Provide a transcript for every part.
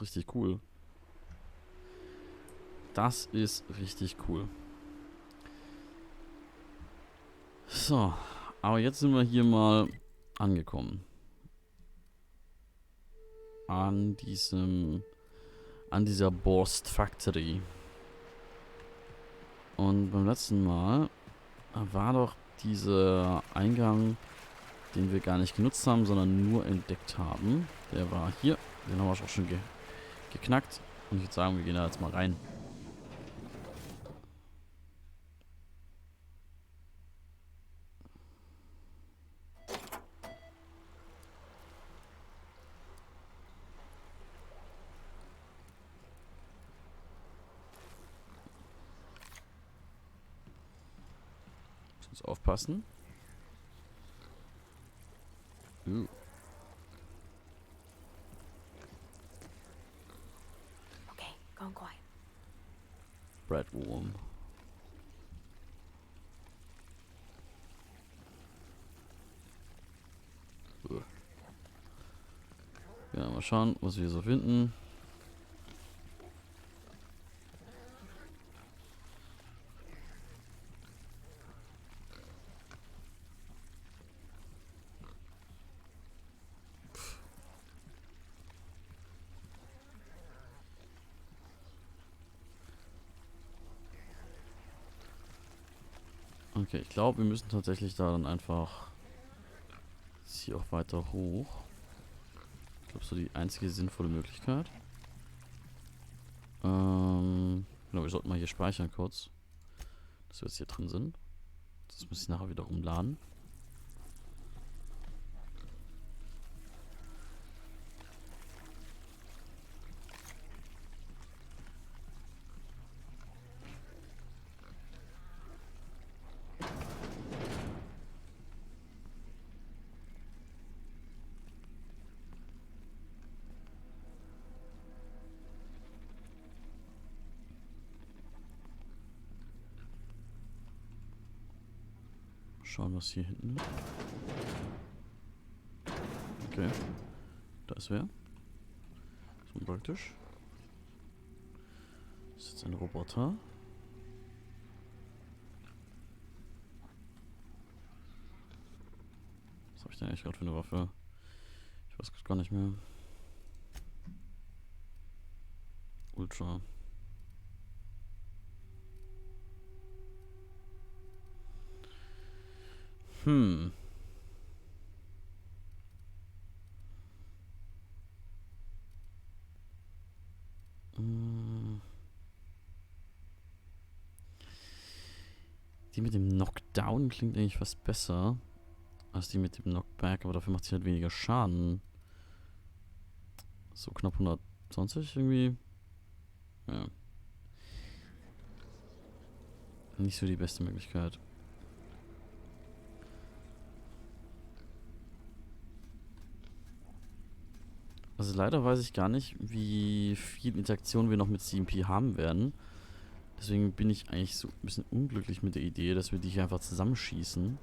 Richtig cool. Das ist richtig cool. So, aber jetzt sind wir hier mal angekommen. An dieser Borst Factory. Und beim letzten Mal war doch dieser Eingang, den wir gar nicht genutzt haben, sondern nur entdeckt haben. Der war hier. Den haben wir auch schon geknackt. Und ich würde sagen, wir gehen da jetzt mal rein. Muss aufpassen. Okay, go and quiet. Breadworm. Ja, mal schauen, was wir so finden. Okay, ich glaube, wir müssen tatsächlich da dann einfach hier auch weiter hoch. Ich glaube, so die einzige sinnvolle Möglichkeit. Genau, wir sollten mal hier speichern kurz. Dass wir jetzt hier drin sind. Das muss ich nachher wieder umladen. Schauen, was hier hinten ist. Okay. Da ist wer. So praktisch. Das ist jetzt ein Roboter. Was habe ich denn eigentlich gerade für eine Waffe? Ich weiß gar nicht mehr. Ultra. Hm. Die mit dem Knockdown klingt eigentlich fast besser als die mit dem Knockback, aber dafür macht sie halt weniger Schaden. So knapp 120 irgendwie. Ja. Nicht so die beste Möglichkeit. Also leider weiß ich gar nicht, wie viel Interaktion wir noch mit CMP haben werden. Deswegen bin ich eigentlich so ein bisschen unglücklich mit der Idee, dass wir die hier einfach zusammenschießen.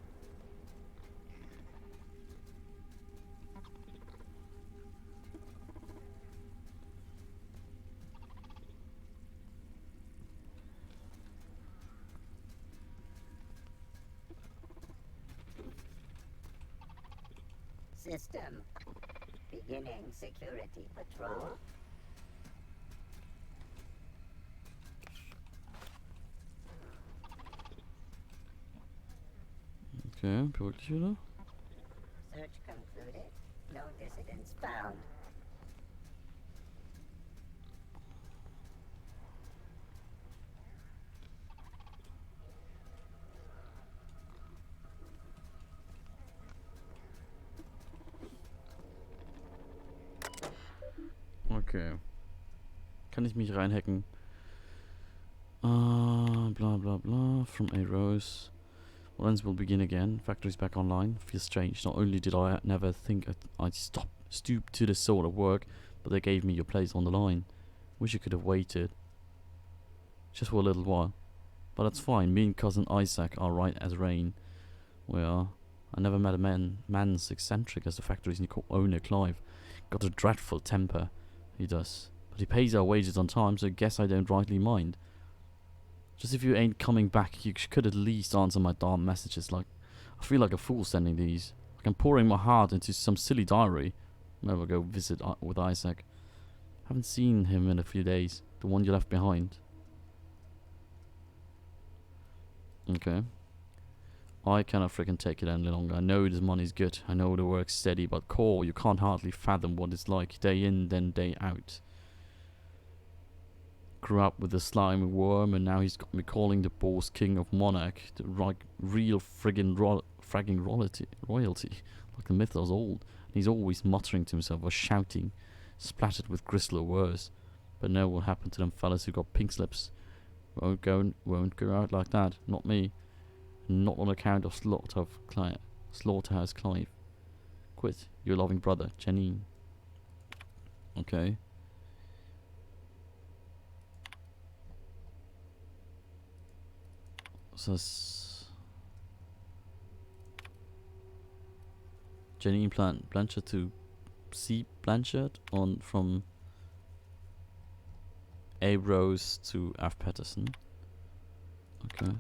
System. Beginning security patrol. Okay, beruhig dich wieder. Search concluded. No dissidents found. Okay. Kann ich mich reinhacken? Blah blah blah. From a rose. Lens will begin again. Factory's back online. Feels strange. Not only did I never think I'd stoop to this sort of work, but they gave me your place on the line. Wish you could have waited. Just for a little while. But that's fine. Me and cousin Isaac are right as rain. We are. I never met a man as eccentric as the factory's owner, Clive. Got a dreadful temper. He does. But he pays our wages on time, so I guess I don't rightly mind. Just if you ain't coming back, you could at least answer my damn messages. Like, I feel like a fool sending these. Like I'm pouring my heart into some silly diary. Never go visit with Isaac. Haven't seen him in a few days. The one you left behind. Okay. I cannot freaking take it any longer. I know this money's good. I know the work's steady, but core, you can't hardly fathom what it's like day in, then day out. Grew up with the slimy worm, and now he's got me calling the boss king of Monarch. The real friggin' royalty. Like the myth was old. And he's always muttering to himself or shouting, splattered with gristle or worse. But know what happened to them fellas who got pink slips. Won't go out like that. Not me. Not on account of Slaughterhouse Clive. Quit, your loving brother, Janine. Okay. So Janine Blanchard to C. Blanchard on from A. Rose to F. Patterson. Okay.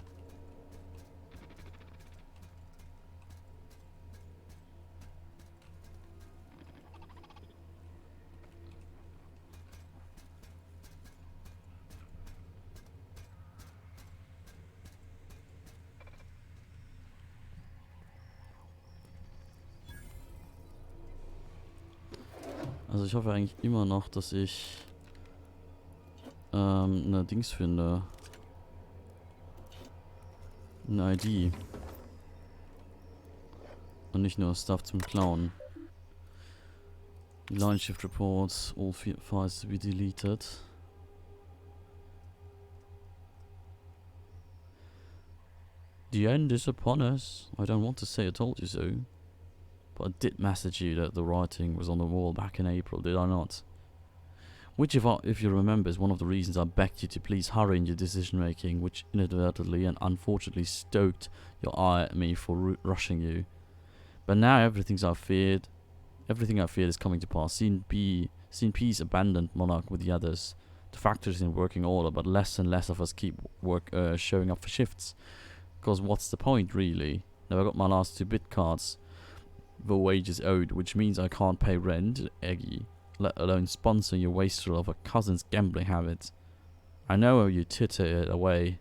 Also ich hoffe eigentlich immer noch, dass ich eine Dings finde. Eine ID. Und nicht nur Stuff zum Klauen. Line Shift Reports, all files to be deleted. The end is upon us. I don't want to say I told you so. But I did message you that the writing was on the wall back in April, did I not? Which, if you remember, is one of the reasons I begged you to please hurry in your decision making, which inadvertently and unfortunately stoked your ire at me for rushing you. But now everything I feared is coming to pass. Scene P's abandoned Monarch with the others. The factory's in working order, but less and less of us keep showing up for shifts. Because what's the point, really? Now I got my last 2 bit cards. The wages owed, which means I can't pay rent, Eggy, let alone sponsor your wastrel of a cousin's gambling habits. I know you titter it away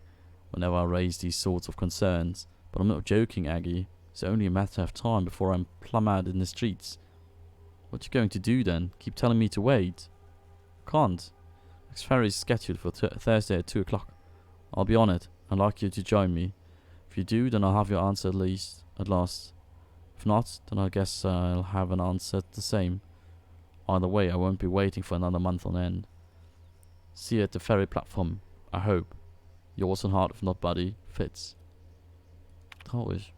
whenever I raise these sorts of concerns, but I'm not joking, Aggie. It's only a matter of time before I'm plumb out in the streets. What you going to do then? Keep telling me to wait? Can't. Next ferry's scheduled for Thursday at 2 o'clock. I'll be on it. I'd like you to join me. If you do, then I'll have your answer at last. If not, then I guess I'll have an answer the same. Either way, I won't be waiting for another month on end. See you at the ferry platform, I hope. Yours on heart, if not buddy, Fitz. Traurig.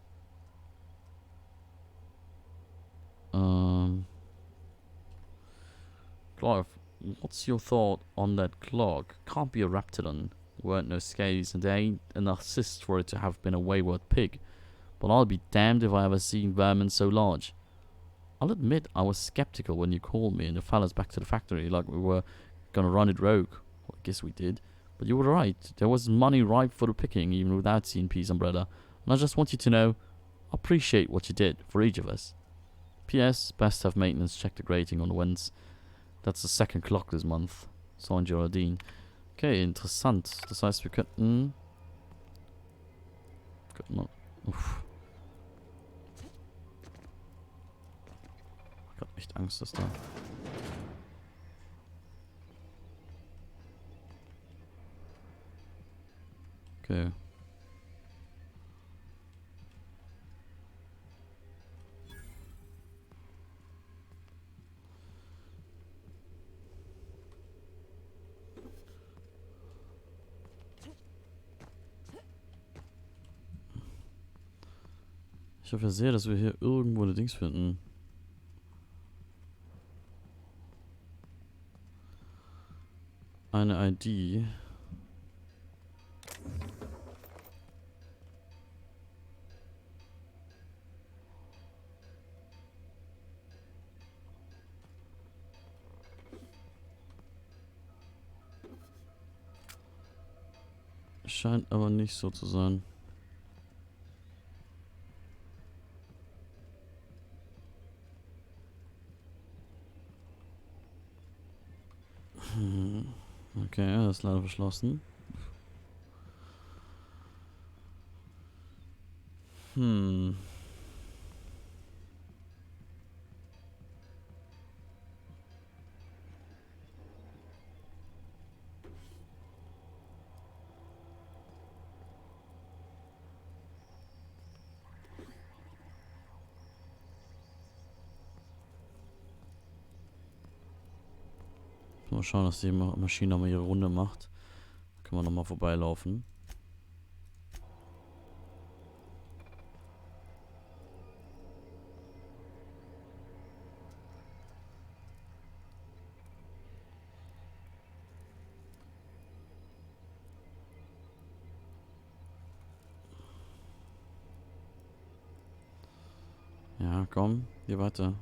Clive, what's your thought on that clock? Can't be a raptidon. There weren't no scales, and there ain't enough cysts for it to have been a wayward pig. But I'll be damned if I ever seen vermin so large. I'll admit I was skeptical when you called me and the fellas back to the factory like we were gonna run it rogue. Well, I guess we did. But you were right. There was money ripe for the picking even without C&P's umbrella. And I just want you to know, I appreciate what you did for each of us. P.S. Best have maintenance check the grating on the winds. That's the 2nd clock this month. Signed Geraldine. Okay, interessant. Das heißt, wir könnten noch... Uff. Ich hab echt Angst, dass da... Okay. Ich hoffe sehr, dass wir hier irgendwo eine Dings finden. Eine ID. Scheint aber nicht so zu sein. Okay, das ist leider verschlossen. Hm. Mal schauen, dass die Maschine nochmal ihre Runde macht. Da können wir nochmal vorbeilaufen. Ja, komm, geh weiter.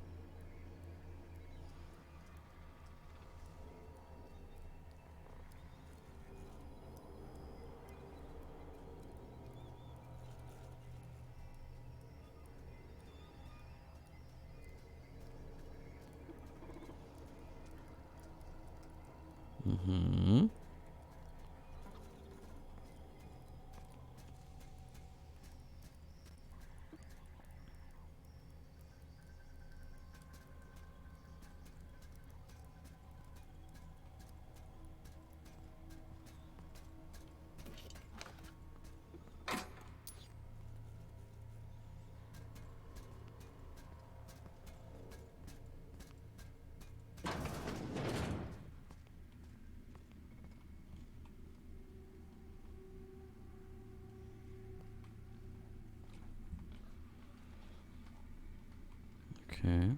Mhm. Okay.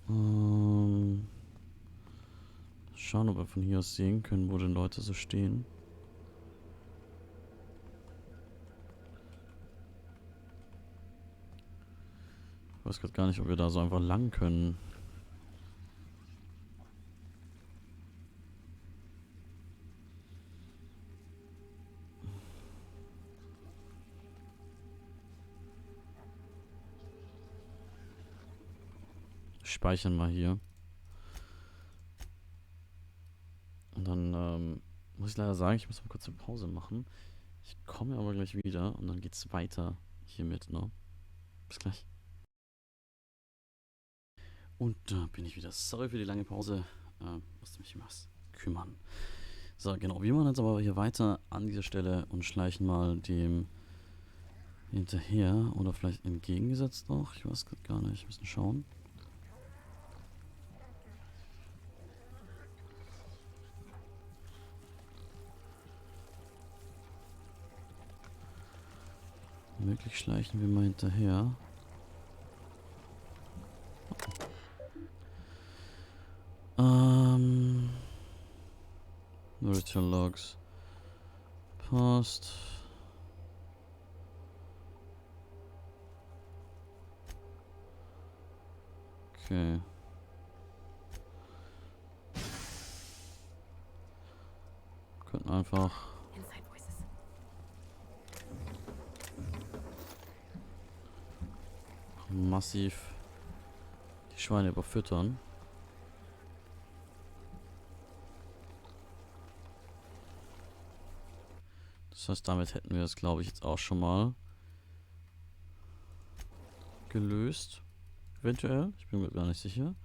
Ähm, schauen, ob wir von hier aus sehen können, wo denn Leute so stehen. Ich weiß gerade gar nicht, ob wir da so einfach lang können. Speichern wir hier. Und dann muss ich leider sagen, ich muss mal kurz eine Pause machen. Ich komme aber gleich wieder und dann geht's weiter hiermit, ne? Bis gleich. Und da bin ich wieder. Sorry für die lange Pause. Musste mich um was kümmern. So, genau. Wir machen jetzt aber hier weiter an dieser Stelle und schleichen mal dem hinterher. Oder vielleicht entgegengesetzt noch. Ich weiß gerade gar nicht. Wir müssen schauen. Möglich schleichen wir mal hinterher. No return logs. Post. Okay. Könnten einfach massiv die Schweine überfüttern. Das heißt, damit hätten wir das, glaube ich, jetzt auch schon mal gelöst. Eventuell. Ich bin mir gar nicht sicher.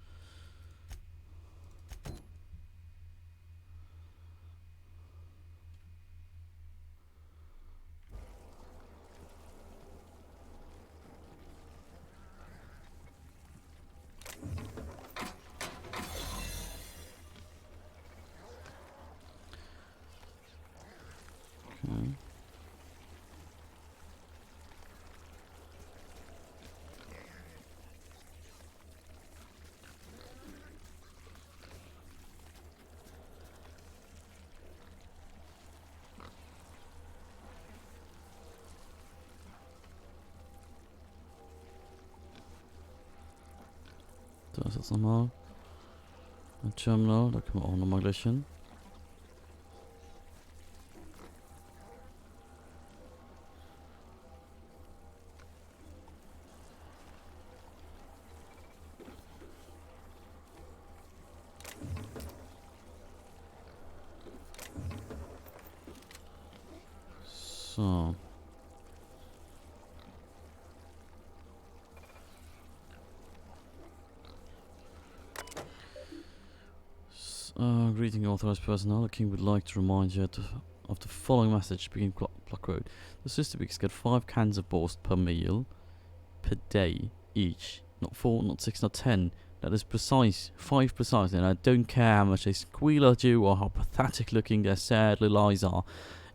Da ist jetzt nochmal ein Terminal. Da können wir auch nochmal gleich hin. So. Greeting authorized personnel. The king would like to remind you of the following message. Begin Clock Road. The sister pigs get 5 cans of boast per meal per day each. Not 4, not 6, not 10. That is precise. 5 precisely. And I don't care how much they squeal at you or how pathetic looking their sad little eyes are.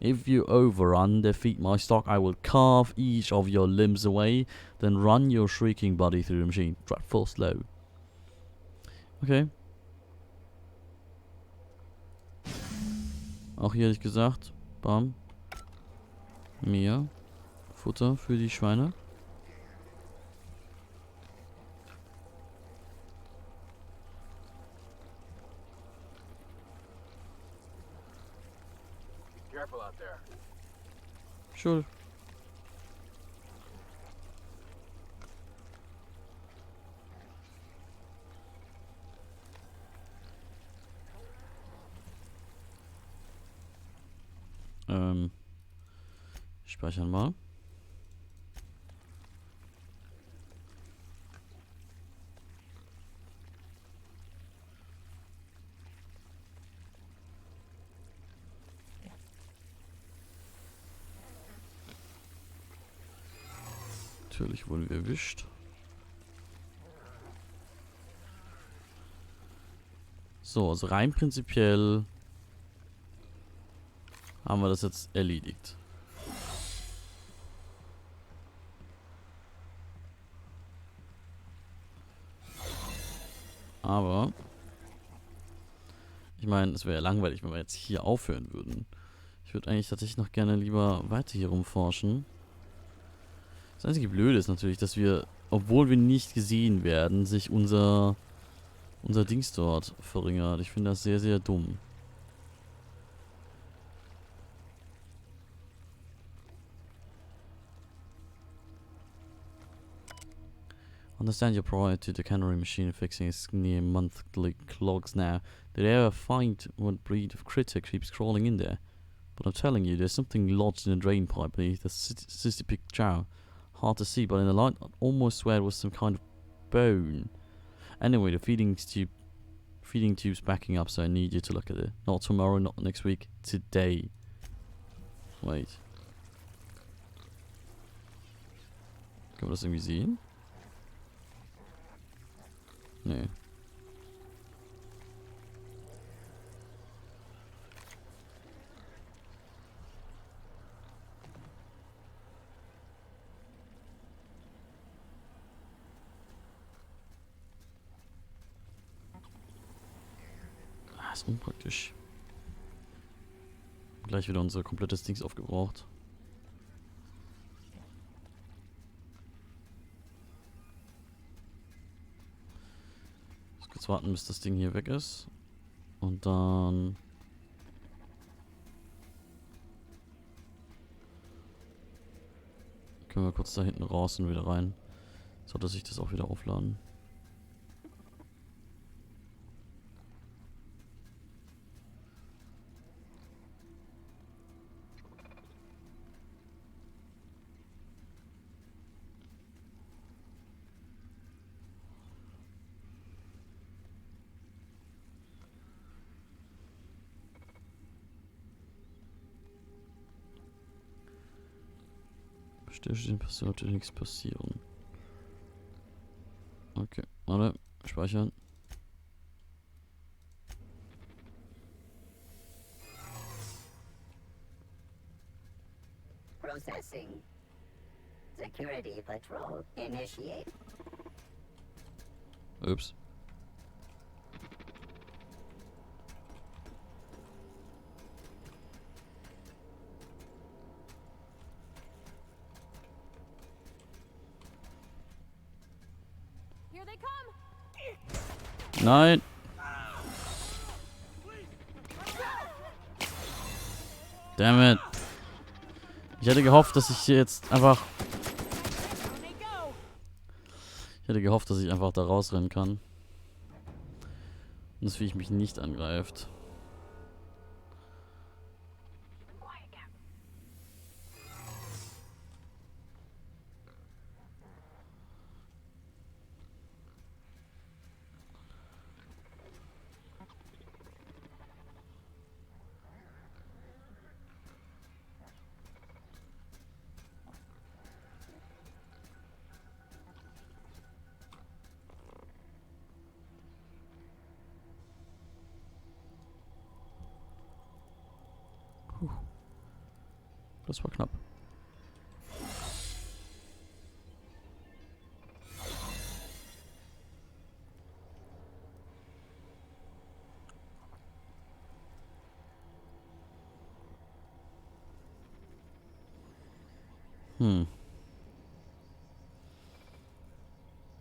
If you overrun, defeat my stock, I will carve each of your limbs away, then run your shrieking body through the machine. Drive full slow. Okay. Auch hier hätte ich gesagt, bam, mehr Futter für die Schweine. Careful out there. Sure. Speichern mal. Natürlich wurden wir erwischt. So, also rein prinzipiell haben wir das jetzt erledigt. Aber ich meine, es wäre ja langweilig, wenn wir jetzt hier aufhören würden. Ich würde eigentlich tatsächlich noch gerne lieber weiter hier rumforschen. Das einzige Blöde ist natürlich, dass wir, obwohl wir nicht gesehen werden, sich unser Dings dort verringert. Ich finde das sehr, sehr dumm. Understand you're prior to the cannery machine fixing its near monthly clogs now. Did they ever find what breed of critter keeps crawling in there? But I'm telling you, there's something lodged in the drain pipe beneath the sister pig chow. Hard to see, but in the light, I almost swear it was some kind of bone. Anyway, the feeding tube's backing up, so I need you to look at it. Not tomorrow, not next week, today. Wait. Können wir das irgendwie sehen? Nee. Ah, ist unpraktisch. Gleich wieder unser komplettes Dings aufgebraucht. Jetzt warten, bis das Ding hier weg ist. Und dann können wir kurz da hinten raus und wieder rein. So, dass ich das auch wieder aufladen. Stillstehen sollte nichts passieren. Okay, warte, speichern. Processing. Security patrol initiate. Ups. Here they come! Nein! Damn it! Ich hätte gehofft, dass ich hier jetzt einfach... Ich hätte gehofft, dass ich einfach da rausrennen kann. Und das Viech mich nicht angreift. Das war knapp.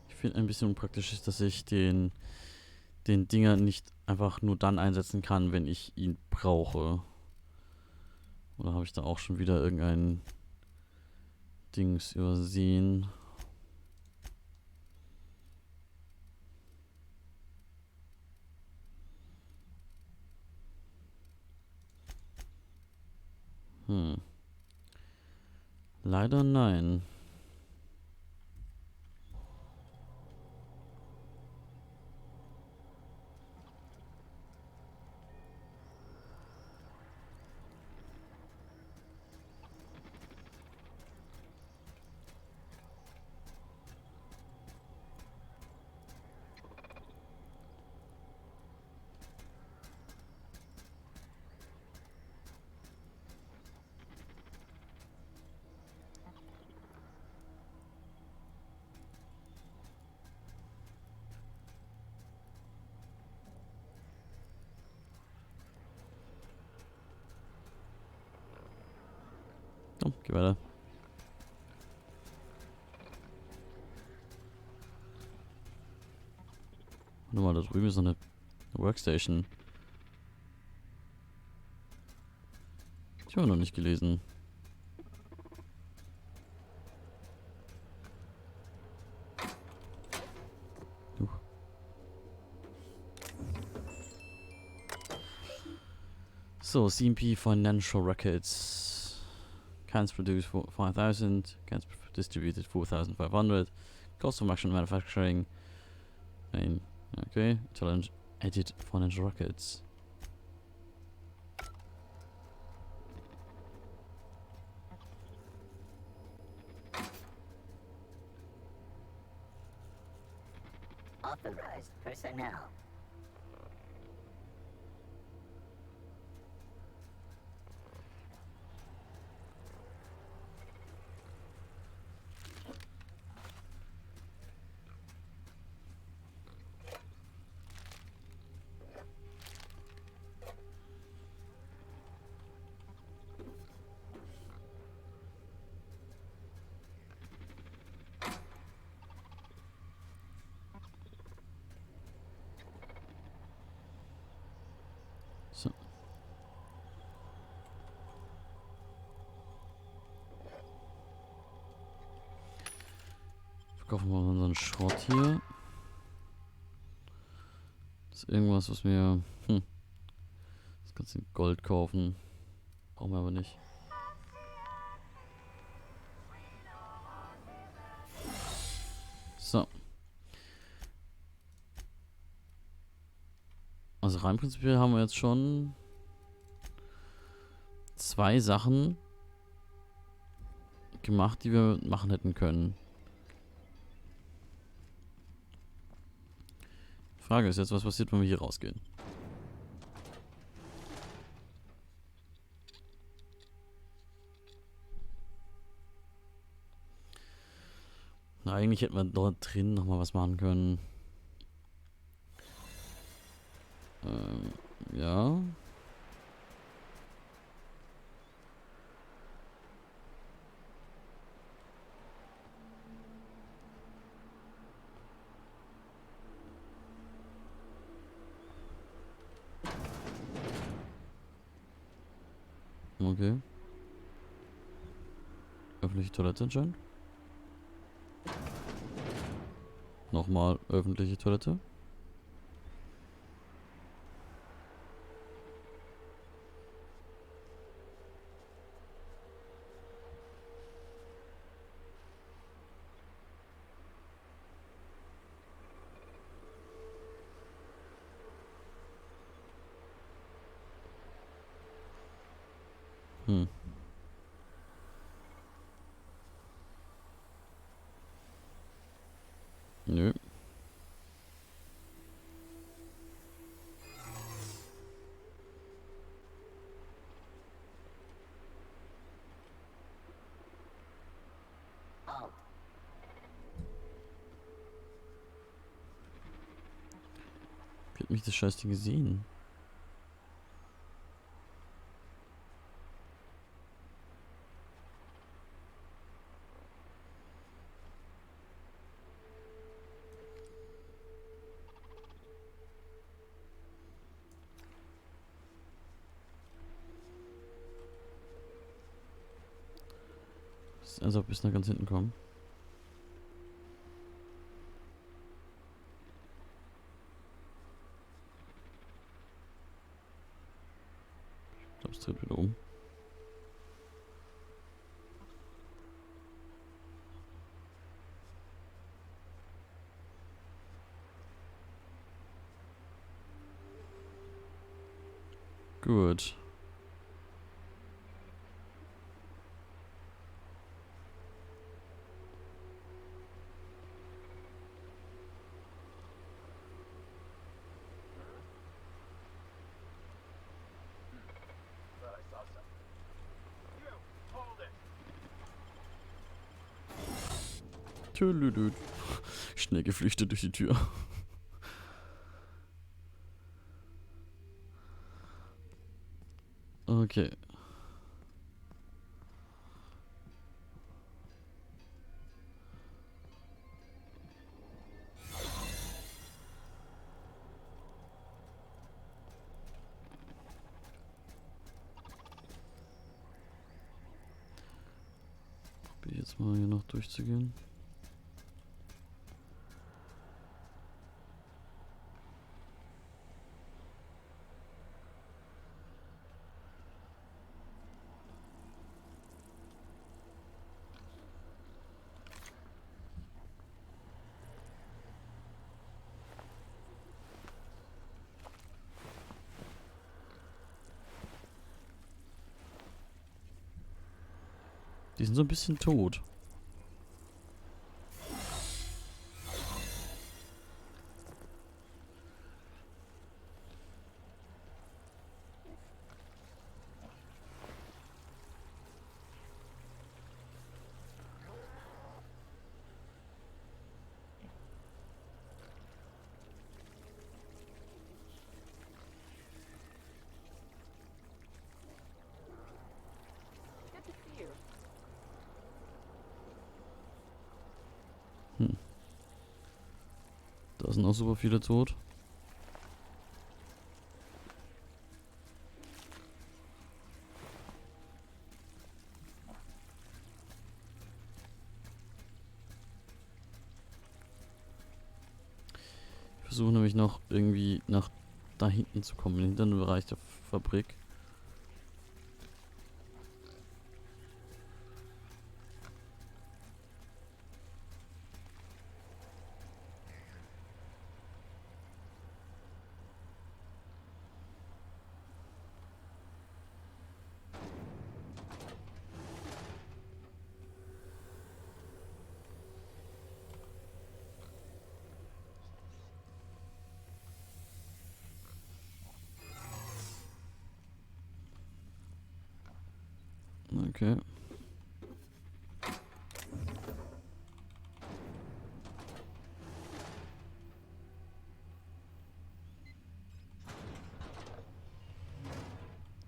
Ich finde ein bisschen unpraktisch ist, dass ich den Dinger nicht einfach nur dann einsetzen kann, wenn ich ihn brauche. Oder habe ich da auch schon wieder irgendein Dings übersehen? Leider nein. Oh, geh weiter. Warte mal, da drüben ist noch eine Workstation. Ich habe noch nicht gelesen. So, CMP Financial Records. Cans produced for 5,000. Cans distributed 4,500. Cost of action manufacturing. Okay. Challenge edit financial records. Authorized personnel. So. Verkaufen wir mal unseren Schrott hier. Das ist irgendwas, was wir... Das kannst du in Gold kaufen. Brauchen wir aber nicht. So. Also rein prinzipiell haben wir jetzt schon 2 Sachen gemacht, die wir machen hätten können. Frage ist jetzt, was passiert, wenn wir hier rausgehen? Na, eigentlich hätten wir dort drin nochmal was machen können. Ja. Okay. Öffentliche Toilette anscheinend. Nochmal öffentliche Toilette. Hm. Nö. Halt. Wie hat mich das Scheißding gesehen? Das ist, als ob bis nach ganz hinten kommen. Ich glaube, es dreht wieder um. Gut. Tülülü. Schnell geflüchtet durch die Tür. Okay. Probier jetzt mal hier noch durchzugehen. Die sind so ein bisschen tot. Good to see you. Hm. Da sind auch super viele tot. Ich versuche nämlich noch irgendwie nach da hinten zu kommen, in den hinteren Bereich der Fabrik. Okay.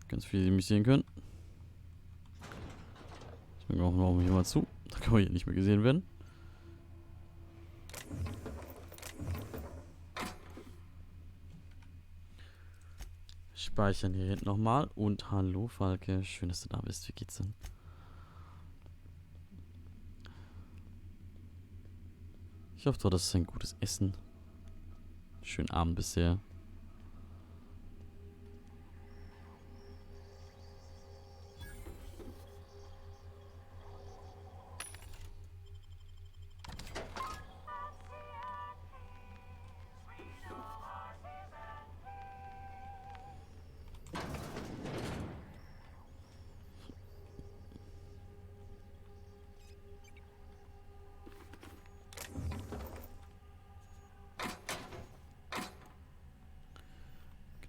Ganz viele, die mich sehen können. Deswegen machen wir hier mal zu. Da kann man hier nicht mehr gesehen werden. Ich speichern hier hinten nochmal. Und hallo Falke, schön, dass du da bist. Wie geht's denn? Ich hoffe, das ist ein gutes Essen. Schönen Abend bisher.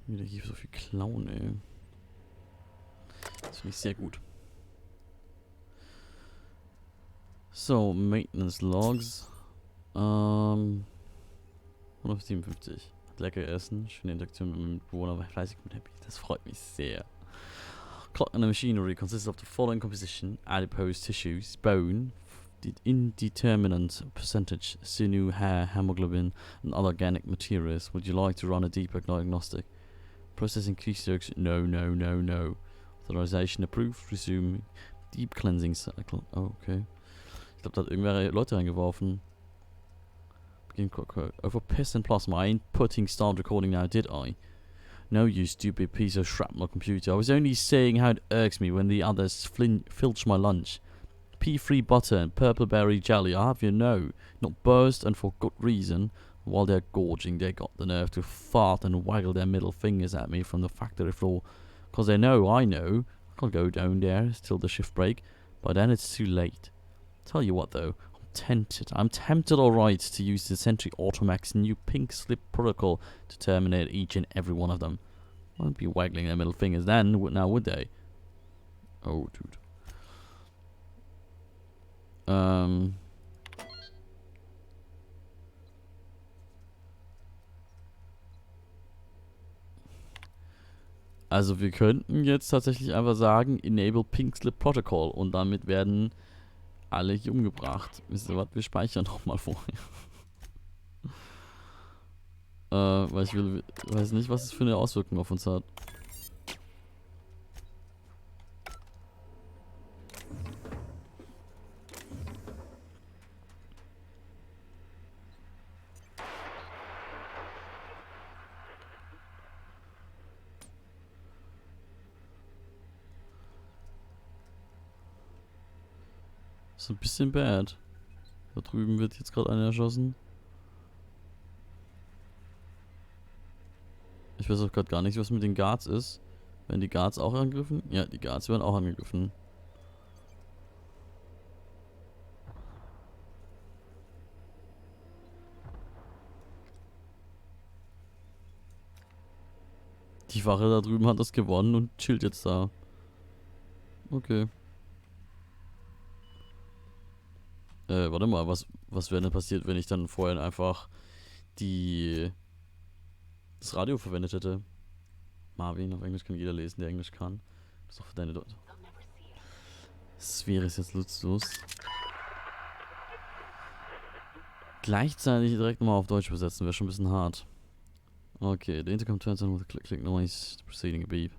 Wieder hier so viel klauen, ey. Das finde ich sehr gut. So, Maintenance Logs. 157. Lecker essen, schöne Interaktion mit meinem Mitbewohner, war fleißig und happy. Das freut mich sehr. Clock in the machinery consists of the following composition: adipose tissues, bone, indeterminate percentage, sinew, hair, hemoglobin, and other organic materials. Would you like to run a deeper diagnostic? Processing keystrokes, no. Authorization approved, resume deep cleansing cycle. Oh, okay. Ich glaube, da hat irgendwer Leute reingeworfen. Begin quote. Over piss and plasma, I ain't putting start recording now, did I? No, you stupid piece of shrapnel computer. I was only saying how it irks me when the others filch my lunch. Pea-free butter and purple berry jelly, I have you know. Not burst, and for good reason. While they're gorging, they got the nerve to fart and waggle their middle fingers at me from the factory floor. 'Cause they know I know. I'll go down there till the shift break. By then it's too late. Tell you what though, I'm tempted alright to use the Sentry Automach's new pink slip protocol to terminate each and every one of them. Won't be waggling their middle fingers then, now would they? Oh, dude. Also wir könnten jetzt tatsächlich einfach sagen, Enable Pink Slip Protocol und damit werden alle hier umgebracht. Wisst ihr was? Wir speichern nochmal vorher. Weil ich weiß nicht, was es für eine Auswirkung auf uns hat. Ist ein bisschen bad. Da drüben wird jetzt gerade einer erschossen. Ich weiß auch gerade gar nicht, was mit den Guards ist. Werden die Guards auch angegriffen? Ja, die Guards werden auch angegriffen. Die Wache da drüben hat das gewonnen und chillt jetzt da. Okay. Warte mal, was wäre denn passiert, wenn ich dann vorhin einfach das Radio verwendet hätte? Marvin, auf Englisch kann jeder lesen, der Englisch kann. Das ist doch für deine Leute. Das wäre es jetzt nutzlos. Gleichzeitig direkt nochmal auf Deutsch übersetzen, wäre schon ein bisschen hart. Okay, the intercom turns on with a click noise, proceeding a beep.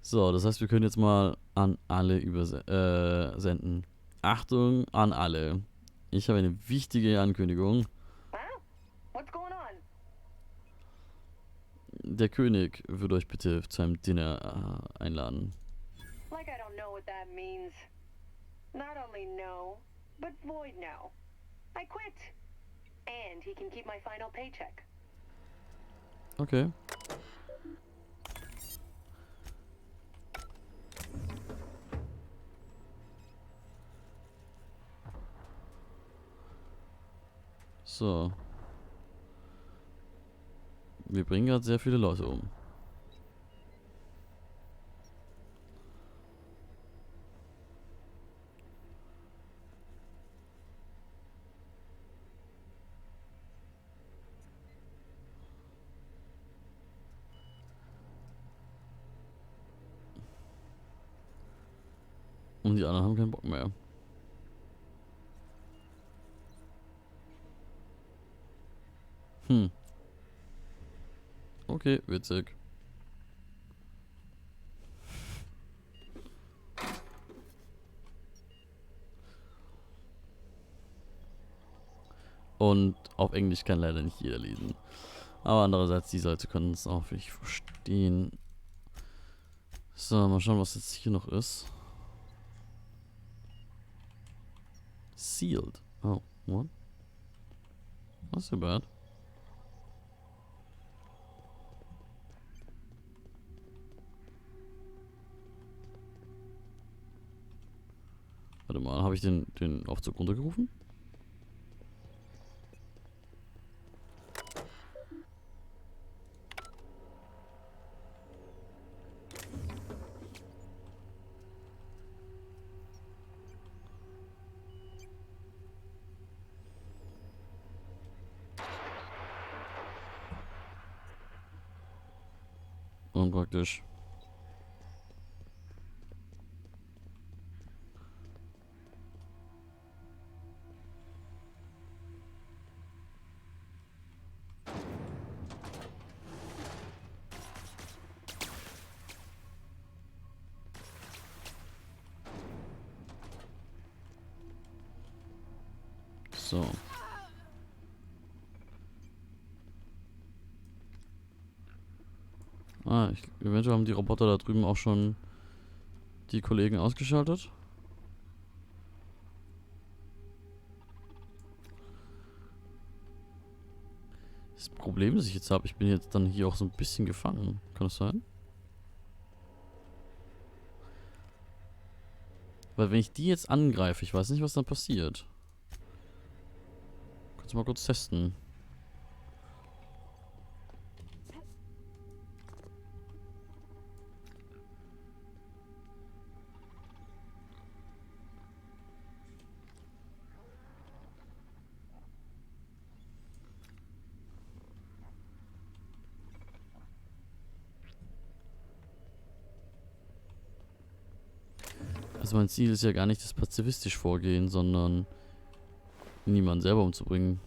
So, das heißt, wir können jetzt mal an alle senden. Achtung an alle. Ich habe eine wichtige Ankündigung. Wow, what's going on? Der König würde euch bitte zu einem Dinner einladen. Like I don't know what that means. Not only no, but void no. I quit. And he can keep my final paycheck. Okay. So. Wir bringen gerade sehr viele Leute um. Und die anderen haben keinen Bock mehr. Okay, witzig. Und auf Englisch kann leider nicht jeder lesen. Aber andererseits, die Leute können es auch wirklich verstehen. So, mal schauen, was jetzt hier noch ist. Sealed. Oh, what? Not so bad. Warte mal, habe ich den Aufzug runtergerufen? Unpraktisch. So. Eventuell haben die Roboter da drüben auch schon die Kollegen ausgeschaltet. Das Problem, das ich jetzt habe, ich bin jetzt dann hier auch so ein bisschen gefangen. Kann das sein? Weil wenn ich die jetzt angreife, ich weiß nicht, was dann passiert. Kannst du mal kurz testen. Also mein Ziel ist ja gar nicht das pazifistisch Vorgehen, sondern niemanden selber umzubringen.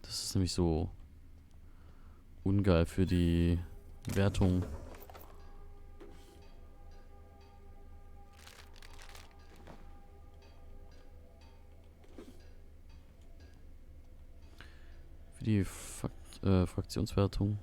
Das ist nämlich so ungeil für die Wertung. Für die Fraktionswertung.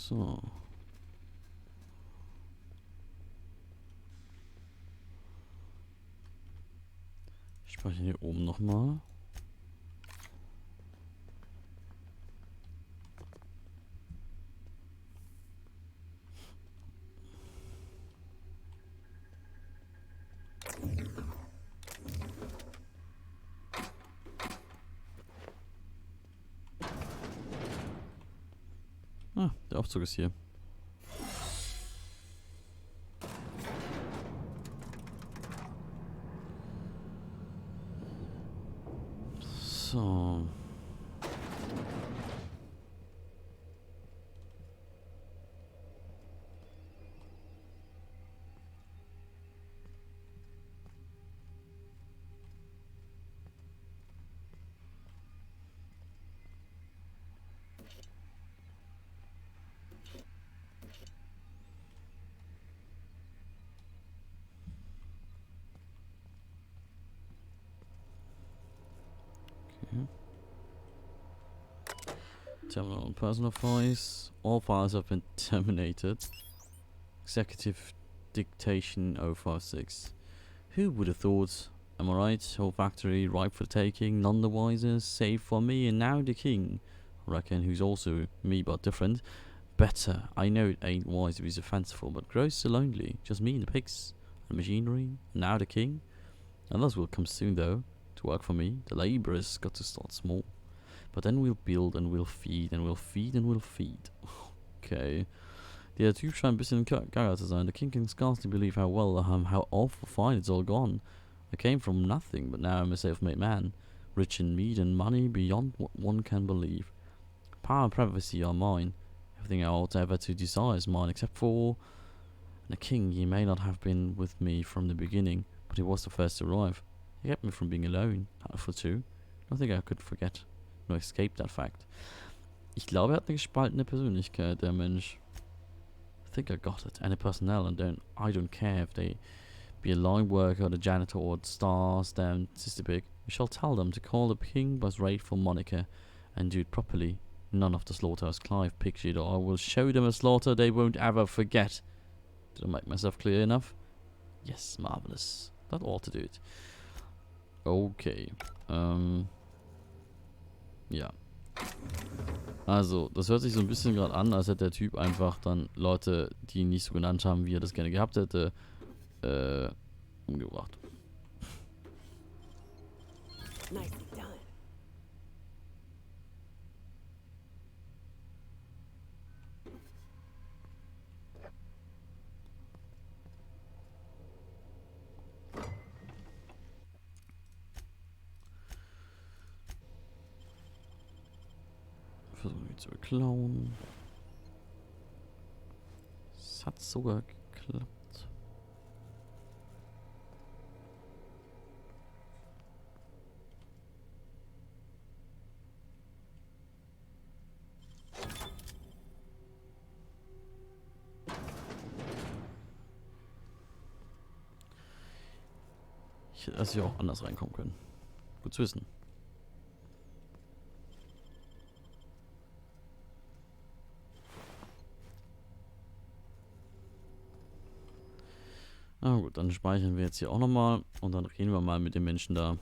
So. Ich speichere hier oben nochmal. Ah, der Aufzug ist hier. So. Terminal and personal files. All files have been terminated. Executive Dictation 056. Who would have thought? Am I right? Whole factory ripe for taking, none the wiser, save for me and now the king. I reckon who's also me but different. Better. I know it ain't wise to be so fanciful, but grows so lonely. Just me and the pigs, and the machinery, and now the king. Others will come soon though, to work for me. The labourers got to start small. But then we'll build and we'll feed and we'll feed and we'll feed. Okay. Der Typ scheint ein bisschen gaga zu sein. The king can scarcely believe how well, how awful fine it's all gone. I came from nothing, but now I'm a self-made man, rich in meat and money beyond what one can believe. Power and privacy are mine. Everything I ought ever to desire is mine, except for the king. He may not have been with me from the beginning, but he was the first to arrive. He kept me from being alone, for two. I don't think I could forget, nor escape that fact. Ich glaube, er hat eine gespaltene Persönlichkeit, der Mensch. I think I got it. And the personnel, I don't care if they be a line worker or the janitor or the stars down Sister Pig. We shall tell them to call the king by his rightful moniker and do it properly. None of the slaughter as Clive pictured, or I will show them a slaughter they won't ever forget. Did I make myself clear enough? Yes, marvelous. That ought to do it. Okay. Ja. Also, das hört sich so ein bisschen gerade an, als hätte der Typ einfach dann Leute, die ihn nicht so genannt haben, wie er das gerne gehabt hätte, umgebracht. Nicely done. Versuchen ihn zu klauen. Es hat sogar geklappt. Ich hätte also auch anders reinkommen können. Gut zu wissen. Na gut, dann speichern wir jetzt hier auch nochmal und dann reden wir mal mit dem Menschen da.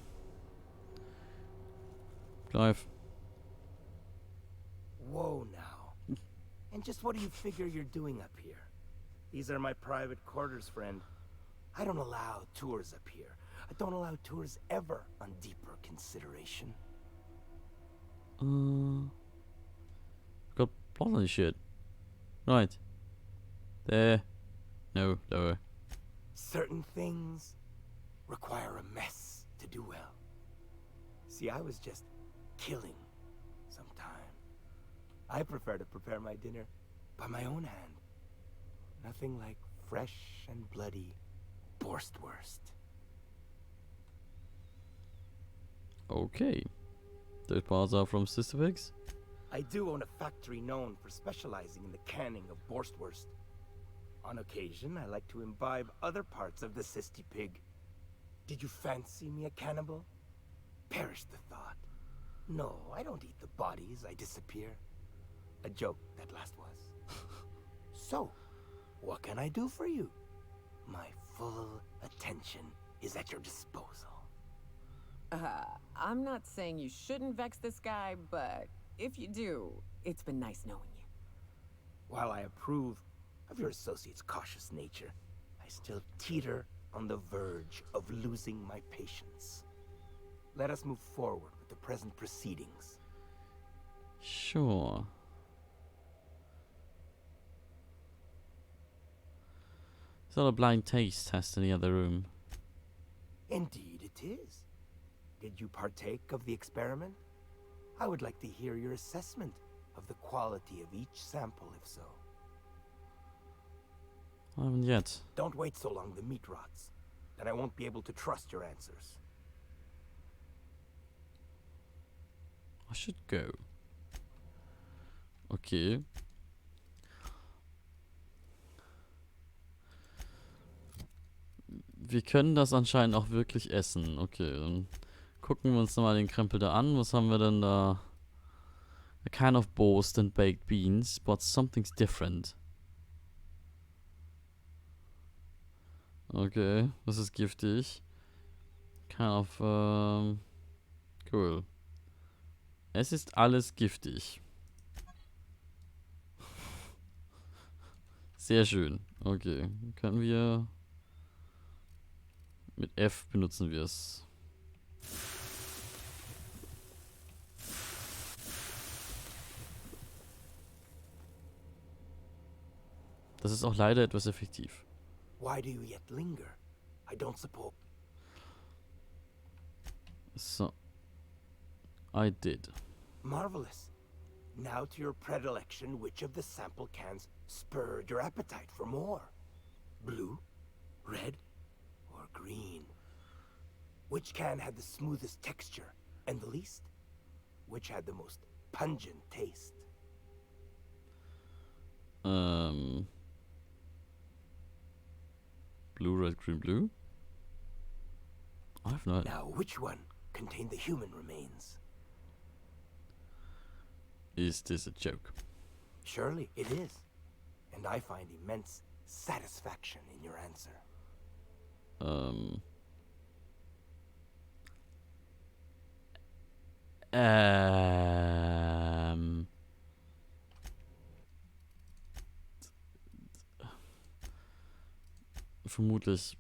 Clive. Whoa now. And just what do you figure you're doing up here? These are my private quarters, friend. I don't allow tours up here. I don't allow tours ever on deeper consideration. Got bloody shit. Right. There. No, lower. Certain things require a mess to do well. See, I was just killing some time. I prefer to prepare my dinner by my own hand. Nothing like fresh and bloody Borstwurst. Okay. Those parts are from Sister Pigs? I do own a factory known for specializing in the canning of Borstwurst. On occasion, I like to imbibe other parts of the Sister Pig. Did you fancy me a cannibal? Perish the thought. No, I don't eat the bodies, I disappear. A joke, that last was. So, what can I do for you? My full attention is at your disposal. I'm not saying you shouldn't vex this guy, but if you do, it's been nice knowing you. While I approve of your associate's cautious nature, I still teeter on the verge of losing my patience. Let us move forward with the present proceedings. Sure. It's not a blind taste test in the other room. Indeed it is. Did you partake of the experiment? I would like to hear your assessment of the quality of each sample, if so. I haven't yet. Don't wait so long, the meat rots. Then I won't be able to trust your answers. I should go. Okay. Wir können das anscheinend auch wirklich essen. Okay, dann gucken wir uns nochmal den Krempel da an. Was haben wir denn da? A can of borscht and baked beans, but something's different. Okay, das ist giftig. Can of, cool. Es ist alles giftig. Sehr schön. Okay, können wir... Mit F benutzen wir es. Das ist auch leider etwas effektiv. Why do you yet linger? I don't suppose. So, I did. Marvelous. Now to your predilection, which of the sample cans spurred your appetite for more? Blue, red, or green? Which can had the smoothest texture and the least? Which had the most pungent taste? Blue, red, green, blue? I have no idea. Now, which one contained the human remains? Is this a joke? Surely it is. And I find immense satisfaction in your answer. Vermutlich.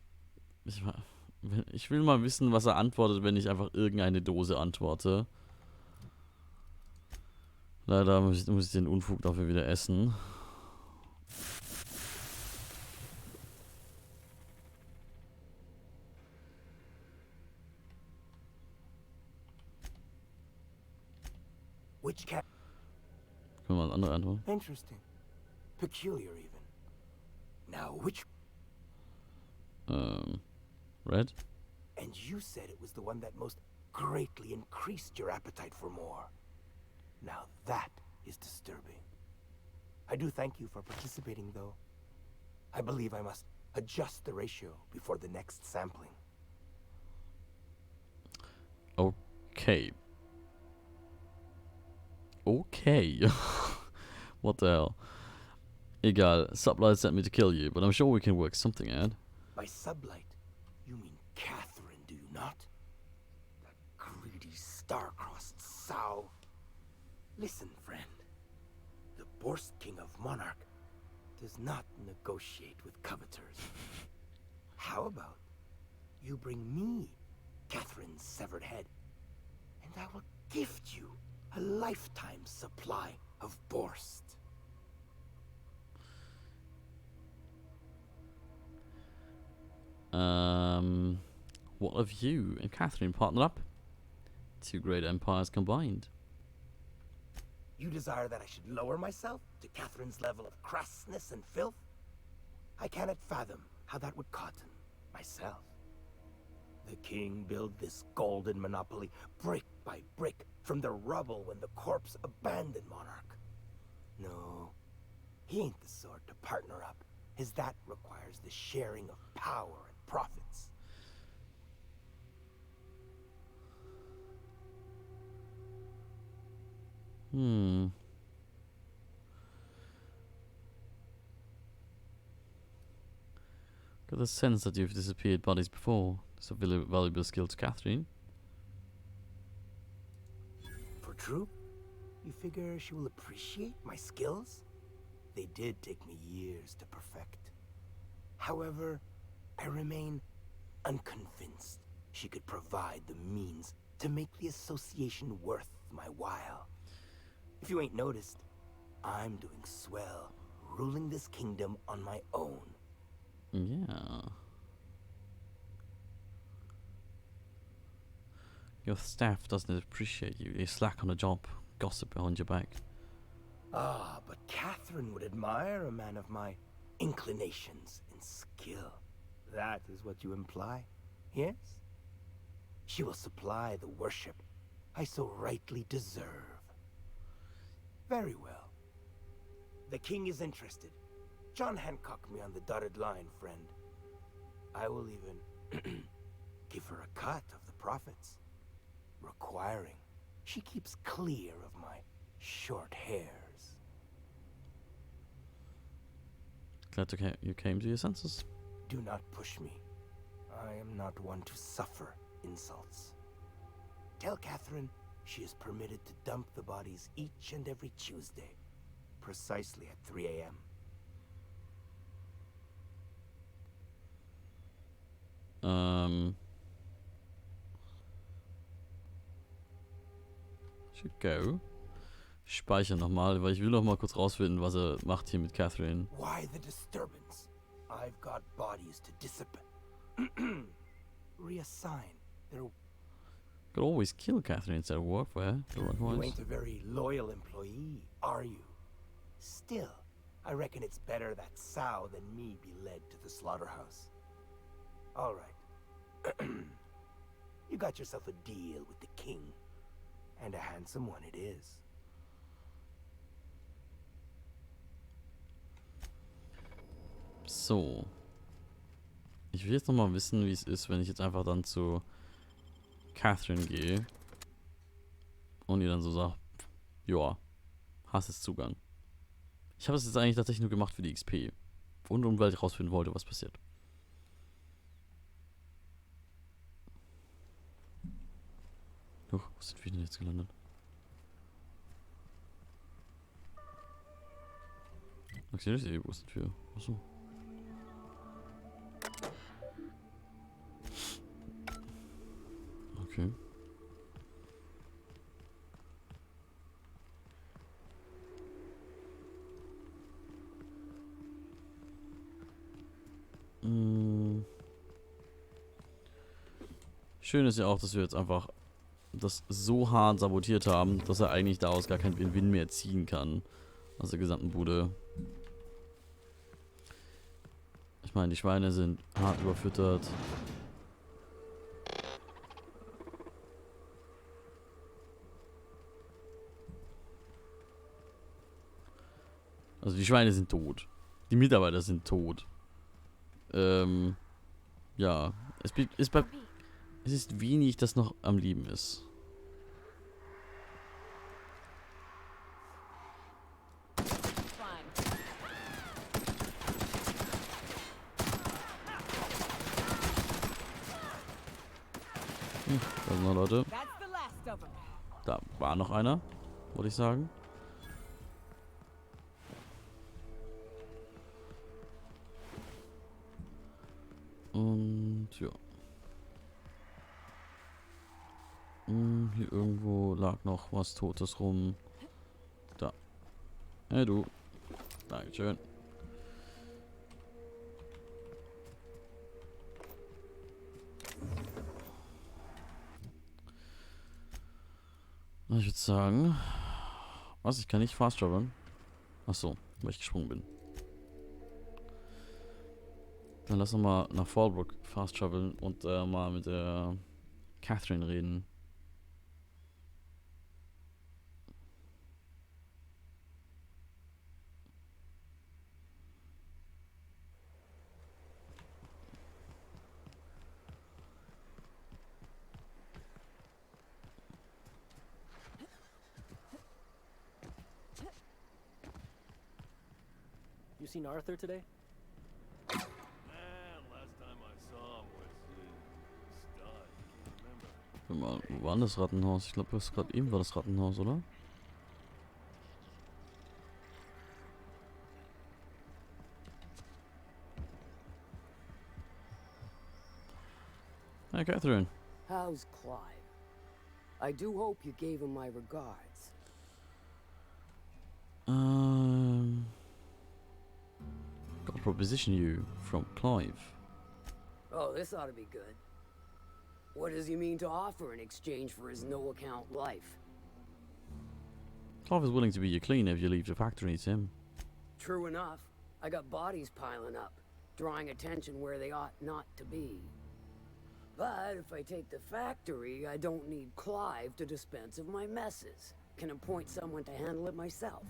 Ich will mal wissen, was er antwortet, wenn ich einfach irgendeine Dose antworte. Leider muss ich den Unfug dafür wieder essen. Which can... Können wir mal eine andere Antwort? Interesting. Peculiar even. Now, which... Red? And you said it was the one that most greatly increased your appetite for more. Now that is disturbing. I do thank you for participating, though. I believe I must adjust the ratio before the next sampling. Okay. Okay. What the hell? Egal. Sublight sent me to kill you, but I'm sure we can work something out. By sublight, you mean Catherine, do you not? That greedy, star-crossed sow. Listen, friend. The Borst King of Monarch does not negotiate with coveters. How about you bring me Catherine's severed head, and I will gift you a lifetime supply of Borst. What of you and Catherine partnered up? Two great empires combined. You desire that I should lower myself to Catherine's level of crassness and filth? I cannot fathom how that would cotton myself. The king built this golden monopoly brick by brick from the rubble when the corpse abandoned Monarch. No, he ain't the sort to partner up, as that requires the sharing of power and profits. Got the sense that you've disappeared bodies before. It's a valuable skill to Catherine. For true? You figure she will appreciate my skills? They did take me years to perfect. However, I remain unconvinced she could provide the means to make the association worth my while. If you ain't noticed, I'm doing swell, ruling this kingdom on my own. Yeah. Your staff doesn't appreciate you. They slack on the job, gossip behind your back. Ah, but Catherine would admire a man of my inclinations and skill. That is what you imply, yes? She will supply the worship I so rightly deserve. Very well. The king is interested. John Hancock me on the dotted line, friend. I will even give her a cut of the profits, requiring she keeps clear of my short hairs. Glad you came to your senses. Do not push me. I am not one to suffer insults. Tell Catherine she is permitted to dump the bodies each and every Tuesday, precisely at 3 a.m. Should go. Ich speichere nochmal, weil ich will noch mal kurz rausfinden, was er macht hier mit Catherine. Why the disturbance? I've got bodies to dissipate. Reassign their... Could always kill Catherine instead of work for her. You Likewise. ain't a very loyal employee, are you? Still, I reckon it's better that sow than me be led to the slaughterhouse. All right. You got yourself a deal with the king. And a handsome one it is. So. Ich will jetzt nochmal wissen, wie es ist, wenn ich jetzt einfach dann zu Catherine gehe. Und ihr dann so sagt, joa, hast jetzt Zugang. Ich habe es jetzt eigentlich tatsächlich nur gemacht für die XP. Und weil ich rausfinden wollte, was passiert. Wo sind wir denn jetzt gelandet? Okay, wo sind wir? Achso. Okay. Schön ist ja auch, dass wir jetzt einfach das so hart sabotiert haben, dass er eigentlich daraus gar keinen Win mehr ziehen kann. Aus der gesamten Bude. Ich meine, die Schweine sind hart überfüttert. Also die Schweine sind tot. Die Mitarbeiter sind tot. Ja. Es ist wenig, das noch am Leben ist. Da sind noch Leute. Da war noch einer, würde ich sagen. Und ja. Hier irgendwo lag noch was Totes rum. Da. Hey du. Dankeschön. Ich würde sagen. Was? Ich kann nicht fast traveln. Achso, weil ich gesprungen bin. Dann lass uns mal nach Fallbrook fast traveln und mal mit der Catherine reden. You seen Arthur today? Last time I saw him was stud. Can't remember. Mal, wo war denn das Rattenhaus? Ich glaube, das gerade eben war das Rattenhaus, oder? Hey, Catherine. How's Clive? I do hope you gave him my regards. Got a proposition you from Clive. Oh, this ought to be good. What does he mean to offer in exchange for his no-account life? Clive is willing to be your cleaner if you leave the factory to him. True enough. I got bodies piling up, drawing attention where they ought not to be. But if I take the factory, I don't need Clive to dispense of my messes. Can appoint someone to handle it myself.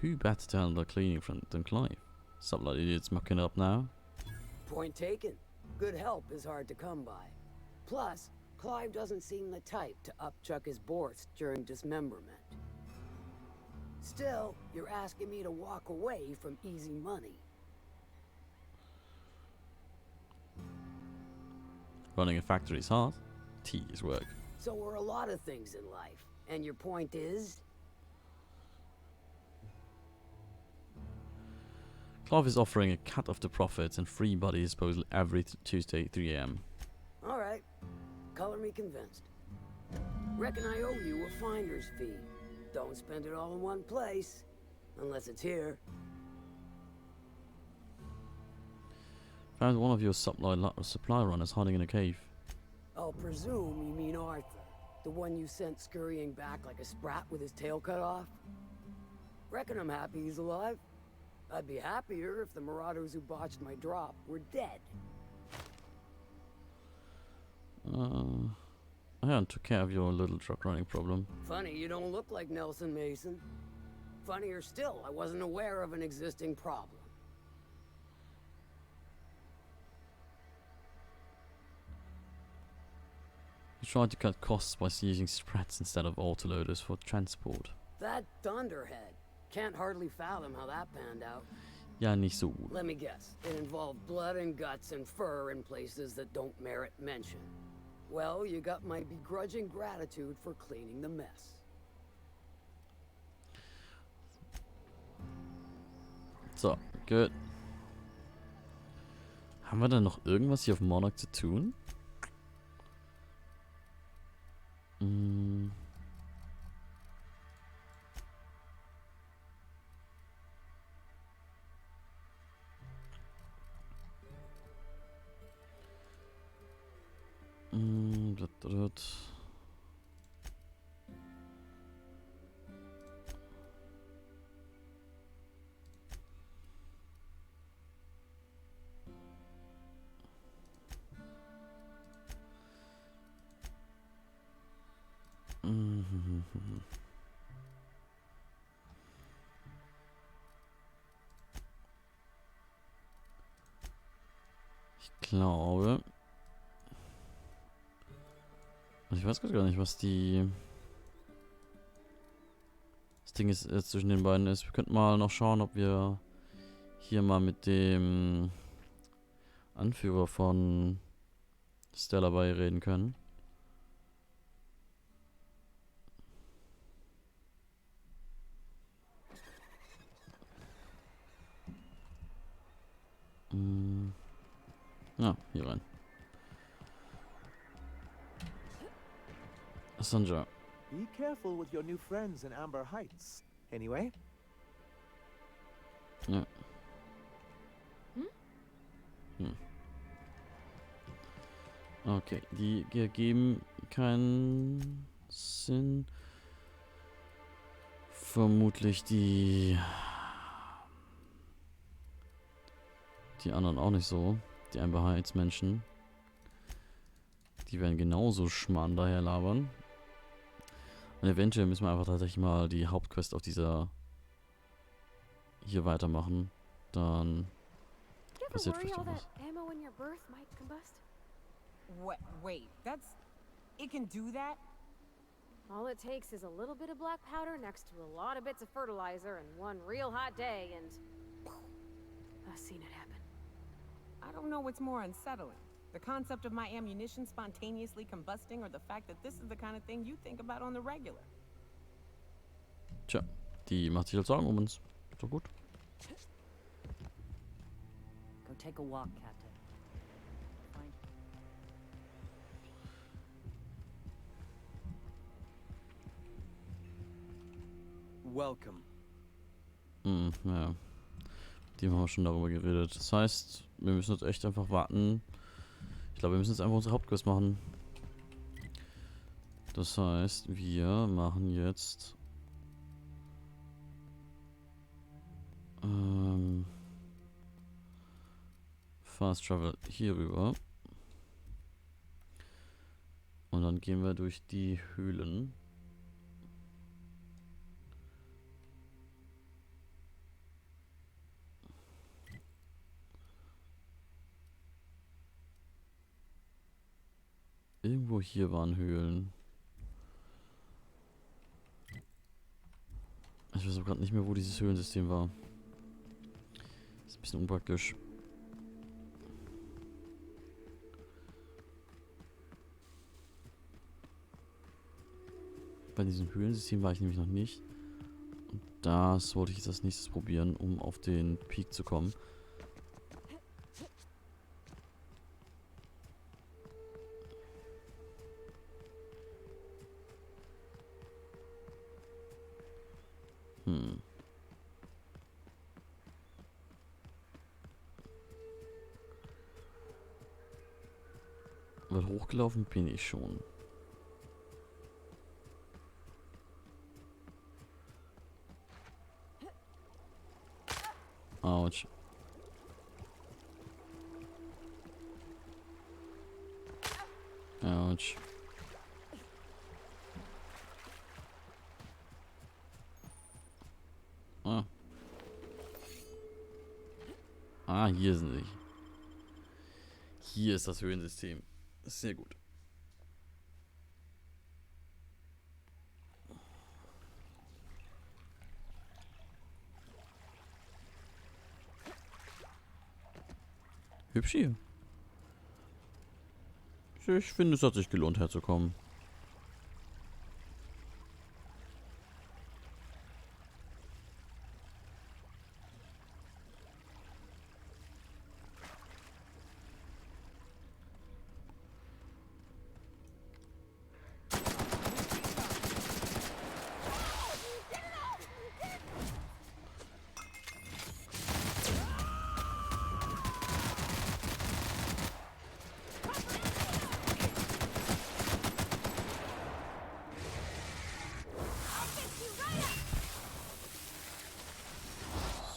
Who better to handle the cleaning front than Clive? Some bloody idiot's mucking up now. Point taken. Good help is hard to come by. Plus, Clive doesn't seem the type to upchuck his Borst during dismemberment. Still, you're asking me to walk away from easy money. Running a factory is hard. Tedious work. So are a lot of things in life. And your point is? Clive is offering a cut of the profits and free body disposal every Tuesday 3 AM. Alright. Color me convinced. Reckon I owe you a finder's fee. Don't spend it all in one place. Unless it's here. Found one of your supply runners hiding in a cave. I'll presume you mean Arthur. The one you sent scurrying back like a sprat with his tail cut off? Reckon I'm happy he's alive. I'd be happier if the marauders who botched my drop were dead. I took care of your little truck running problem. Funny you don't look like Nelson Mason. Funnier still, I wasn't aware of an existing problem. You tried to cut costs by using sprats instead of autoloaders for transport. That Thunderhead. Can't hardly fathom how that panned out. Ja, nicht so gut. Let me guess. It involved blood and guts and fur in places that don't merit mention. Well, you got my begrudging gratitude for cleaning the mess. So, gut. Haben wir denn noch irgendwas hier auf Monarch zu tun? Ich glaube. Ich weiß gerade gar nicht, was die. Das Ding ist jetzt zwischen den beiden ist. Wir könnten mal noch schauen, ob wir hier mal mit dem Anführer von Stella Bay reden können. Ja, hier rein. Sandra. Be careful with your new friends in Amber Heights. Anyway. Ja. Okay, die ergeben keinen Sinn. Vermutlich die anderen auch nicht so. Die Amber Heights Menschen. Die werden genauso Schmarrn daher labern. Und eventuell müssen wir einfach tatsächlich mal die Hauptquest auf dieser hier weitermachen. Dann passiert vielleicht auch was. Wait, that's... It can do that? All it takes is a little bit of black powder next to a lot of bits of fertilizer and one real hot day and... I've seen it happen. I don't know what's more unsettling. The concept of my ammunition spontaneously combusting or the fact that this is the kind of thing you think about on the regular. Tja, die macht sich halt Sorgen um uns. Ist doch gut. Go take a walk, Captain. Fine. Welcome. Ja. Die haben wir schon darüber geredet. Das heißt, wir müssen jetzt echt einfach warten. Ich glaube, wir müssen jetzt einfach unsere Hauptquest machen. Das heißt, wir machen jetzt Fast Travel hier rüber. Und dann gehen wir durch die Höhlen. Irgendwo hier waren Höhlen. Ich weiß aber gerade nicht mehr, wo dieses Höhlensystem war. Ist ein bisschen unpraktisch. Bei diesem Höhlensystem war ich nämlich noch nicht. Und das wollte ich jetzt als nächstes probieren, um auf den Peak zu kommen. Weil hochgelaufen bin ich schon. Autsch. Autsch. Ah. Ah, hier sind sie. Hier ist das Höhlensystem. Sehr gut. Hübsch hier. Ich finde, es hat sich gelohnt, herzukommen.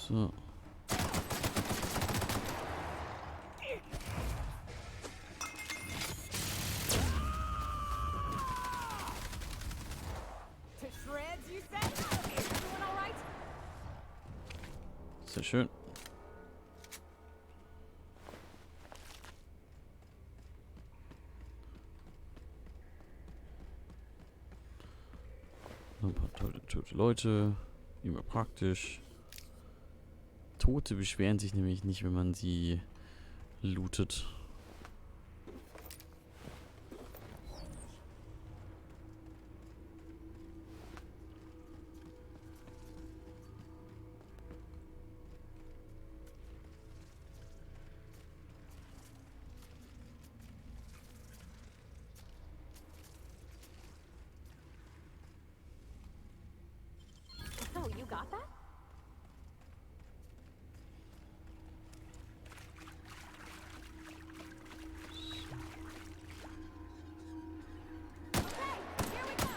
So. To shreds, you said? Doing all right? Sehr schön. Ein paar tote Leute. Immer praktisch. Tote beschweren sich nämlich nicht, wenn man sie lootet. Oh, you got that? Okay, here we go.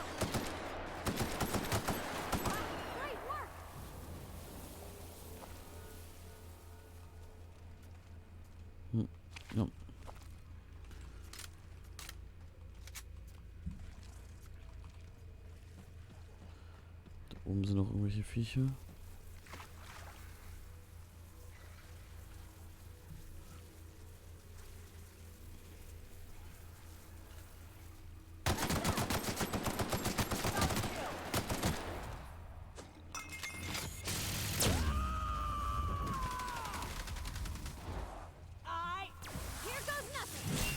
Great work. Ja. Da oben sind noch irgendwelche Viecher. Here goes nothing.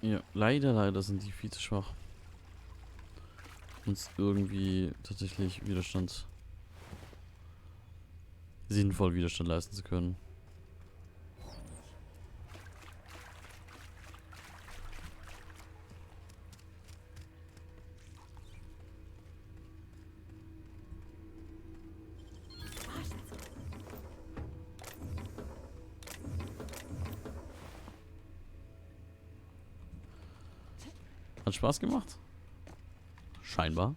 Ja, leider sind die viel zu schwach. Uns irgendwie tatsächlich sinnvoll Widerstand leisten zu können. Hat Spaß gemacht? Scheinbar.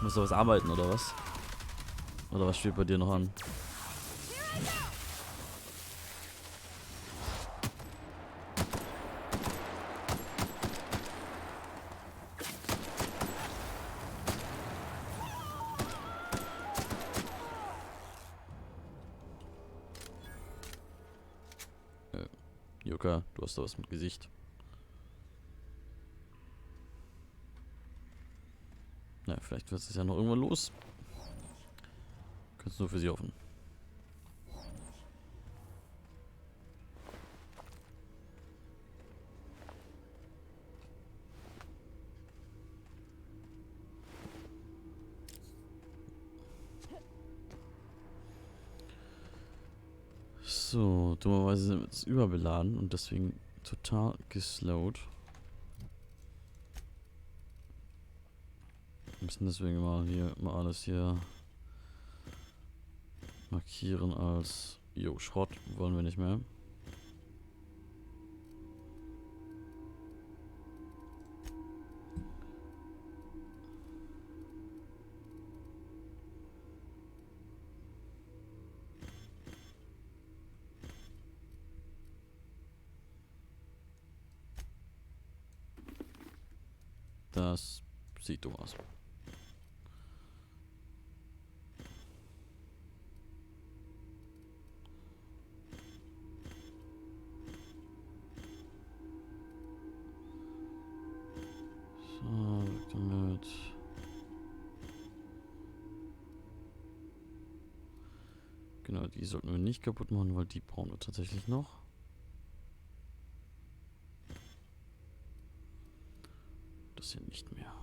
Musst du was arbeiten oder was? Oder was steht bei dir noch an? Juka, du hast da was mit Gesicht. Na, vielleicht wird es ja noch irgendwann los. Kannst nur für sie offen. So, dummerweise sind wir jetzt überbeladen und deswegen total geslowt. Wir müssen deswegen mal alles hier markieren als Schrott wollen wir nicht mehr. Das sieht dumm aus. So, weg damit. Genau, die sollten wir nicht kaputt machen, weil die brauchen wir tatsächlich noch. Das hier nicht mehr.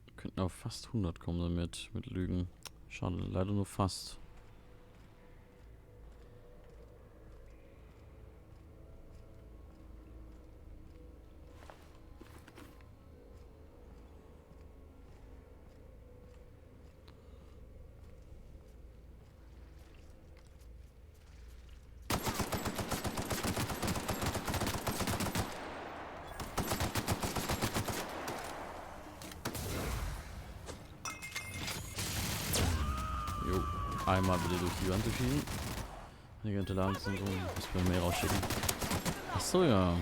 Wir könnten auf fast 100 kommen damit, mit Lügen. Schade, leider nur fast. Einmal bitte durch die Wand durchschießen. Einige Unterlagen sind so. Ich will mehr rausschicken. Achso, ja.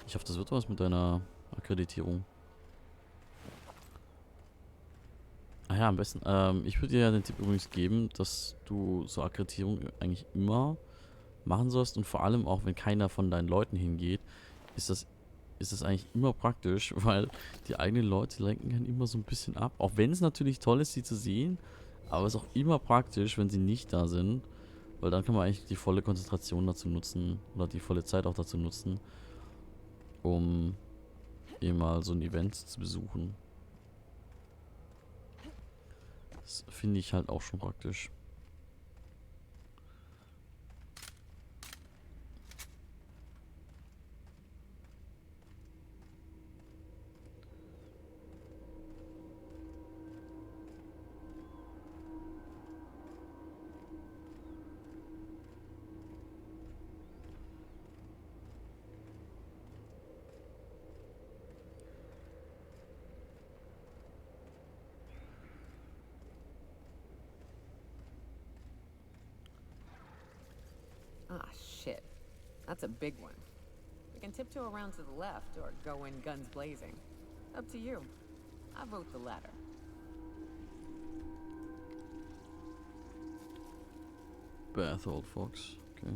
Ich hoffe, das wird was mit deiner Akkreditierung. Ah ja, am besten. Ich würde dir ja den Tipp übrigens geben, dass du so Akkreditierung eigentlich immer machen sollst. Und vor allem auch, wenn keiner von deinen Leuten hingeht, ist das eigentlich immer praktisch, weil die eigenen Leute lenken dann immer so ein bisschen ab. Auch wenn es natürlich toll ist, sie zu sehen. Aber es ist auch immer praktisch, wenn sie nicht da sind, weil dann kann man eigentlich die volle Konzentration dazu nutzen oder die volle Zeit auch dazu nutzen, um eben mal so ein Event zu besuchen. Das finde ich halt auch schon praktisch. Ah, shit. That's a big one. We can tiptoe around to the left or go in guns blazing. Up to you. I vote the latter. Bath, old fox. Okay.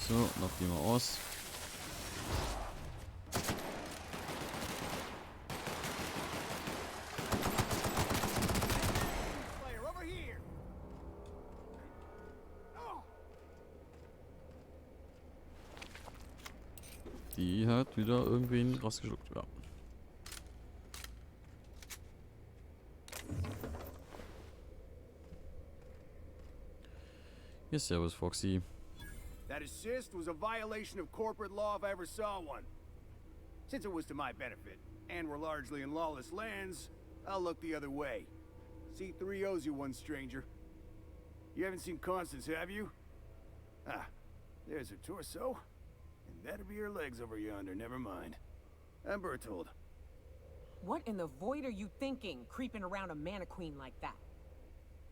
So, noch die mal aus. Die hat wieder irgendwen rausgeschluckt, ja. Hier, servus, Foxy. That assist was a violation of corporate law if I ever saw one. Since it was to my benefit, and we're largely in lawless lands, I'll look the other way. C3 owes you one, stranger. You haven't seen Constance, have you? Ah, there's her torso. And that'll be her legs over yonder, never mind. I'm Bertold. What in the void are you thinking, creeping around a mannequin like that?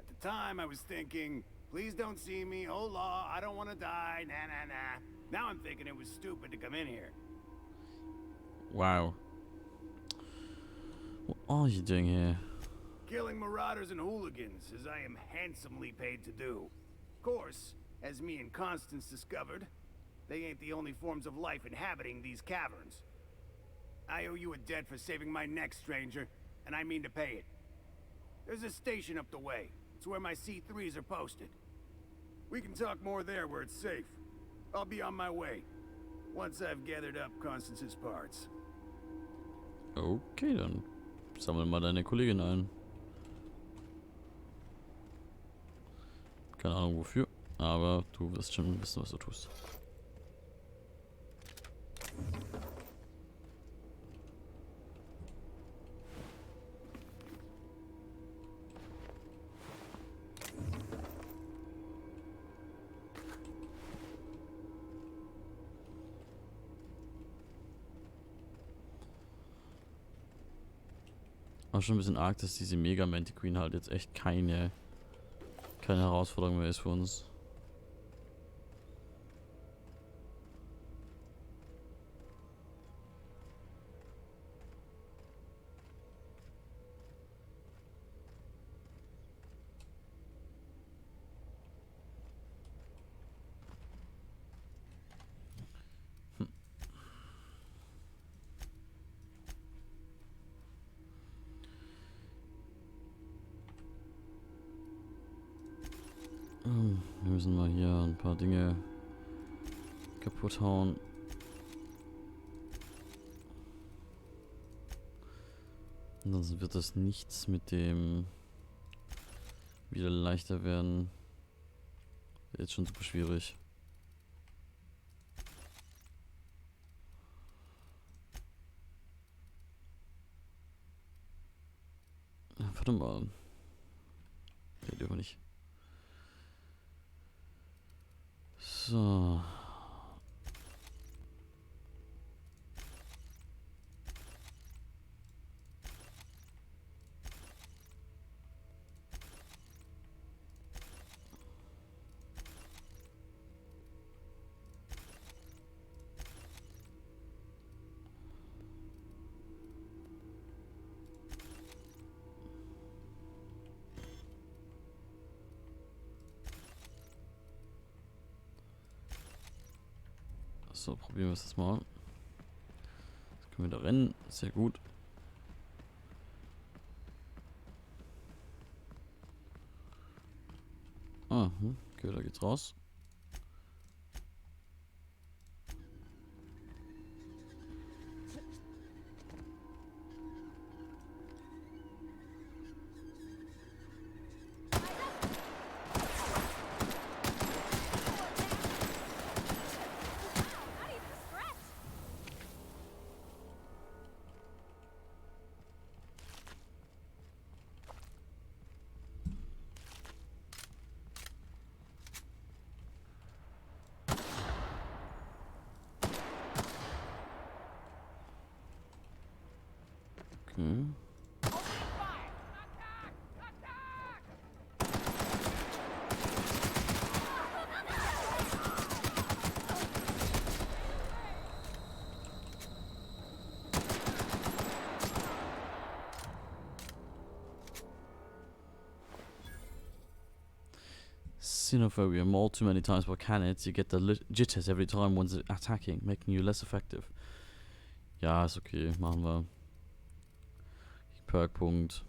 At the time, I was thinking, please don't see me, oh law, I don't want to die, nah, nah, nah. Now I'm thinking it was stupid to come in here. Wow. What are you doing here? Killing marauders and hooligans, as I am handsomely paid to do. Of course, as me and Constance discovered, they ain't the only forms of life inhabiting these caverns. I owe you a debt for saving my neck, stranger, and I mean to pay it. There's a station up the way. It's where my C3s are posted. We can talk more there where it's safe. I'll be on my way, once I've gathered up Constance's parts. Okay, dann sammel mal deine Kollegin ein. Keine Ahnung wofür, aber du wirst schon wissen, was du tust. Auch schon ein bisschen arg, dass diese Mega Mantiqueen halt jetzt echt keine Herausforderung mehr ist für uns. Wir müssen mal hier ein paar Dinge kaputt hauen. Ansonsten wird das nichts mit dem wieder leichter werden. Jetzt schon super schwierig. Warte mal. Den dürfen wir nicht. So. So, probieren wir es das mal. Jetzt können wir da rennen. Sehr gut. Okay, da geht's raus. Okay. Xenophobia. Maul too many times per cannons, you get the jitters every time one's attacking, making you less effective. Ja, ist okay, machen wir. Perkpunkt.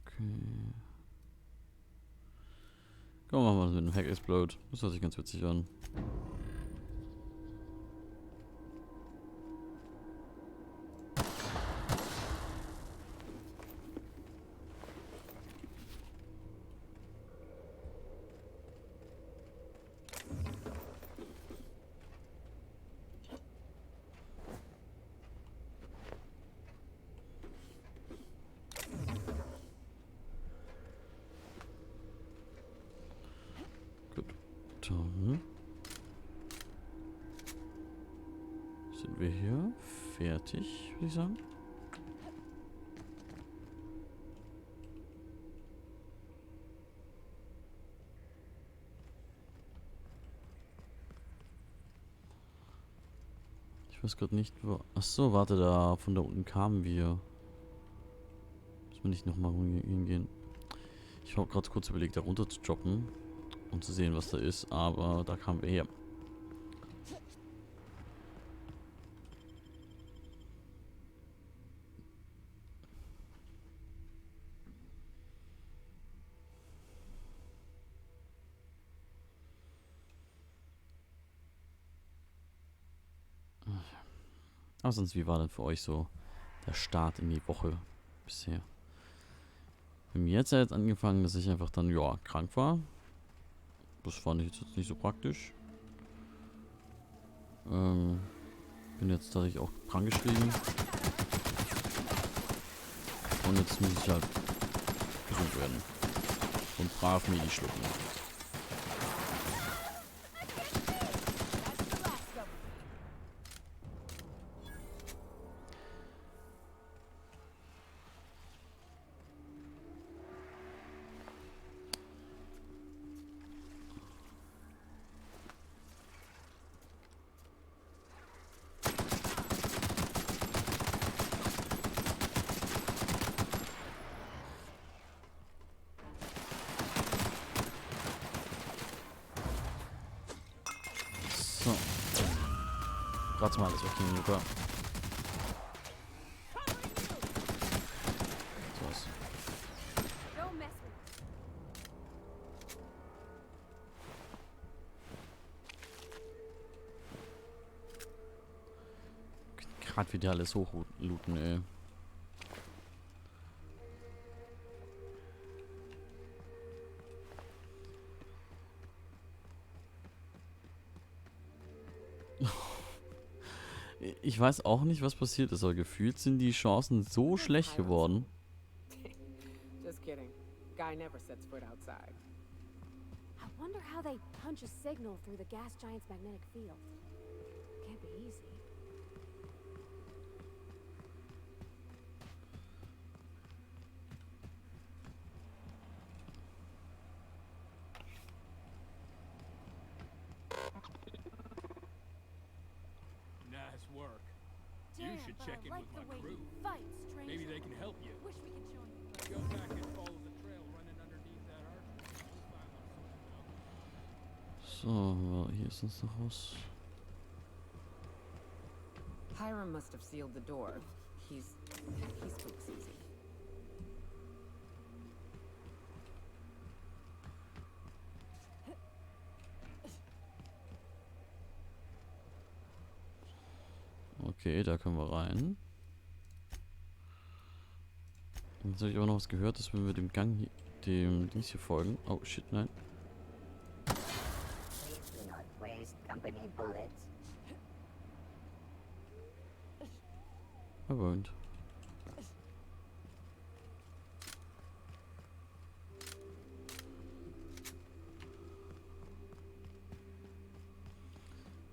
Okay. Komm, machen wir das mit dem Hack Explode. Das hört sich ganz witzig an. Mhm. Sind wir hier fertig, würde ich sagen? Ich weiß gerade nicht, wo... Achso, warte, da von da unten kamen wir. Müssen wir nicht nochmal hingehen. Ich habe gerade kurz überlegt, da runter zu droppen, um zu sehen, was da ist, aber da kamen wir her. Aber sonst, wie war denn für euch so der Start in die Woche bisher? Bei mir hat es ja jetzt angefangen, dass ich einfach dann, ja, krank war. Das fand ich jetzt nicht so praktisch. Bin jetzt tatsächlich auch krank geschrieben. Und jetzt muss ich halt gesund werden. Und brav Medi schlucken. So. Warte mal, das war kein Luca. So was. Don't mess with Gerade wieder alles hochlooten, ey. Ich weiß auch nicht, was passiert ist, aber gefühlt sind die Chancen so schlecht geworden. Just kidding. Guy never sets foot outside. I wonder how they punch a signal through the gas giant's magnetic field. Can't be easy. Nice work. You should check in with my crew. Maybe they can help you. Wish we could join you. Go back and follow the trail running underneath that arch. You'll find those. So, hier ist uns noch was. Hiram must have sealed the door. He spooks easy. Okay, da können wir rein. Jetzt habe ich aber noch was gehört, dass wenn wir dem Gang hier, dem Dings hier folgen. Oh shit, nein. Please do not waste company bullets. Verwöhnt.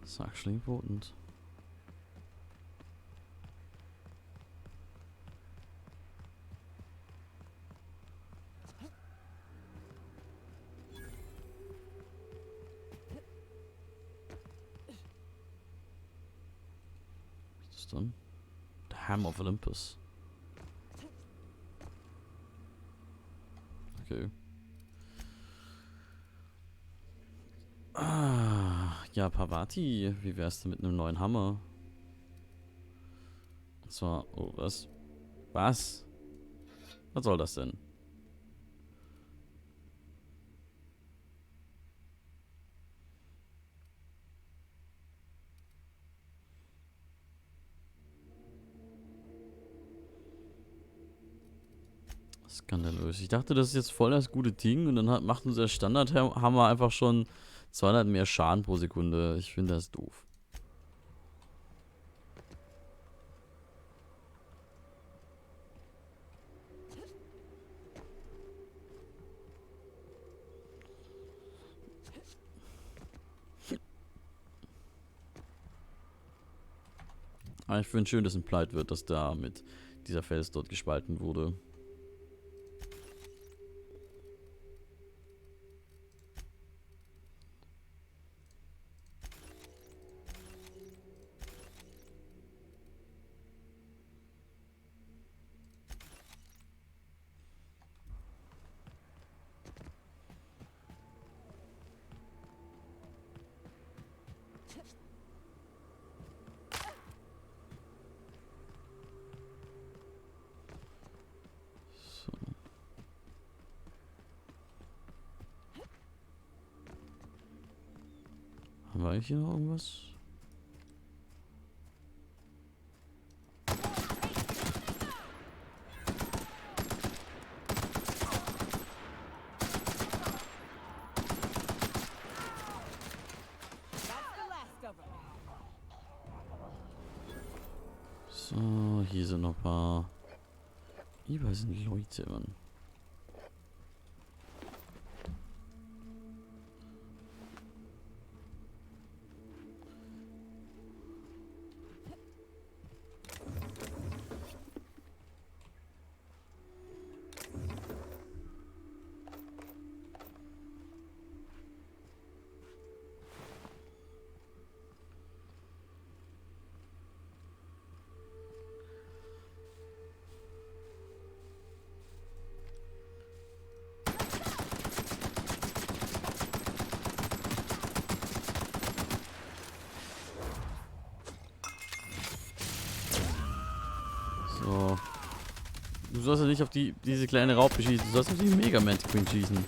That's actually important. Was ist das dann? The Ham of Olympus. Okay. Ja, Parvati, wie wär's denn mit einem neuen Hammer? Und zwar, oh, was? Was? Was soll das denn? Skandalös. Ich dachte, das ist jetzt voll das gute Ding und dann macht unser Standardhammer einfach schon 200 mehr Schaden pro Sekunde. Ich finde das doof. Aber ich finde schön, dass implied wird, dass da mit dieser Fels dort gespalten wurde. War hier noch irgendwas? So, hier sind noch ein paar. Überall sind Leute, Mann. So. Du sollst ja nicht auf diese kleine Raupe schießen, du sollst auf die Mega Mantiqueen schießen.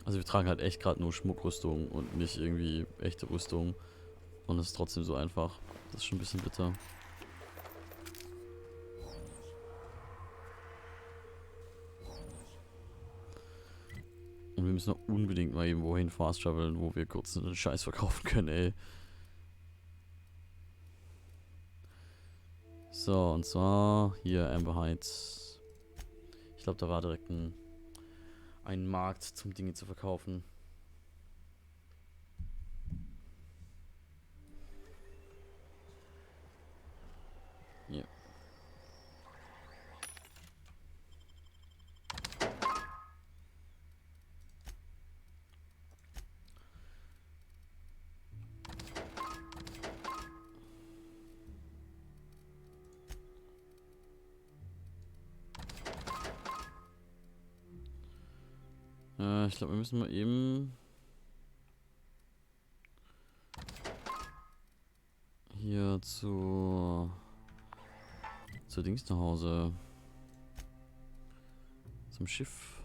Also wir tragen halt echt gerade nur Schmuckrüstung und nicht irgendwie echte Rüstung. Und es ist trotzdem so einfach. Das ist schon ein bisschen bitter. Und wir müssen auch unbedingt mal irgendwo hin fast traveln, wo wir kurz einen Scheiß verkaufen können, ey. So, und zwar hier Amber Heights. Ich glaube, da war direkt ein Markt zum Dinge zu verkaufen. Hier. Ich glaube, wir müssen mal eben hier zur Dings nach Hause. Zum Schiff.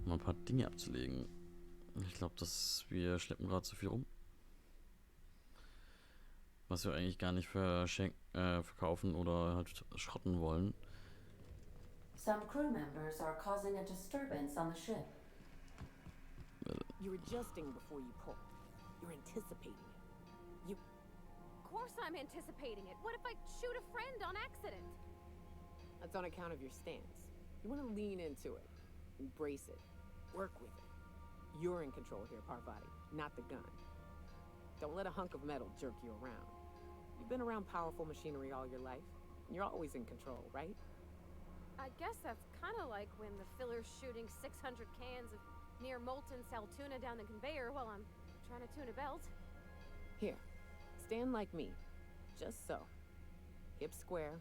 Um ein paar Dinge abzulegen. Ich glaube, wir schleppen gerade zu viel rum. Was wir eigentlich gar nicht verkaufen oder halt schrotten wollen. Some crew members are causing a disturbance on the ship. You're adjusting before you pull. You're anticipating it. Of course I'm anticipating it. What if I shoot a friend on accident? That's on account of your stance. You want to lean into it. Embrace it. Work with it. You're in control here, Parvati, not the gun. Don't let a hunk of metal jerk you around. You've been around powerful machinery all your life. And you're always in control, right? I guess that's kind of like when the filler's shooting 600 cans of near molten cell tuna down the conveyor while I'm trying to tune a belt. Here, stand like me. Just so. Hips square.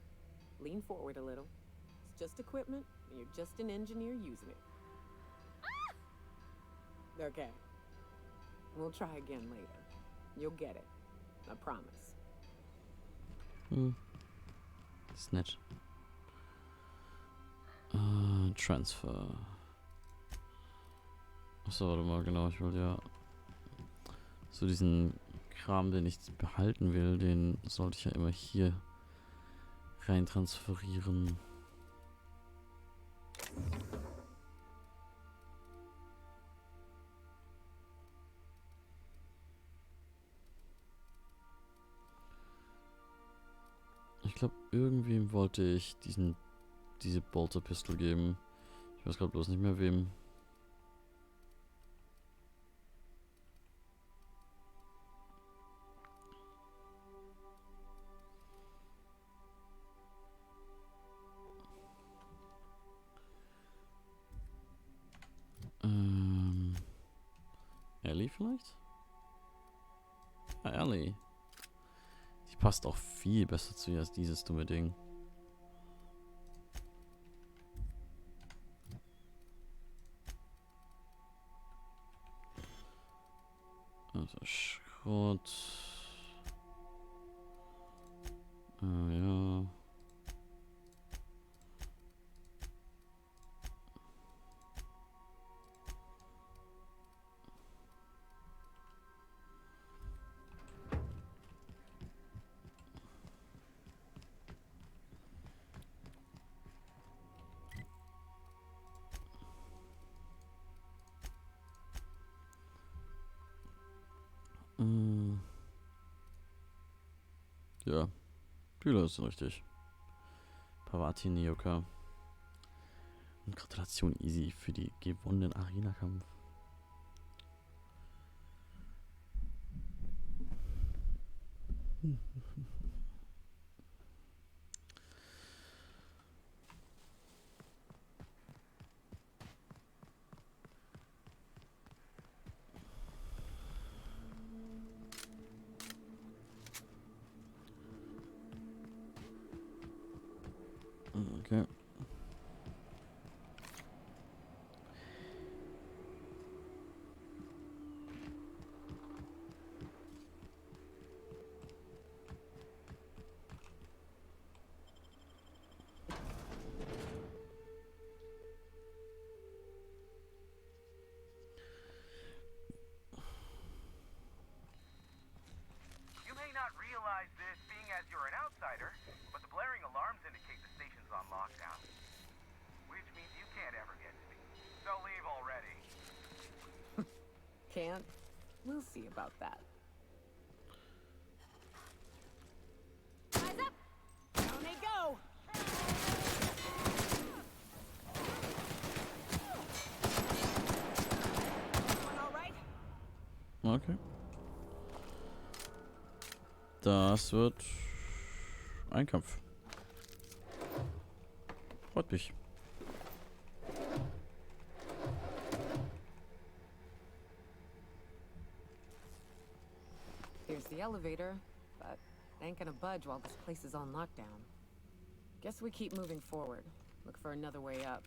Lean forward a little. It's just equipment, and you're just an engineer using it. Ah! Okay. We'll try again later. You'll get it. I promise. Snitch. Transfer. Achso, warte mal, genau, ich wollte ja so diesen Kram, den ich behalten will, den sollte ich ja immer hier rein transferieren. Ich glaube, irgendwem wollte ich diese Bolter-Pistole geben. Ich weiß gerade bloß nicht mehr wem. Ellie vielleicht? Ja, Ellie. Die passt auch viel besser zu ihr als dieses dumme Ding. Also Schrott. Ja. Ja, Bühler ist richtig. Pavati Nioka. Und Gratulation easy für die gewonnenen Arena-Kampf. Okay. You may not realize this being as you're an outsider, but the blaring alarms indicate the station's on lockdown. Which means you can't ever get to me. So leave already. Can't? We'll see about that. Eyes up! Down they go! Everyone all right? Okay. Das wird ein Kampf. Freut mich. Here's the elevator, but it ain't gonna budge while this place is on lockdown. Guess we keep moving forward. Look for another way up.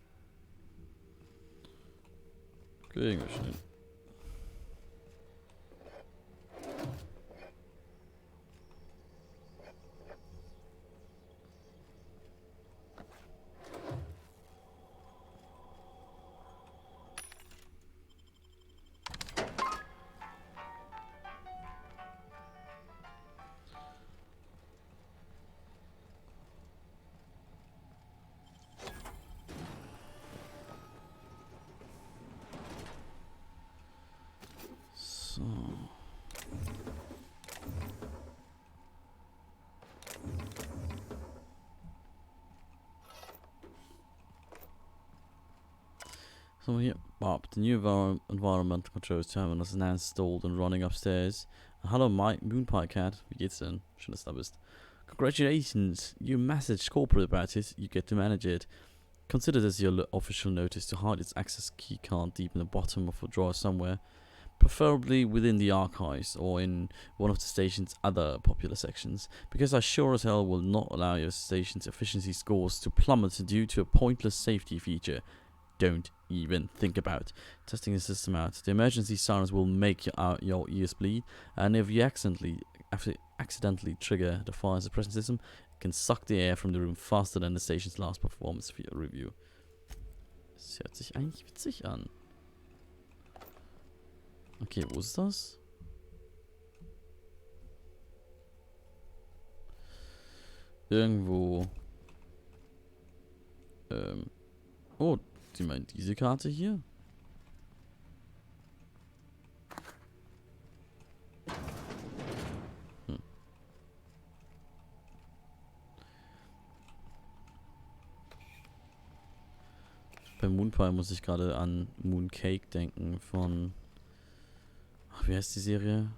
Kriegen wir schnell. So. So here, Bob, the new environmental controls terminal is now installed and running upstairs. Hello, Mike, Moonpie Cat. Wie geht's denn? Schön, dass du da bist. Congratulations, you messaged corporate about it. You get to manage it. Consider this your official notice to hide its access key card deep in the bottom of a drawer somewhere. Preferably within the archives or in one of the station's other popular sections, because I sure as hell will not allow your station's efficiency scores to plummet due to a pointless safety feature. Don't even think about testing the system out. The emergency sirens will make your ears bleed, and if you accidentally trigger the fire suppression system, it can suck the air from the room faster than the station's last performance review. Das hört sich eigentlich witzig an. Okay, wo ist das? Irgendwo Oh, Sie meinen diese Karte hier? Bei Moonpie muss ich gerade an Mooncake denken von... Ach, wie heißt die Serie?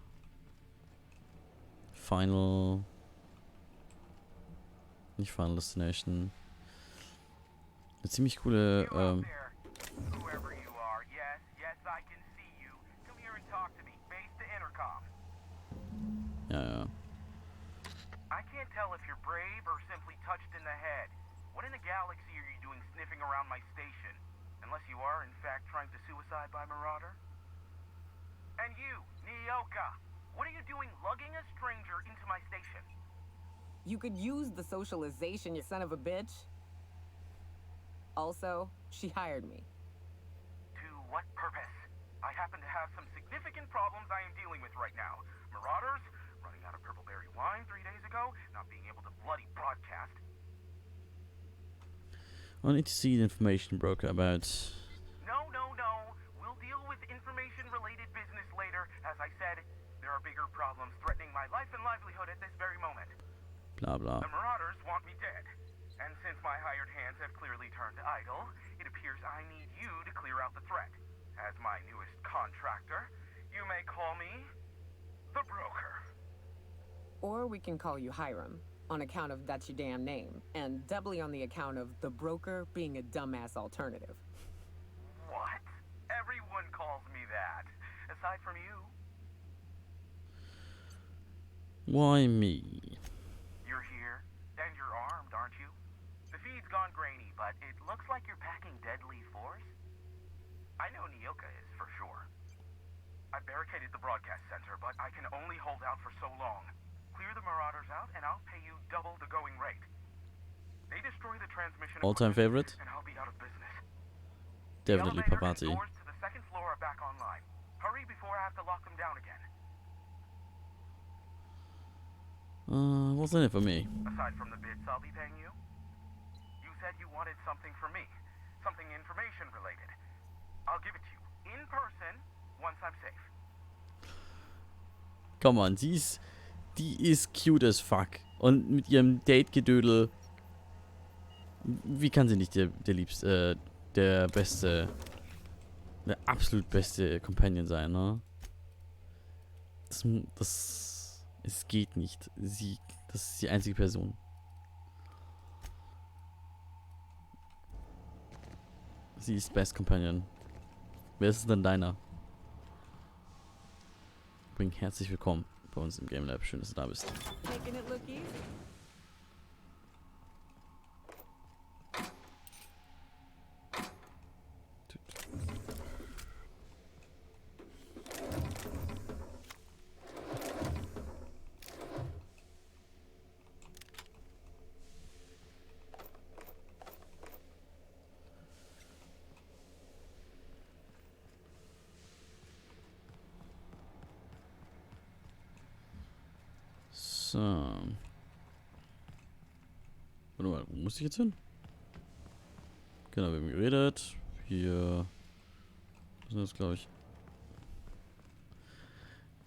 Final... Nicht Final Destination. Eine ziemlich coole... Whoever you are, yes, I can see you. Come here and talk to me. Face the intercom. Ja. I can't tell if you're brave or simply touched in the head. What in the galaxy are you doing sniffing around my station? Unless you are, in fact, trying to suicide by Marauder? And you, Nyoka, what are you doing lugging a stranger into my station? You could use the socialization, you son of a bitch. Also, she hired me. To what purpose? I happen to have some significant problems I am dealing with right now. Marauders, running out of purple berry wine 3 days ago, not being able to bloody broadcast. I need to see the information broker about... No. We'll deal with information-related business later. As I said, there are bigger problems threatening my life and livelihood at this very moment. Blah, blah. The Marauders want me dead. And since my hired hands have clearly turned idle, it appears I need you to clear out the threat. As my newest contractor, you may call me the broker. Or we can call you Hiram, on account of that's your damn name, and doubly on the account of the broker being a dumbass alternative. What? Everyone calls me that, aside from you. Why me? You're here, and you're armed, aren't you? The feed's gone grainy, but it looks like you're packing deadly force. I know Nyoka is, for sure. I barricaded the broadcast center, but I can only hold out for so long. Clear the Marauders out, and I'll pay you double the going rate. They destroy the transmission All-time favorite? and I'll be out of business. Definitely The elevator and Papati. doors to the second floor are back online. Hurry before I have to lock them down again. What's in it for me? Aside from the bits I'll be paying you, you said you wanted something from me. Something information related. I'll give it to you in person once I'm safe. Come on, die ist cute as fuck. Und mit ihrem Date-Gedödel. Wie kann sie nicht der beste, der absolut beste Companion sein, ne? Es geht nicht. Das ist die einzige Person. Sie ist Best Companion. Wer ist denn deiner? Herzlich willkommen bei uns im Game Lab. Schön, dass du da bist. Making it look easy. So. Warte mal, wo muss ich jetzt hin? Genau, wir haben geredet. Hier. Was ist das, glaube ich?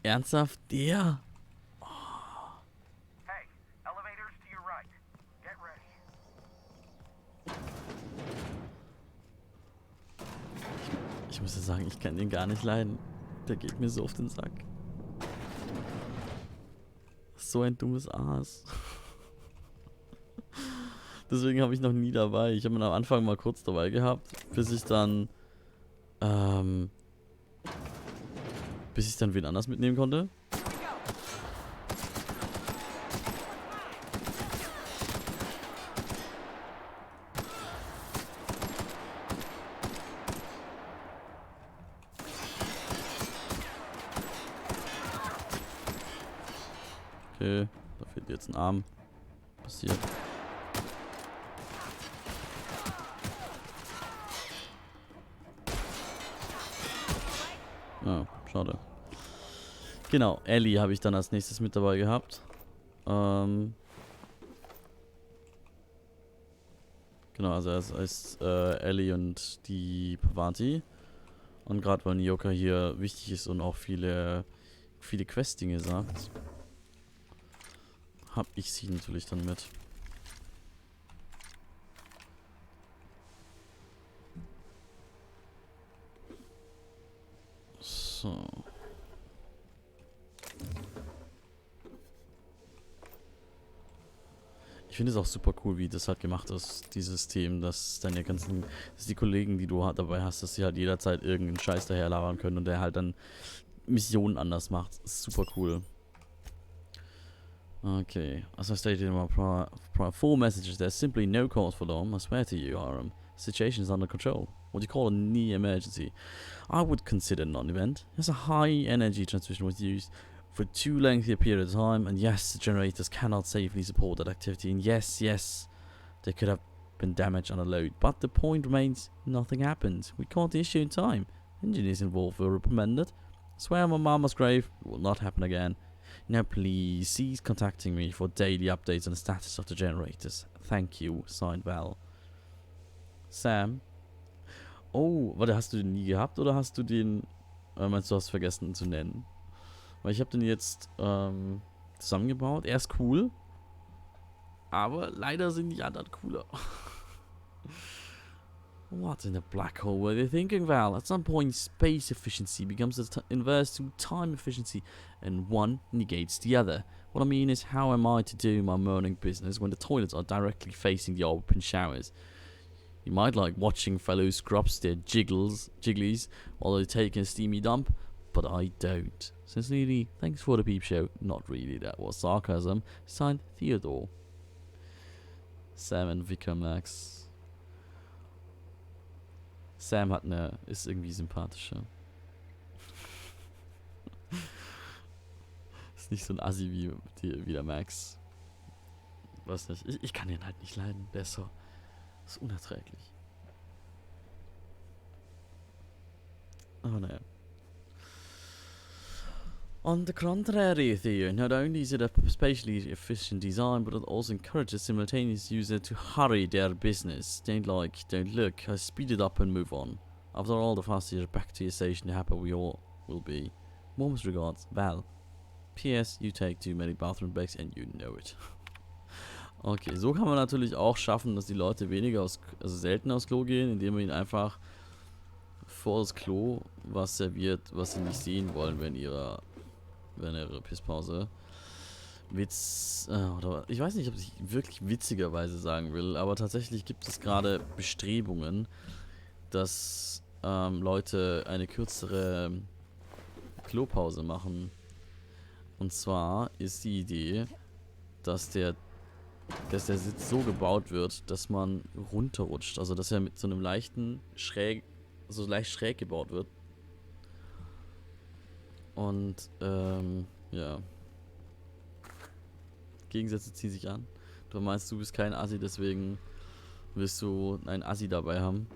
Ernsthaft? Der? Hey, elevators to your right. Get ready. Ich muss ja sagen, ich kann den gar nicht leiden. Der geht mir so auf den Sack. So ein dummes Aas. Deswegen habe ich noch nie dabei. Ich habe ihn am Anfang mal kurz dabei gehabt, bis ich dann wen anders mitnehmen konnte. Okay, da fehlt jetzt ein Arm. Passiert. Ah, schade. Genau, Ellie habe ich dann als nächstes mit dabei gehabt. Genau, also es ist Ellie und die Parvati. Und gerade weil Nyoka hier wichtig ist und auch viele Quest-Dinge sagt, hab ich sie natürlich dann mit. So. Ich finde es auch super cool, wie das halt gemacht ist, dieses System, dass deine ganzen, dass die Kollegen, die du halt dabei hast, dass sie halt jederzeit irgendeinen Scheiß daher labern können und der halt dann Missionen anders macht. Das ist super cool. Okay, as I stated in my full messages, there's simply no cause for alarm. I swear to you, Aram. The situation is under control. What do you call a near emergency? I would consider non-event. As a high energy transmission was used for too lengthy a period of time, and yes, the generators cannot safely support that activity, and yes, there could have been damage on a load, but the point remains, nothing happened. We caught the issue in time. Engineers involved were reprimanded. I swear on my mama's grave, it will not happen again. Now please cease contacting me for daily updates on the status of the generators. Thank you, signed Val. Sam? Oh, warte, hast du den nie gehabt oder hast du den, meinst du, hast vergessen zu nennen? Weil ich habe den jetzt zusammengebaut. Er ist cool, aber leider sind die anderen cooler. What in the black hole were they thinking, Val? At some point, space efficiency becomes inverse to time efficiency, and one negates the other. What I mean is, how am I to do my morning business when the toilets are directly facing the open showers? You might like watching fellow scrubs their jigglies while they're taking a steamy dump, but I don't. Sincerely, thanks for the peep show. Not really, that was sarcasm. Signed, Theodore. Sam und Vicar Max. Sam ist irgendwie sympathischer. Ist nicht so ein Assi wie der Max. Weiß nicht. Ich kann ihn halt nicht leiden. Der ist so. Ist unerträglich. Aber naja. On the contrary, Theo, not only is it a spatially efficient design, but it also encourages simultaneous user to hurry their business. Don't look, I speed it up and move on. After all, the faster you're back to your station, the happier we all will be. Warmest regards, Val. P.S. You take too many bathroom breaks and you know it. Okay, so kann man natürlich auch schaffen, dass die Leute selten aufs Klo gehen, indem man ihnen einfach vor das Klo was serviert, was sie nicht sehen wollen, während ihre Pisspause. Oder ich weiß nicht, ob ich wirklich witzigerweise sagen will, aber tatsächlich gibt es gerade Bestrebungen, dass Leute eine kürzere Klopause machen. Und zwar ist die Idee, dass der Sitz so gebaut wird, dass man runterrutscht. Also dass er mit so einem leicht schräg gebaut wird. Und, ja. Gegensätze ziehen sich an. Du meinst, du bist kein Assi, deswegen willst du einen Assi dabei haben.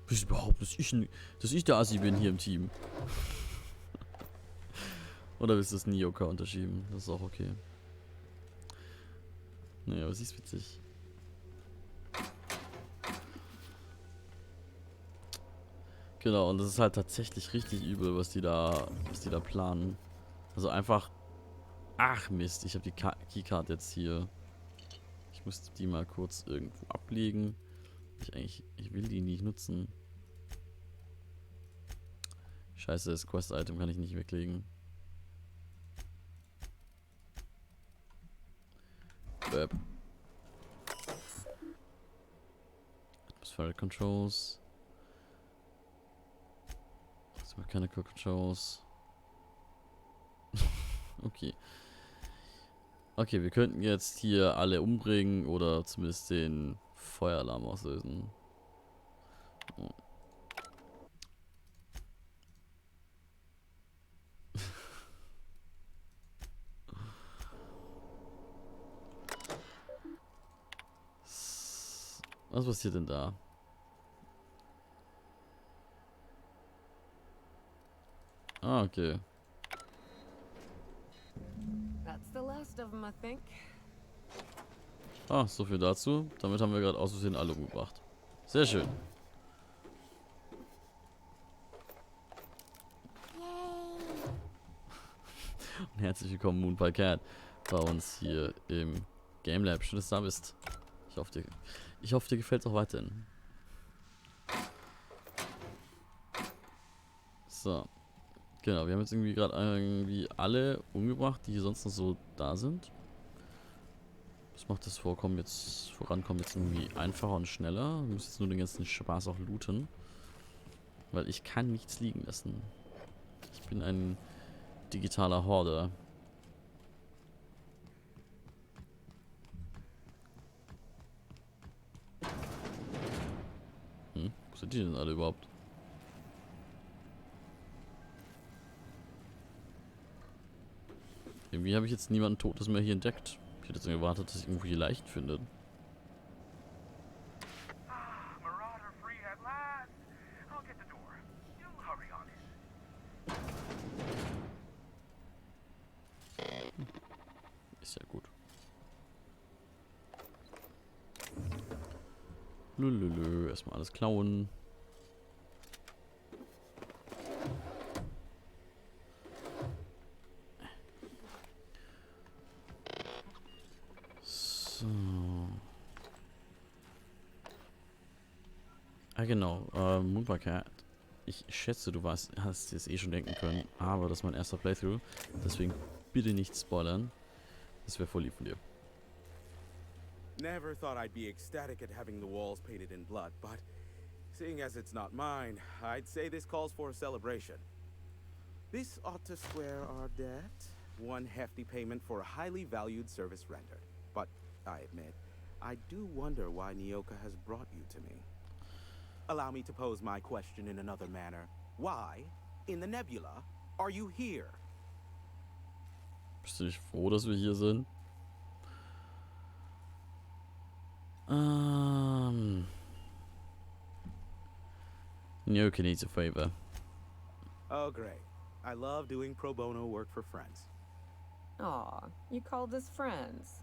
Willst du behaupten, dass ich der Assi bin hier im Team? Oder willst du das Nyoka unterschieben? Das ist auch okay. Naja, aber sie ist witzig. Genau, und das ist halt tatsächlich richtig übel, was die da planen. Also einfach... Ach Mist, ich habe die Keycard jetzt hier. Ich müsste die mal kurz irgendwo ablegen. Ich will die nicht nutzen. Scheiße, das Quest-Item kann ich nicht weglegen. Bäb. Atmospheric Controls. Mechanical Controls. Okay. Okay, wir könnten jetzt hier alle umbringen oder zumindest den Feueralarm auslösen. Oh. Was passiert denn da? Ah, okay. Ah, so viel dazu. Damit haben wir gerade aus Versehen alle umgebracht. Sehr schön. Und herzlich willkommen, Mund bei Cat, bei uns hier im Game Lab. Schön, dass du da bist. Ich hoffe, dir gefällt es auch weiterhin. So. Genau, wir haben jetzt irgendwie gerade alle umgebracht, die hier sonst noch so da sind. Das macht das Vorankommen jetzt irgendwie einfacher und schneller. Ich muss jetzt nur den ganzen Spaß auch looten. Weil ich kann nichts liegen lassen. Ich bin ein digitaler Horder. Wo sind die denn alle überhaupt? Irgendwie habe ich jetzt niemanden Totes mehr hier entdeckt. Ich hätte jetzt gewartet, dass ich irgendwo hier Leichen finde. Ist ja gut. Lülülü, erstmal alles klauen. So. Ah genau, Moonbarcat. Ich schätze, du hast es eh schon denken können, aber das ist mein erster Playthrough. Deswegen bitte nicht spoilern. Das wäre voll lieb von dir. Never thought I'd be ecstatic at having the walls painted in blood, but seeing as it's not mine, I'd say this calls for a celebration. This ought to square our debt. One hefty payment for a highly valued service rendered. But I admit, I do wonder why Nyoka has brought you to me. Allow me to pose my question in another manner. Why, in the nebula, are you here? Bist du nicht froh, dass wir hier sind? Nyoka needs a favor. Oh, great. I love doing pro bono work for friends. Aw, you called us friends.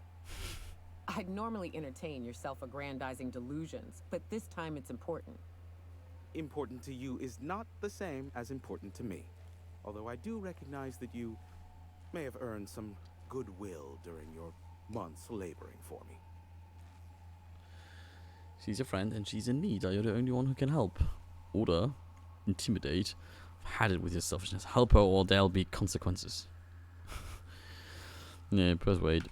I'd normally entertain your self-aggrandizing delusions, but this time it's important. Important to you is not the same as important to me. Although I do recognize that you may have earned some goodwill during your months laboring for me. She's a friend and she's in need. Are you the only one who can help? Oder intimidate. I've had it with your selfishness. Help her or there'll be consequences. Yeah, persuade.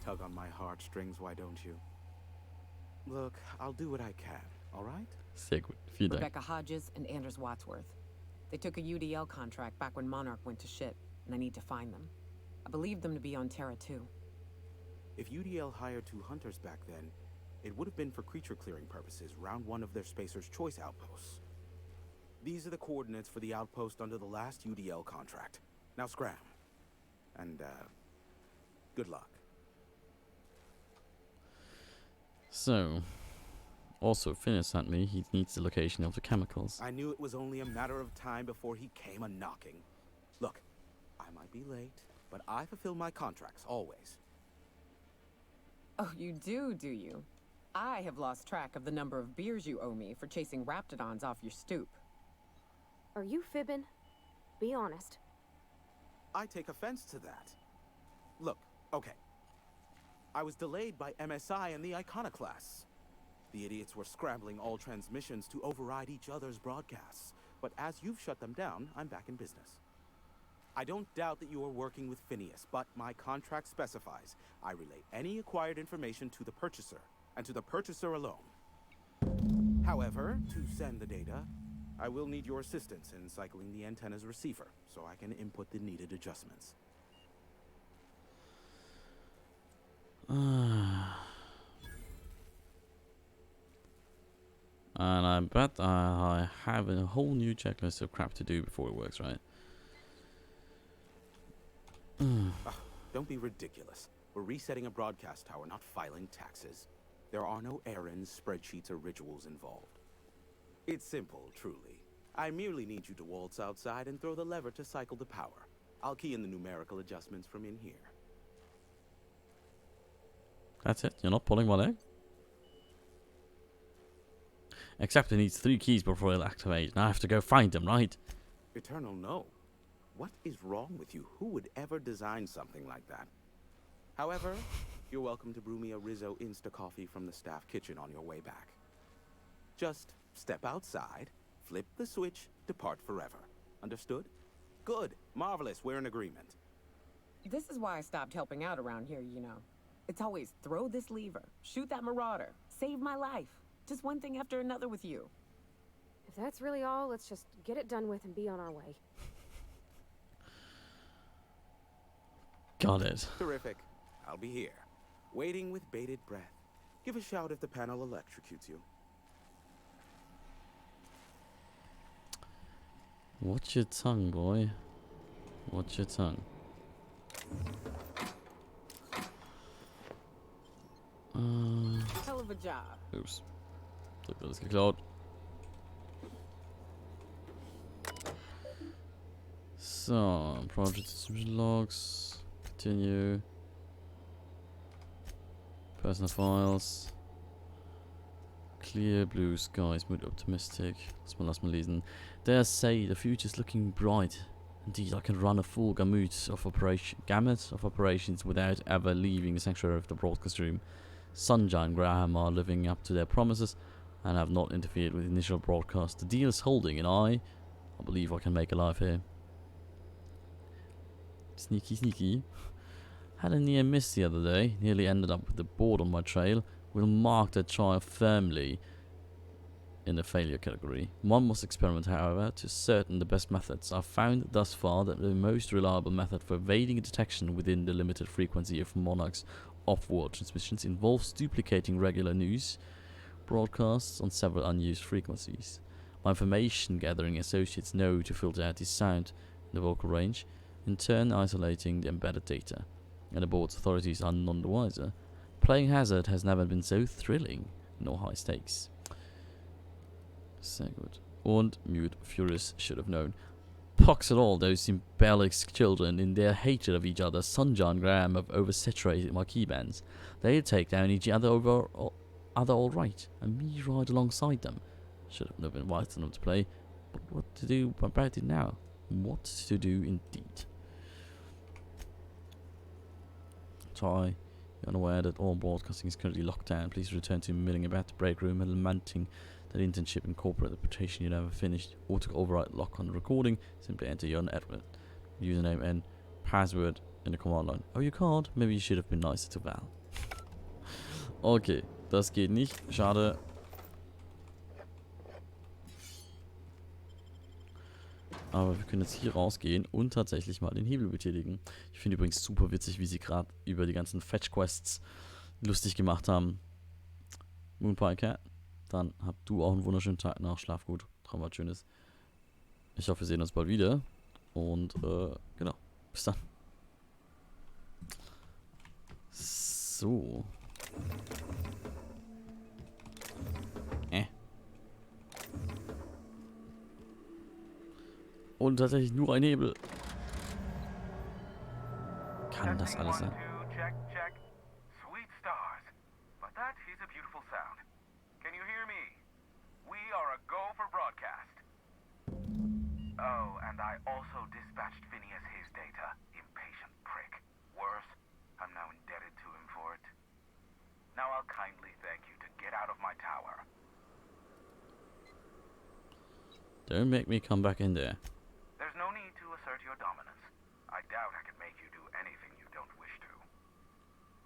Tug on my heartstrings, why don't you? Look, I'll do what I can, alright? Sehr gut. Vielen Dank. Rebecca Hodges and Anders Wadsworth. They took a UDL contract back when Monarch went to shit, and I need to find them. I believe them to be on Terra 2. If UDL hired 2 hunters back then, it would have been for creature clearing purposes, round one of their Spacer's Choice outposts. These are the coordinates for the outpost under the last UDL contract. Now scram. And, good luck. So, also Finnis sent me, he needs the location of the chemicals. I knew it was only a matter of time before he came a-knocking. Look, I might be late, but I fulfill my contracts, always. Oh, you do you? I have lost track of the number of beers you owe me for chasing raptidons off your stoop. Are you fibbing? Be honest. I take offense to that. Look, okay. I was delayed by MSI and the Iconoclasts. The idiots were scrambling all transmissions to override each other's broadcasts. But as you've shut them down, I'm back in business. I don't doubt that you are working with Phineas, but my contract specifies I relay any acquired information to the purchaser, and to the purchaser alone. However, to send the data, I will need your assistance in cycling the antenna's receiver, so I can input the needed adjustments. And I bet I have a whole new checklist of crap to do before it works, right? Don't be ridiculous. We're resetting a broadcast tower, not filing taxes. There are no errands, spreadsheets, or rituals involved. It's simple, truly. I merely need you to waltz outside and throw the lever to cycle the power. I'll key in the numerical adjustments from in here. That's it? You're not pulling my leg? Except it needs 3 keys before it'll activate, and I have to go find them, right? Eternal, no. What is wrong with you? Who would ever design something like that? However, you're welcome to brew me a Rizzo Insta coffee from the staff kitchen on your way back. Just step outside, flip the switch, depart forever. Understood? Good. Marvelous. We're in agreement. This is why I stopped helping out around here, you know. It's always throw this lever, shoot that marauder, save my life. Just one thing after another with you. If that's really all, let's just get it done with and be on our way. Got it. Terrific. I'll be here, waiting with bated breath. Give a shout if the panel electrocutes you. Watch your tongue, boy. Watch your tongue. Hell of a job. Oops. Das wird alles geklaut. So, project submission logs. Continue. Personal files. Clear blue skies, mood optimistic. Lass mal lesen. Dare say the future's looking bright. Indeed, I can run a full gamut of operations without ever leaving the sanctuary of the broadcast room. Sunja and Graham are living up to their promises and have not interfered with the initial broadcast. The deal is holding, and I believe I can make a life here. Sneaky, sneaky. Had a near miss the other day. Nearly ended up with the board on my trail. We'll mark that trial firmly in the failure category. One must experiment, however, to ascertain the best methods. I've found thus far that the most reliable method for evading detection within the limited frequency of Monarch's off-world transmissions involves duplicating regular news broadcasts on several unused frequencies. My information gathering associates know to filter out the sound in the vocal range, in turn isolating the embedded data, and the board's authorities are none the wiser. Playing hazard has never been so thrilling, nor high stakes. Sehr gut. Und Mute Furious should have known. Pox at all those embellished children in their hatred of each other. Sunja and Graham have oversaturated my keybands. They'll take down each other all right, and me ride alongside them. Should have never invited them to play, but what to do about it now? What to do indeed. Try. You're unaware that all broadcasting is currently locked down. Please return to milling about the break room and lamenting that internship and corporate reputation you never finished. Auto override lock on the recording. Simply enter your network username and password in the command line. Oh, you can't? Maybe you should have been nicer to Val. Okay, das geht nicht. Schade. Aber wir können jetzt hier rausgehen und tatsächlich mal den Hebel betätigen. Ich finde übrigens super witzig, wie sie gerade über die ganzen Fetch-Quests lustig gemacht haben. Moonpie Cat, dann habt du auch einen wunderschönen Tag noch. Schlaf gut, traum was Schönes. Ich hoffe, wir sehen uns bald wieder. Und genau, bis dann. So. Und tatsächlich nur ein Hebel. Kann das alles sein? Check, check. Sweet stars. But that is a beautiful sound. Can you hear me? We are a go for broadcast. Oh, and I also dispatched Phineas his data. Impatient prick. Worse, I'm now indebted to him for it. Now I'll kindly thank you to get out of my tower. Don't make me come back in there. There's no need to assert your dominance. I doubt I can make you do anything you don't wish to.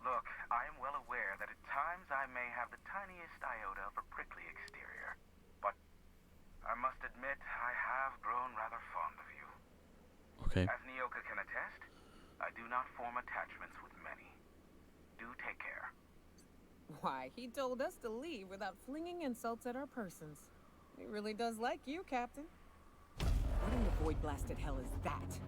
Look, I am well aware that at times I may have the tiniest iota of a prickly exterior. But I must admit I have grown rather fond of you. Okay. As Nyoka can attest, I do not form attachments with many. Do take care. Why, he told us to leave without flinging insults at our persons. He really does like you, Captain. What in the void-blasted hell is that?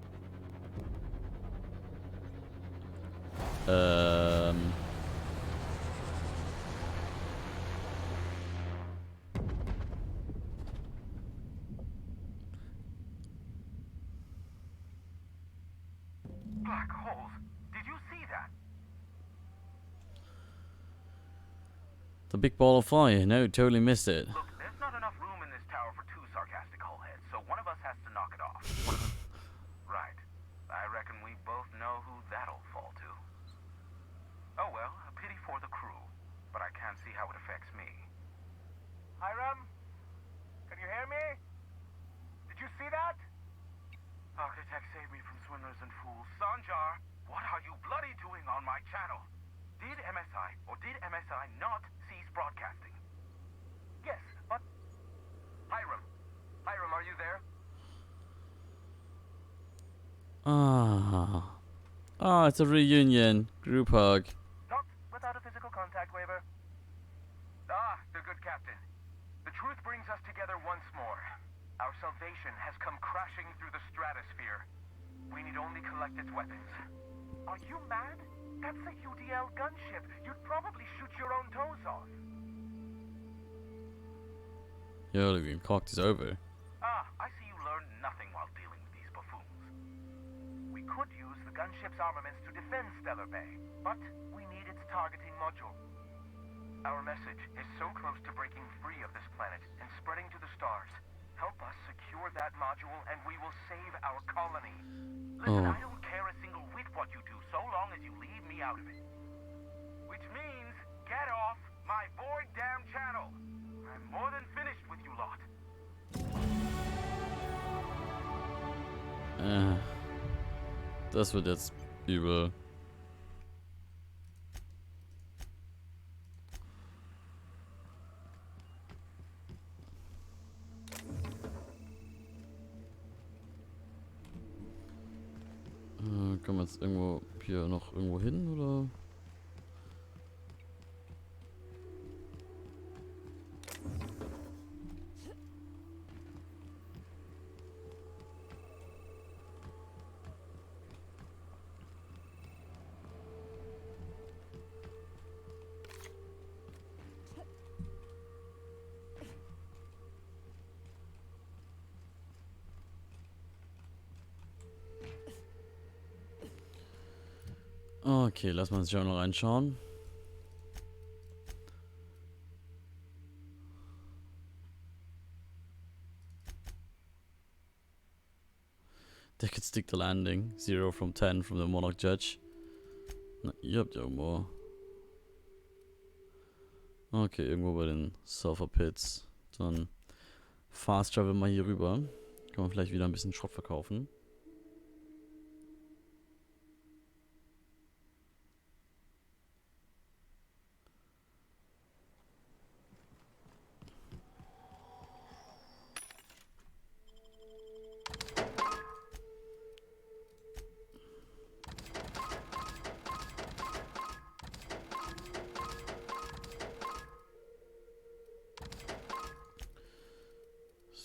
Black holes. Did you see that? The big ball of fire. No, totally missed it. Look, there's not enough room in this tower for two sarcastic hullheads, so one of us has to knock it off. Right. I reckon we both know who that'll fall to. Oh well, a pity for the crew, but I can't see how it affects me. Hiram? Can you hear me? Did you see that? Architect, save me from swindlers and fools. Sanjar, what are you bloody doing on my channel? Did MSI or did MSI not cease broadcasting? Yes, but... Hiram, are you there? It's a reunion. Group hug. Not without a physical contact waiver. Ah, the good captain. The truth brings us together once more. Our salvation has come crashing through the stratosphere. We need only collect its weapons. Are you mad? That's a UDL gunship. You'd probably shoot your own toes off. Yeah, the cocked is over. I see you learned nothing while dealing with these buffoons. We could use the gunship's armaments to defend Stellar Bay, but we need its targeting module. Our message is so close to breaking free of this planet and spreading to the stars. Help us secure that module and we will save our colony. Listen, I don't care a single whit what you do, so long as you leave me out of it. Which means, get off my void damn channel. I'm more than finished with you lot. Das wird jetzt übel. Können wir jetzt irgendwo hier noch irgendwo hin, oder? Okay, lass mal ins Journal reinschauen. They could stick the landing. 0 from 10 from the Monarch Judge. Na, ihr habt ja irgendwo. Okay, irgendwo bei den Sulfur Pits. Dann Fast Travel mal hier rüber. Kann man vielleicht wieder ein bisschen Schrott verkaufen.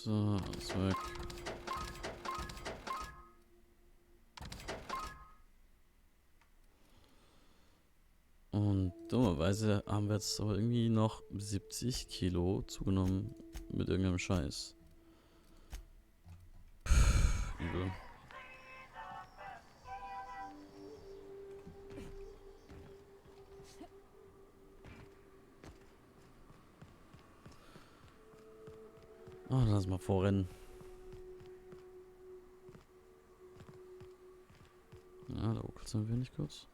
So, alles weg. Und dummerweise haben wir jetzt aber irgendwie noch 70 Kilo zugenommen mit irgendeinem Scheiß. Übel. Lass mal vorrennen. Ja, da ruckelt es ein wenig kurz.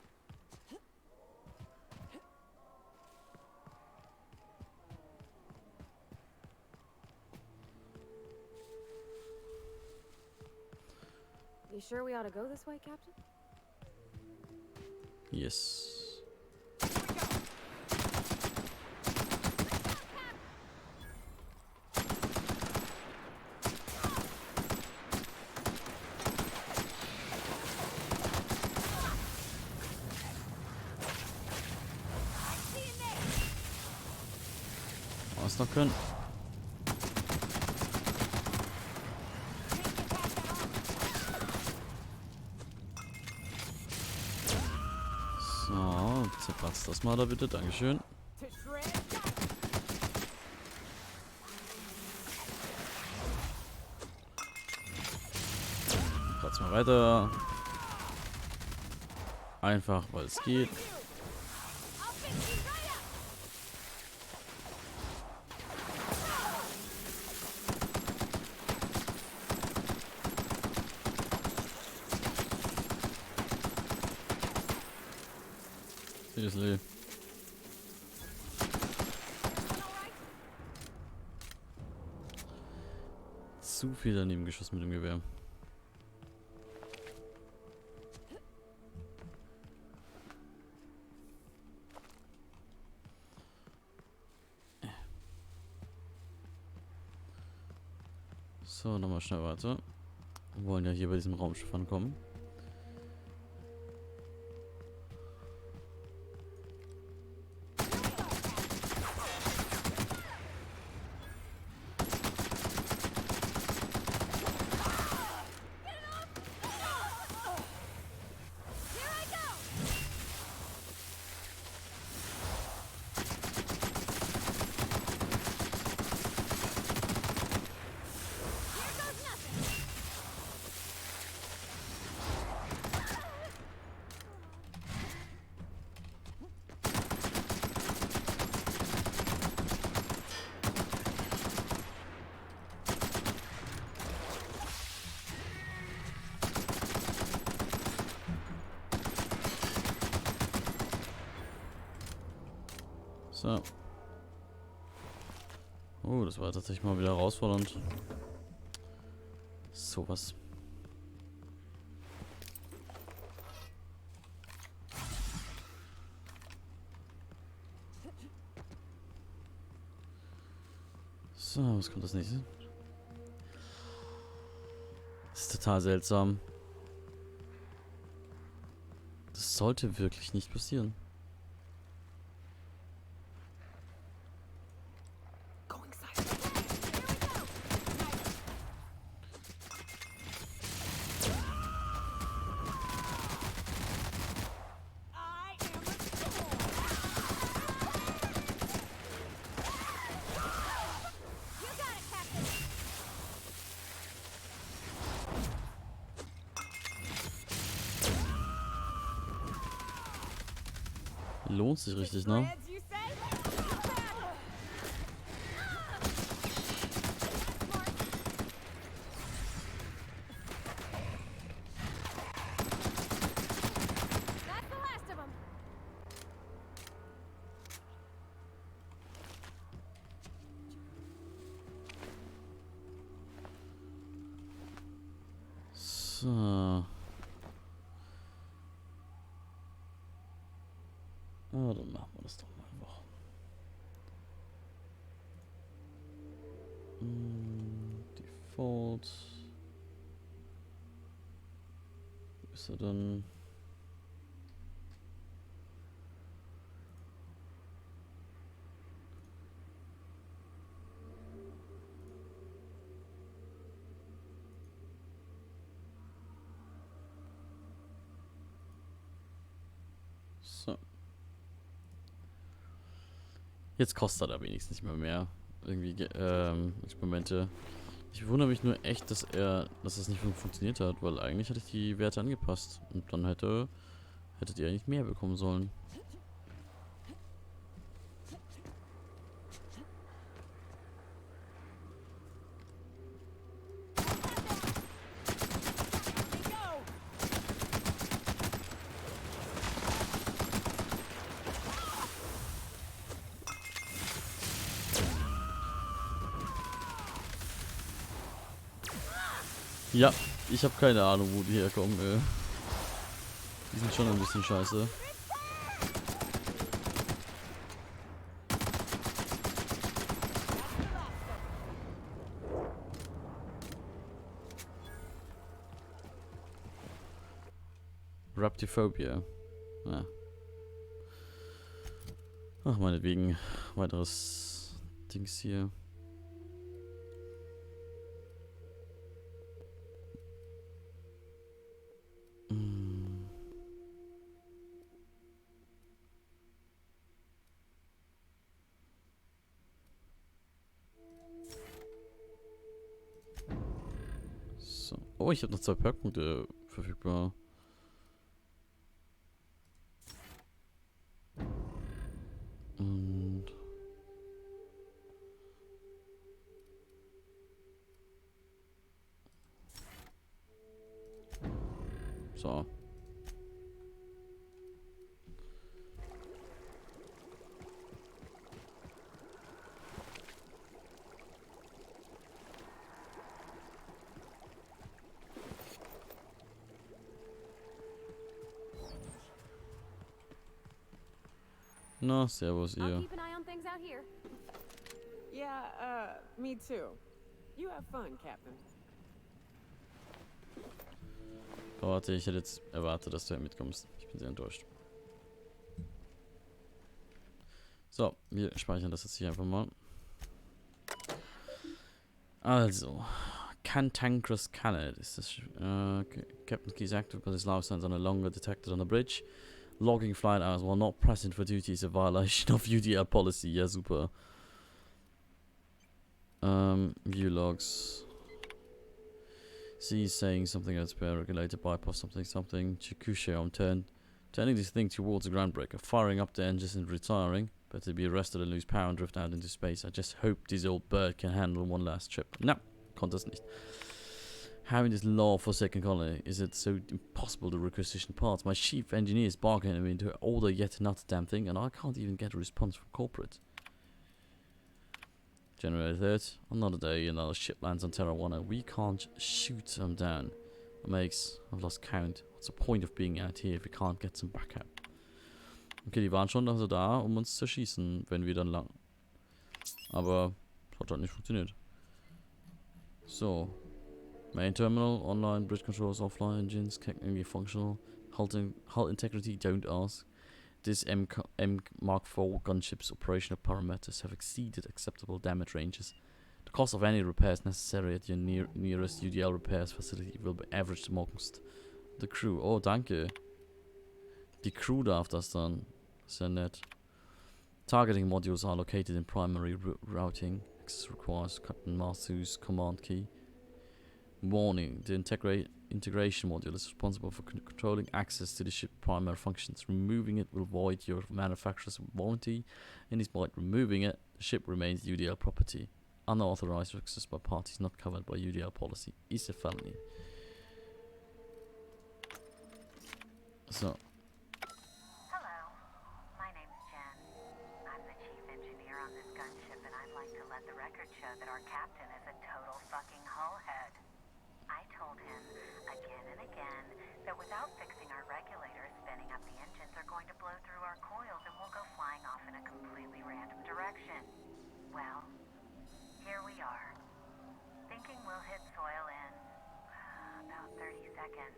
You sure we ought to go this way, Captain? Yes. Was noch können? So, zerplatzt das mal da bitte, dankeschön. Platz mal weiter. Einfach, weil es geht. Seriously. Zu viel daneben geschossen mit dem Gewehr. So, nochmal schnell weiter. Wir wollen ja hier bei diesem Raumschiff ankommen. So. Oh, das war tatsächlich mal wieder herausfordernd. Sowas. So, was kommt das nächste? Das ist total seltsam. Das sollte wirklich nicht passieren. Lohnt sich richtig, ne? So. Ah, dann machen wir das doch mal einfach. Default. Wo ist er dann? So. Jetzt kostet er wenigstens nicht mehr. Irgendwie Experimente. Ich wundere mich nur echt, dass das nicht funktioniert hat, weil eigentlich hatte ich die Werte angepasst und dann hättet ihr eigentlich mehr bekommen sollen. Ja, ich habe keine Ahnung, wo die herkommen. Die sind schon ein bisschen scheiße. Raptiphobia. Ja. Ach, meinetwegen. Weiteres Dings hier. So. Oh, ich habe noch 2 Perkpunkte verfügbar. Und so. Na, servus I'll ihr. keep an eye on things out here. Yeah, me too. You have fun, Captain. Oh, warte, ich hätte jetzt erwartet, dass du mitkommst. Ich bin sehr enttäuscht. So, wir speichern das jetzt hier einfach mal. Also, cantankerous cannon is this. Captain Key's active because his loud sounds are no longer detected on the bridge. Logging flight hours while not present for duty is a violation of UDL policy. Ja, super. View logs. C saying something that's been regulated, bypass something. Chikushe on turning this thing towards the groundbreaker, firing up the engines and retiring. Better be arrested and lose power and drift out into space. I just hope this old bird can handle one last trip. No, konnte es nicht. Having this law-forsaken colony, is it so impossible to requisition parts? My chief engineer is bargaining me into order yet another damn thing, and I can't even get a response from corporate. January 3rd, another day, another ship lands on Terra 1. We can't shoot them down. I've lost count. What's the point of being out here if we can't get some backup? Okay, die waren schon also da, uns zu erschießen, wenn wir dann lang. Aber hat halt nicht funktioniert. So. Main terminal, online, bridge controls, offline, engines, technically functional. Hull integrity, don't ask. This M Mark IV gunship's operational parameters have exceeded acceptable damage ranges. The cost of any repairs necessary at your nearest UDL repairs facility will be averaged amongst the crew. Oh, danke. Die Crew darf das dann. Sehr nett. Targeting modules are located in primary routing. Access requires Captain Marsu's command key. Warning, the integration module is responsible for controlling access to the ship primary functions. Removing it will void your manufacturer's warranty, and despite removing it, the ship remains UDL property. Unauthorized access by parties not covered by UDL policy is a felony. So. Hello, my name's Jen. I'm the chief engineer on this gunship, and I'd like to let the record show that our captain is a total fucking hullhead. I told him again and again that without fixing our regulators, spinning up the engines are going to blow through our coils and we'll go flying off in a completely random direction. Well, here we are. Thinking we'll hit soil in about 30 seconds.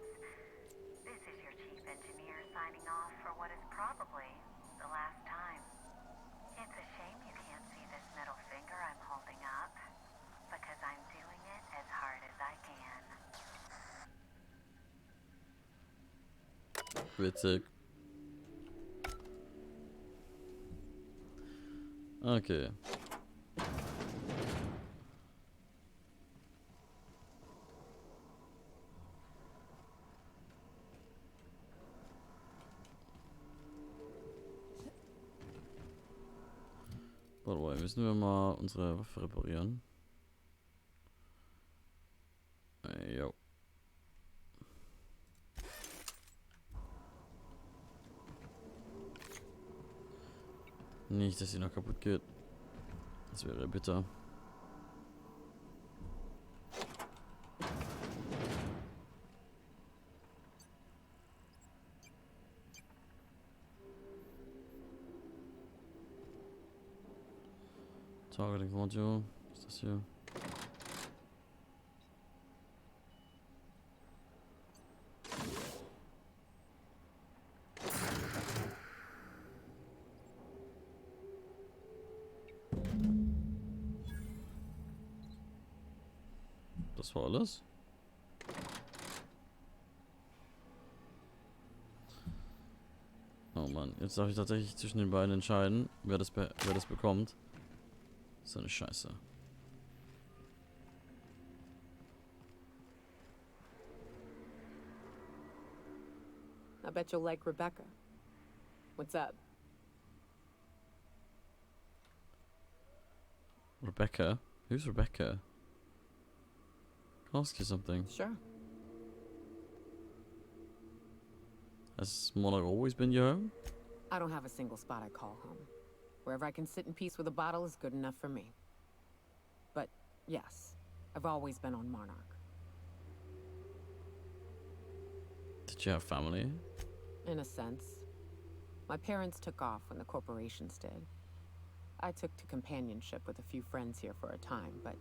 This is your chief engineer signing off for what is probably the last time. It's a shame you can't see this middle finger I'm holding up, because I'm doing it as hard as I can. Witzig. Okay. Warte, müssen wir mal unsere Waffe reparieren. Jo. Nicht, dass sie noch kaputt geht. Das wäre bitter. Targeting Module. Was ist das hier? Das war alles. Oh Mann, jetzt darf ich tatsächlich zwischen den beiden entscheiden, wer das bekommt. So eine Scheiße. I bet you'll like Rebecca. What's up? Rebecca? Who's Rebecca? Can I ask you something? Sure. Has Monarch always been your home? I don't have a single spot I call home. Wherever I can sit in peace with a bottle is good enough for me. But yes, I've always been on Monarch. Did you have family? In a sense. My parents took off when the corporations did. I took to companionship with a few friends here for a time, but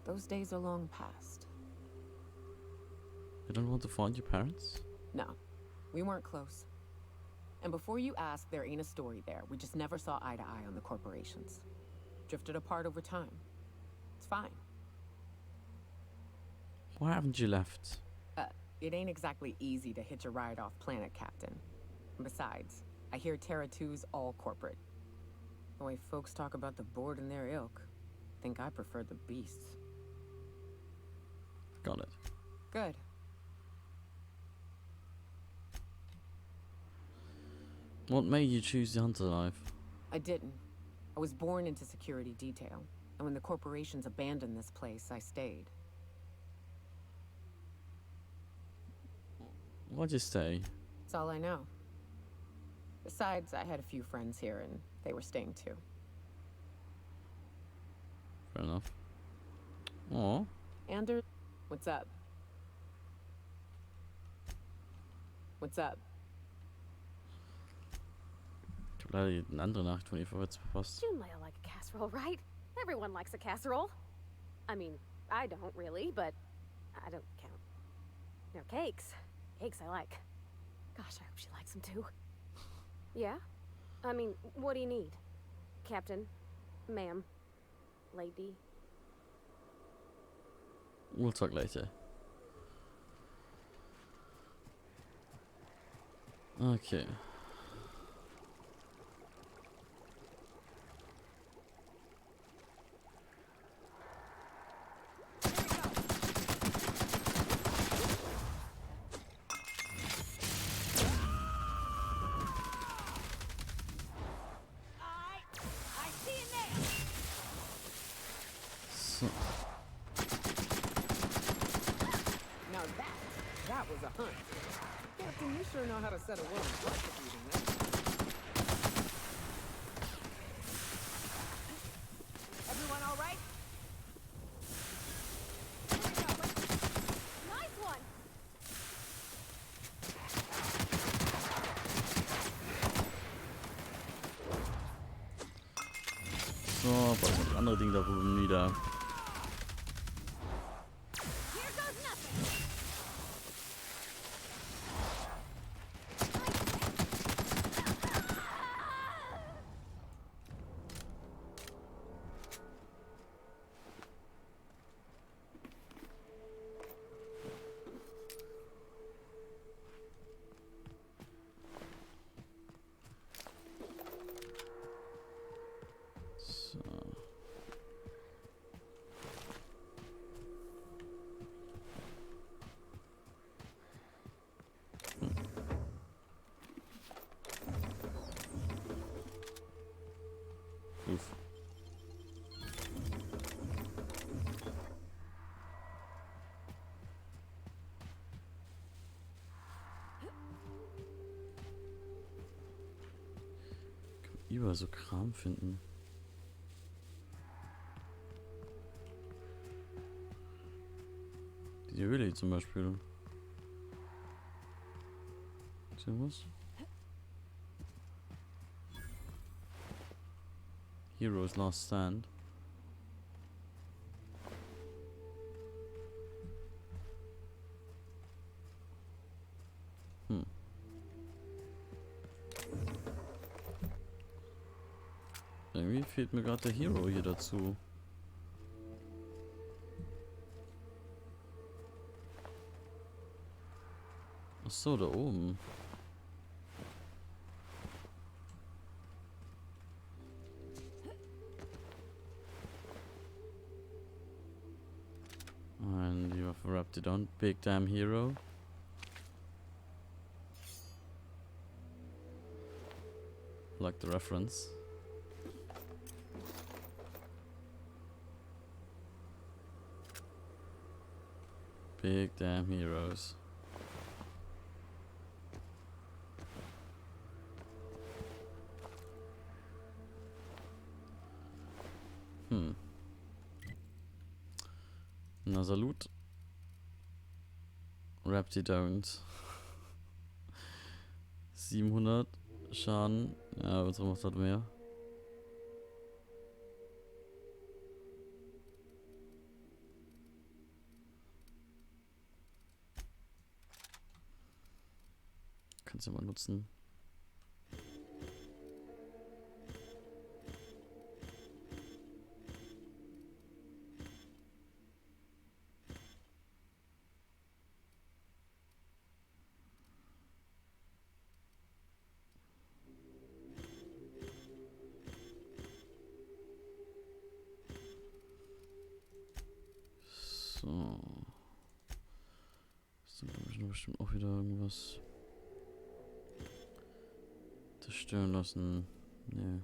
those days are long past. You don't want to find your parents? No, we weren't close. And before you ask, there ain't a story there. We just never saw eye to eye on the corporations. Drifted apart over time. It's fine. Why haven't you left? It ain't exactly easy to hitch a ride off planet, Captain. And besides, I hear Terra 2's all corporate. The way folks talk about the board and their ilk, think I prefer the beasts. Got it. Good. What made you choose the hunter life? I didn't. I was born into security detail, and when the corporations abandoned this place, I stayed. Why'd you stay? That's all I know. Besides, I had a few friends here, and they were staying too. Fair enough. Aw. Anders, what's up? What's up? Ich habe leider eine andere Nachricht von ihr vorwärts verpasst. You might like a casserole, right? Everyone likes a casserole. I mean, I don't really, but I don't count. No, cakes. Cakes I like. Gosh, I hope she likes them too. Yeah? I mean, what do you need? Captain? Ma'am? Lady? We'll talk later. Okay. So. Now that was a hunt. Captain, you sure know how to set a woman up for eating that. Everyone all right? Nice one! So, was das andere Ding da oben wieder. Oof. Kann man überall so Kram finden. Die Höhle zum Beispiel. Ist hier was? Hero's Last Stand. Irgendwie fehlt mir gerade der Hero hier dazu. Ach so, da oben. And you have wrapped it on. Big damn hero. Like the reference. Big damn heroes. Na Salut. Rapti don't. 700 Schaden. Ja, unsere macht halt mehr. Kannst du mal nutzen. So. Ist dann glaube ich bestimmt auch wieder irgendwas zerstören lassen. Nee.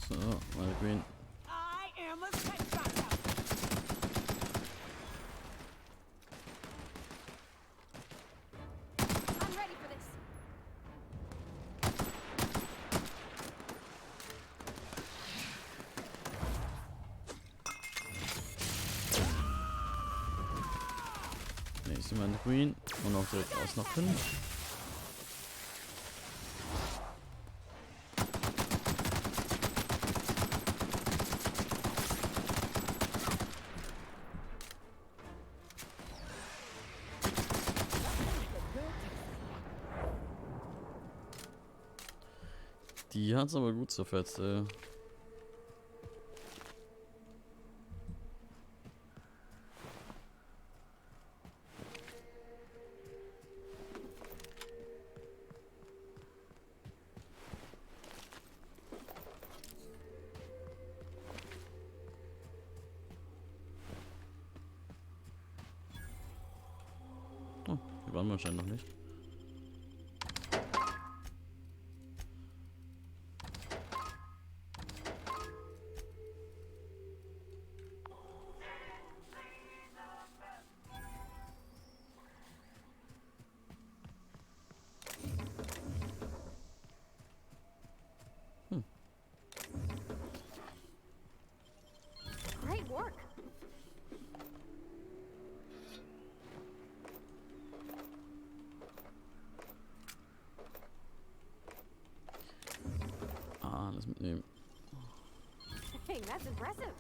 So, mal green. I am a headshot. I'm ready for this. Nächste Mal green. Und auch direkt ausnocken. Die hat's aber gut zerfetzt, ey. Oh, die waren wir anscheinend noch nicht. Great work. Ah, alles mitnehmen. Hey, that's impressive.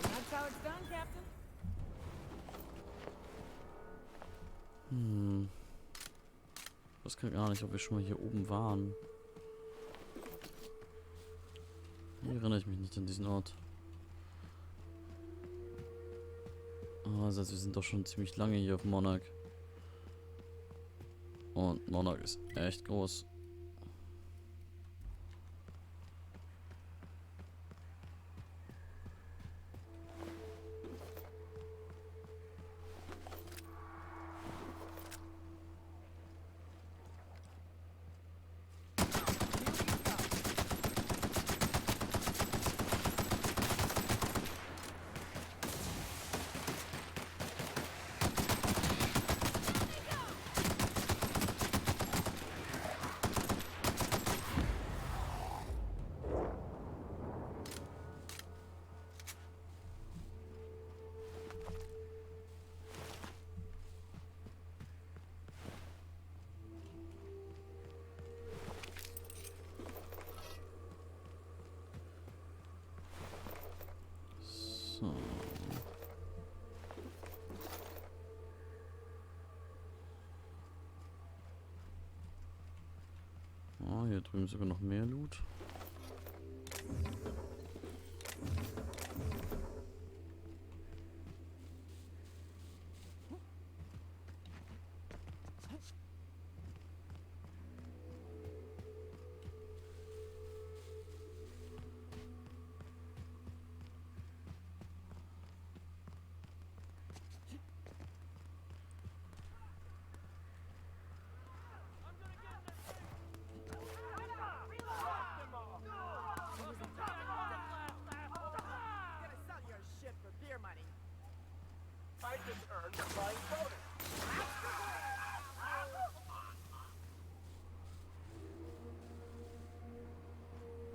That's how it's done, Captain. Ich weiß gar nicht, ob wir schon mal hier oben waren. Hier erinnere ich mich nicht an diesen Ort. Ah, das heißt, wir sind doch schon ziemlich lange hier auf Monarch. Und Monarch ist echt groß. Oh, hier drüben sogar noch mehr Loot.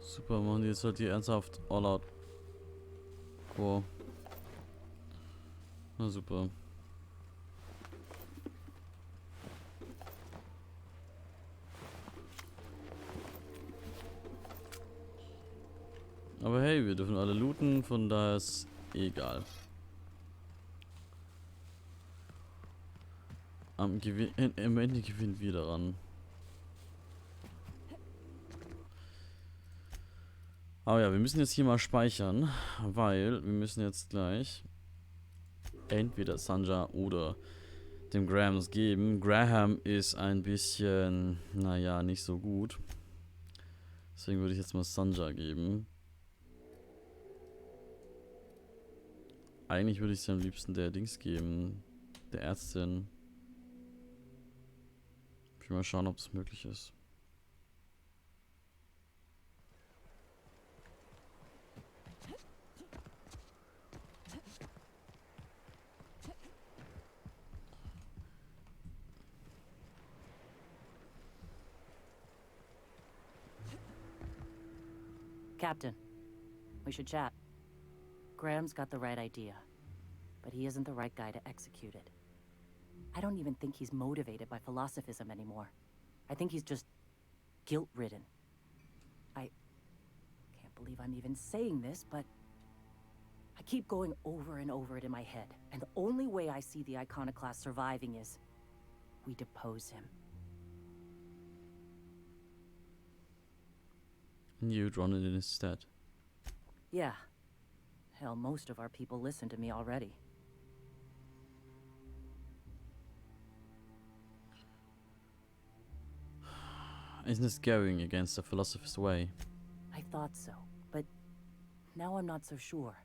Super, machen die jetzt halt hier ernsthaft all out. Wow. Na super. Aber hey, wir dürfen alle looten, von daher ist egal. Am Ende gewinnen wir daran. Aber ja, wir müssen jetzt hier mal speichern, weil wir müssen jetzt gleich entweder Sanja oder dem Graham es geben. Graham ist ein bisschen, naja, nicht so gut. Deswegen würde ich jetzt mal Sanja geben. Eigentlich würde ich es am liebsten der Dings geben, der Ärztin. Ich will mal schauen, ob es möglich ist. Captain, we should chat. Graham's got the right idea, but he isn't the right guy to execute it. I don't even think he's motivated by philosophism anymore. I think he's just guilt-ridden. I can't believe I'm even saying this, but I keep going over and over it in my head, and the only way I see the Iconoclast surviving is we depose him. And you'd run it in his stead. Yeah. Hell, most of our people listen to me already. Isn't this going against the philosopher's way? I thought so, but now I'm not so sure.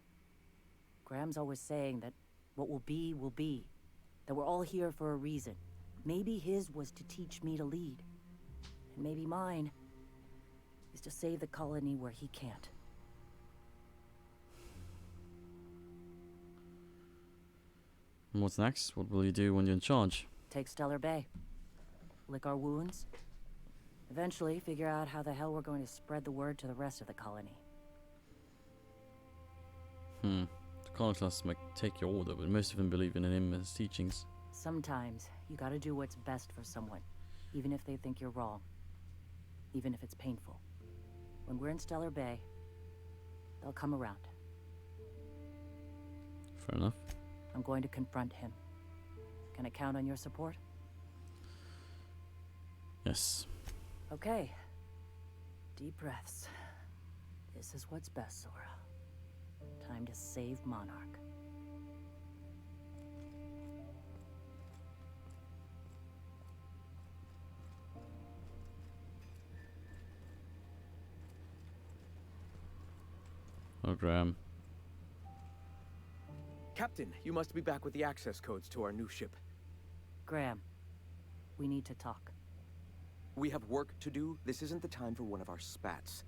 Graham's always saying that what will be, that we're all here for a reason. Maybe his was to teach me to lead, and maybe mine is to save the colony where he can't. And what's next? What will you do when you're in charge? Take Stellar Bay. Lick our wounds. Eventually, figure out how the hell we're going to spread the word to the rest of the colony. The Iconoclasts might take your order, but most of them believe in him and his teachings. Sometimes, you gotta do what's best for someone, even if they think you're wrong. Even if it's painful. When we're in Stellar Bay, they'll come around. Fair enough. I'm going to confront him. Can I count on your support? Yes. Okay. Deep breaths. This is what's best, Sora. Time to save Monarch. Oh, Graham. Captain, you must be back with the access codes to our new ship. Graham, we need to talk. We have work to do. This isn't the time for one of our spats.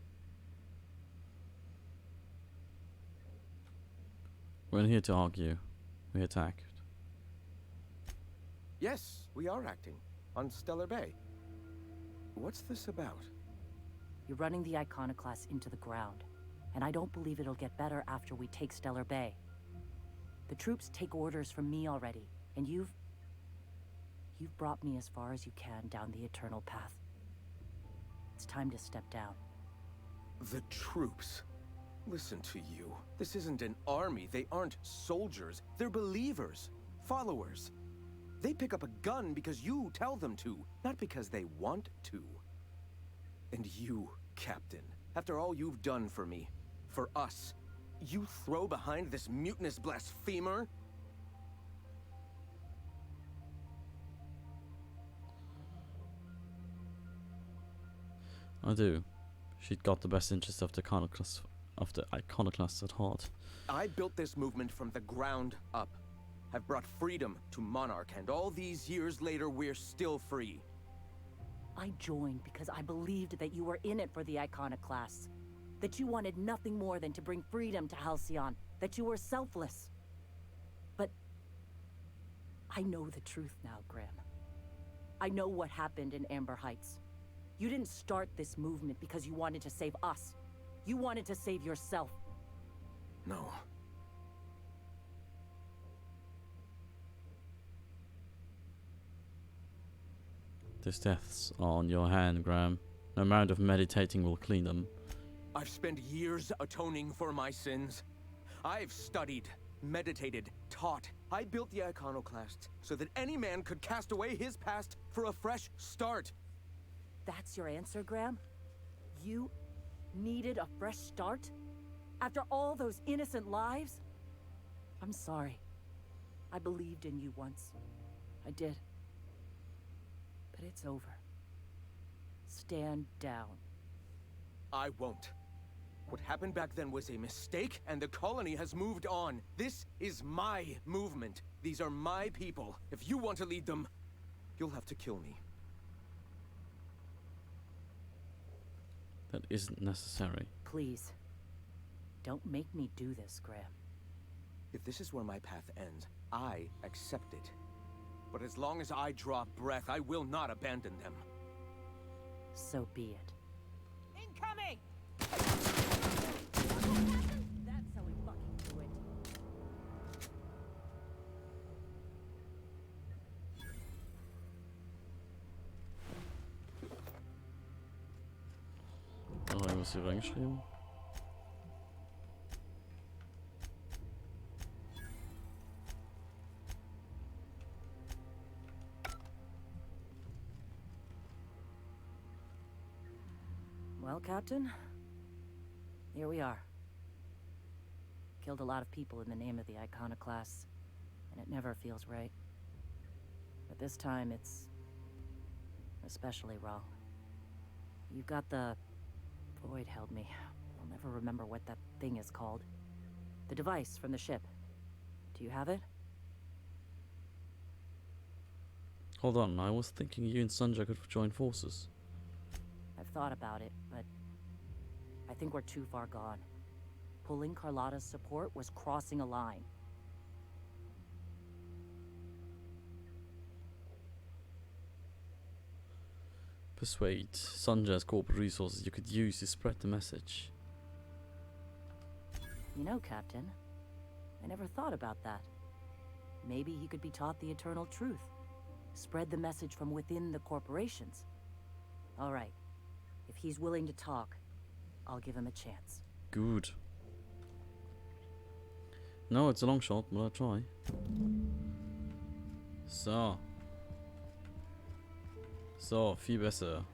We're here to argue. We attacked. Yes, we are acting. On Stellar Bay. What's this about? You're running the Iconoclast into the ground, and I don't believe it'll get better after we take Stellar Bay. The troops take orders from me already, and you've brought me as far as you can down the eternal path. It's time to step down. The troops? Listen to you. This isn't an army. They aren't soldiers. They're believers. Followers. They pick up a gun because you tell them to, not because they want to. And you, Captain, after all you've done for me, for us, you throw behind this mutinous blasphemer? I do. She'd got the best interest of the iconoclasts at heart. I built this movement from the ground up. Have brought freedom to Monarch, and all these years later, we're still free. I joined because I believed that you were in it for the iconoclasts. That you wanted nothing more than to bring freedom to Halcyon. That you were selfless. But I know the truth now, Graham. I know what happened in Amber Heights. You didn't start this movement because you wanted to save us. You wanted to save yourself. No. These deaths are on your hand, Graham. No amount of meditating will clean them. I've spent years atoning for my sins. I've studied, meditated, taught. I built the iconoclasts so that any man could cast away his past for a fresh start. That's your answer, Graham? You needed a fresh start? After all those innocent lives? I'm sorry. I believed in you once. I did. But it's over. Stand down. I won't. What happened back then was a mistake, and the colony has moved on. This is my movement. These are my people. If you want to lead them, you'll have to kill me. That isn't necessary. Please. Don't make me do this, Graham. If this is where my path ends, I accept it. But as long as I draw breath, I will not abandon them. So be it. Incoming! That's how we fucking do it. Oh, ich muss hier reingeschrieben. Well, Captain, here we are. Killed a lot of people in the name of the iconoclasts, and it never feels right. But this time, it's especially wrong. You've got the... Void held me. I'll never remember what that thing is called. The device from the ship. Do you have it? Hold on, I was thinking you and Sanjay could join forces. I've thought about it, but I think we're too far gone. Pulling Carlotta's support was crossing a line. Persuade Sanjay's corporate resources you could use to spread the message. You know, Captain, I never thought about that. Maybe he could be taught the eternal truth. Spread the message from within the corporations. All right. If he's willing to talk, I'll give him a chance. Good. No, it's a long shot, but I'll try. So. So, viel besser.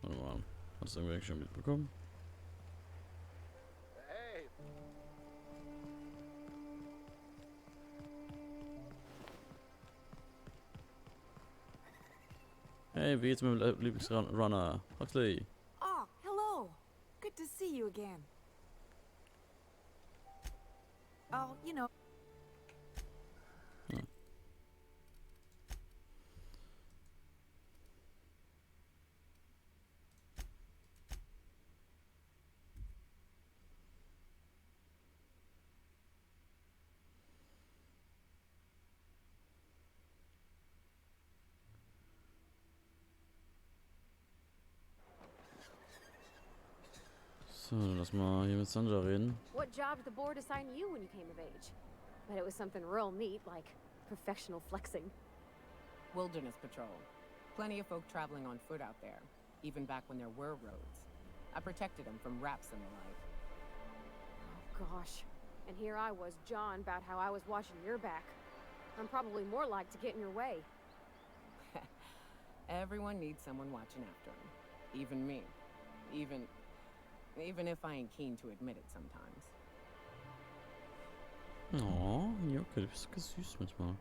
Warte mal. Hast du irgendwelche schon mitbekommen? Hey. Hey, wie geht's mit dem Lieblingsrunner? Huxley. Oh, hello. Good to see you again. Oh, you know. So, lass mal hier mit Sanjay reden. What job did the board assign you when you came of age? Bet it was something real neat, like professional flexing. Wilderness patrol. Plenty of folk traveling on foot out there, even back when there were roads. I protected them from raps and the like. Oh gosh. And here I was jawing about how I was watching your back. I'm probably more like to get in your way. Everyone needs someone watching after them. Even me. Even if I ain't keen to admit it sometimes. Oh, Nioka, du bist so süß manchmal.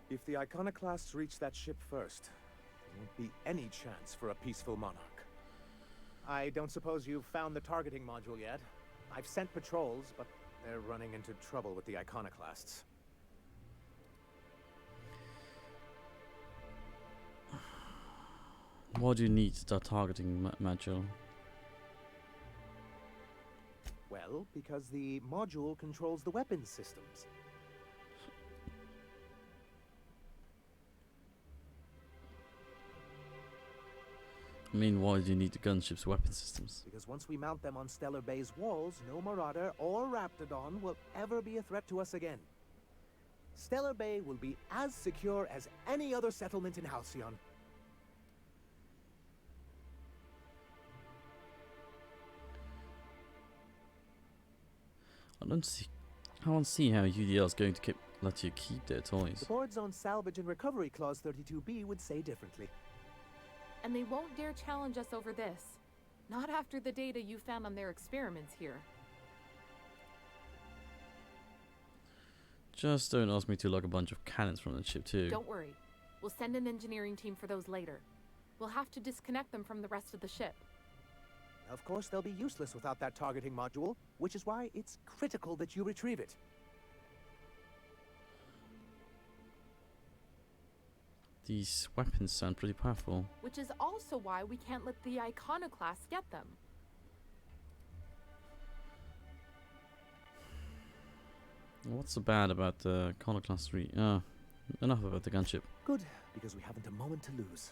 If the iconoclasts reach that ship first, there won't be any chance for a peaceful monarch. I don't suppose you've found the targeting module yet. I've sent patrols, but they're running into trouble with the iconoclasts. Why do you need that targeting module? Well, because the module controls the weapons systems. I mean, why do you need the gunship's weapon systems? Because once we mount them on Stellar Bay's walls, no Marauder or Raptidon will ever be a threat to us again. Stellar Bay will be as secure as any other settlement in Halcyon. I don't see how UDL is going to let you keep their toys. The board's own salvage and recovery clause 32B would say differently. And they won't dare challenge us over this. Not after the data you found on their experiments here. Just don't ask me to lug a bunch of cannons from the ship too. Don't worry. We'll send an engineering team for those later. We'll have to disconnect them from the rest of the ship. Of course, they'll be useless without that targeting module, which is why it's critical that you retrieve it. These weapons sound pretty powerful. Which is also why we can't let the iconoclasts get them. What's so bad about the iconoclast 3? Enough about the gunship. Good, because we haven't a moment to lose.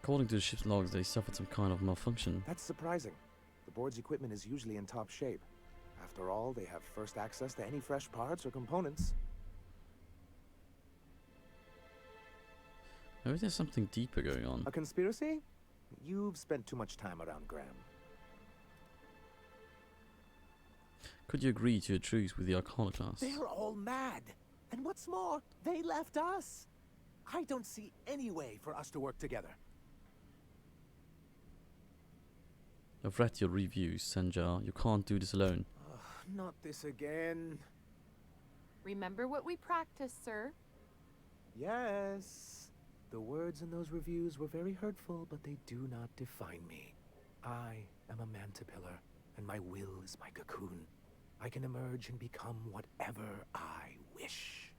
According to the ship's logs, they suffered some kind of malfunction. That's surprising. The board's equipment is usually in top shape. After all, they have first access to any fresh parts or components. Maybe there's something deeper going on. A conspiracy? You've spent too much time around Graham. Could you agree to a truce with the iconoclasts? They're all mad. And what's more, they left us. I don't see any way for us to work together. I've read your reviews, Senja. You can't do this alone. Not this again. Remember what we practiced, sir? Yes. The words in those reviews were very hurtful, but they do not define me. I am a mantipillar, and my will is my cocoon. I can emerge and become whatever I wish.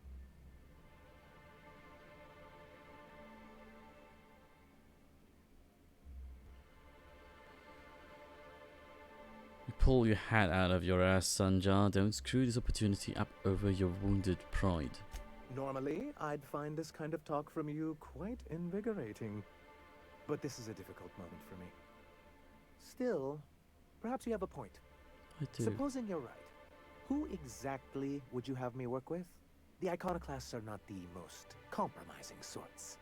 You pull your hat out of your ass, Sanja. Don't screw this opportunity up over your wounded pride. Normally, I'd find this kind of talk from you quite invigorating. But this is a difficult moment for me. Still, perhaps you have a point. I do. Supposing you're right, who exactly would you have me work with? The iconoclasts are not the most compromising sorts.